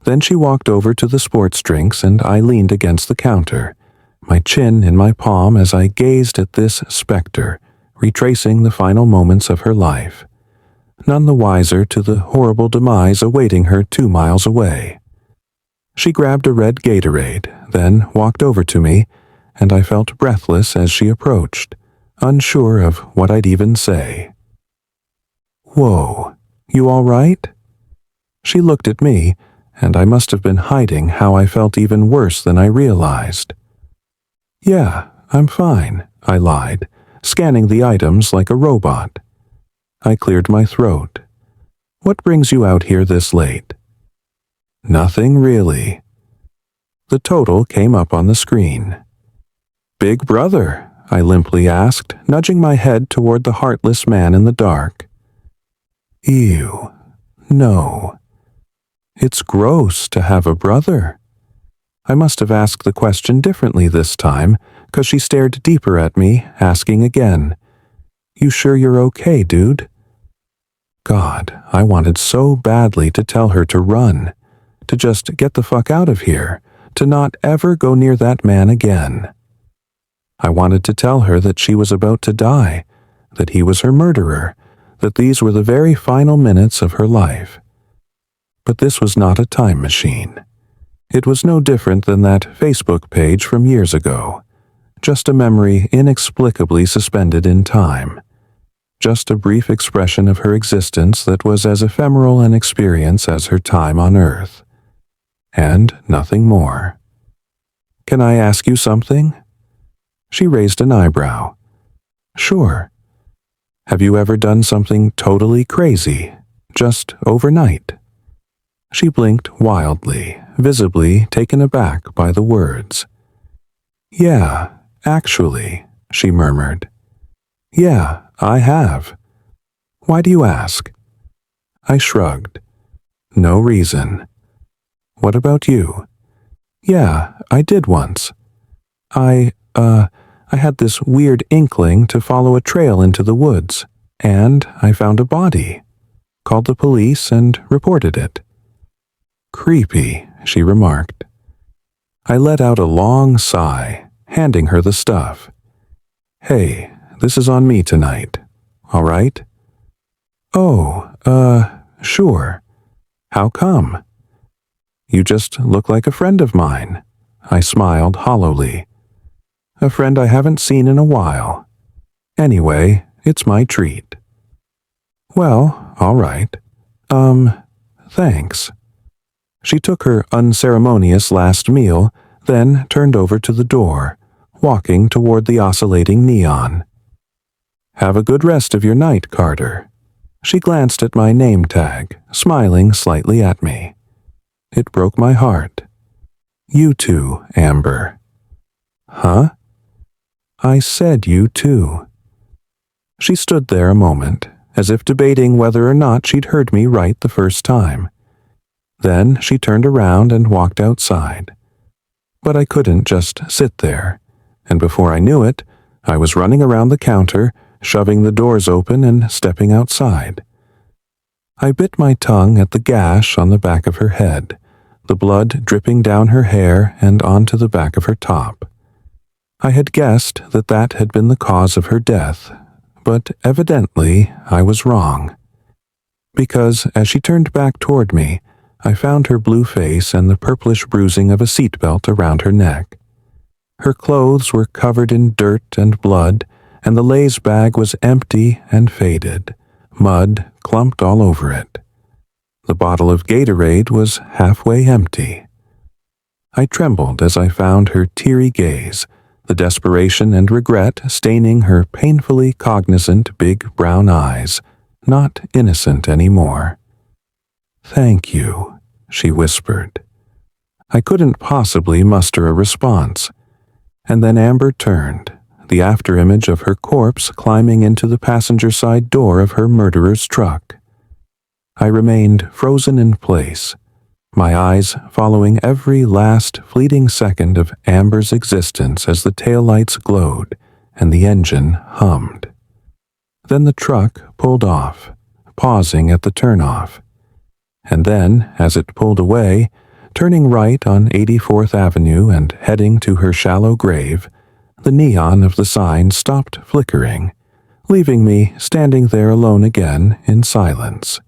Then she walked over to the sports drinks and I leaned against the counter, my chin in my palm as I gazed at this specter, retracing the final moments of her life, none the wiser to the horrible demise awaiting her 2 miles away. She grabbed a red Gatorade, then walked over to me, and I felt breathless as she approached, unsure of what I'd even say. "Whoa, you all right?" She looked at me, and I must have been hiding how I felt even worse than I realized. "Yeah, I'm fine," I lied, scanning the items like a robot. I cleared my throat. "What brings you out here this late?" "Nothing really." The total came up on the screen. "Big brother?" I limply asked, nudging my head toward the heartless man in the dark. "Ew, no. It's gross to have a brother." I must have asked the question differently this time, 'cause she stared deeper at me, asking again, "You sure you're okay, dude?" God, I wanted so badly to tell her to run, to just get the fuck out of here, to not ever go near that man again. I wanted to tell her that she was about to die, that he was her murderer, that these were the very final minutes of her life. But this was not a time machine. It was no different than that Facebook page from years ago, just a memory inexplicably suspended in time, just a brief expression of her existence that was as ephemeral an experience as her time on Earth, and nothing more. "Can I ask you something?" She raised an eyebrow. "Sure. Have you ever done something totally crazy, just overnight?" She blinked wildly, visibly taken aback by the words. "Yeah, actually," she murmured. "Yeah, I have. Why do you ask?" I shrugged. "No reason." "What about you?" "Yeah, I did once. I had this weird inkling to follow a trail into the woods, and I found a body. Called the police and reported it." "Creepy," she remarked. I let out a long sigh, handing her the stuff. "Hey, this is on me tonight. All right?" "Oh, sure. How come?" "You just look like a friend of mine." I smiled hollowly. "A friend I haven't seen in a while. Anyway, it's my treat." "Well, all right. Thanks." She took her unceremonious last meal, then turned over to the door, walking toward the oscillating neon. "Have a good rest of your night, Carter." She glanced at my name tag, smiling slightly at me. It broke my heart. "You too, Amber." "Huh?" "I said you too." She stood there a moment, as if debating whether or not she'd heard me right the first time. Then she turned around and walked outside. But I couldn't just sit there, and before I knew it, I was running around the counter, shoving the doors open and stepping outside. I bit my tongue at the gash on the back of her head, the blood dripping down her hair and onto the back of her top. I had guessed that that had been the cause of her death, but evidently I was wrong. Because as she turned back toward me, I found her blue face and the purplish bruising of a seatbelt around her neck. Her clothes were covered in dirt and blood, and the Lay's bag was empty and faded, mud clumped all over it. The bottle of Gatorade was halfway empty. I trembled as I found her teary gaze, the desperation and regret staining her painfully cognizant big brown eyes, not innocent anymore. "Thank you," she whispered. I couldn't possibly muster a response, and then Amber turned, the afterimage of her corpse climbing into the passenger side door of her murderer's truck. I remained frozen in place, my eyes following every last fleeting second of Amber's existence as the taillights glowed and the engine hummed. Then the truck pulled off, pausing at the turnoff. And then, as it pulled away, turning right on 84th Avenue and heading to her shallow grave, the neon of the sign stopped flickering, leaving me standing there alone again in silence.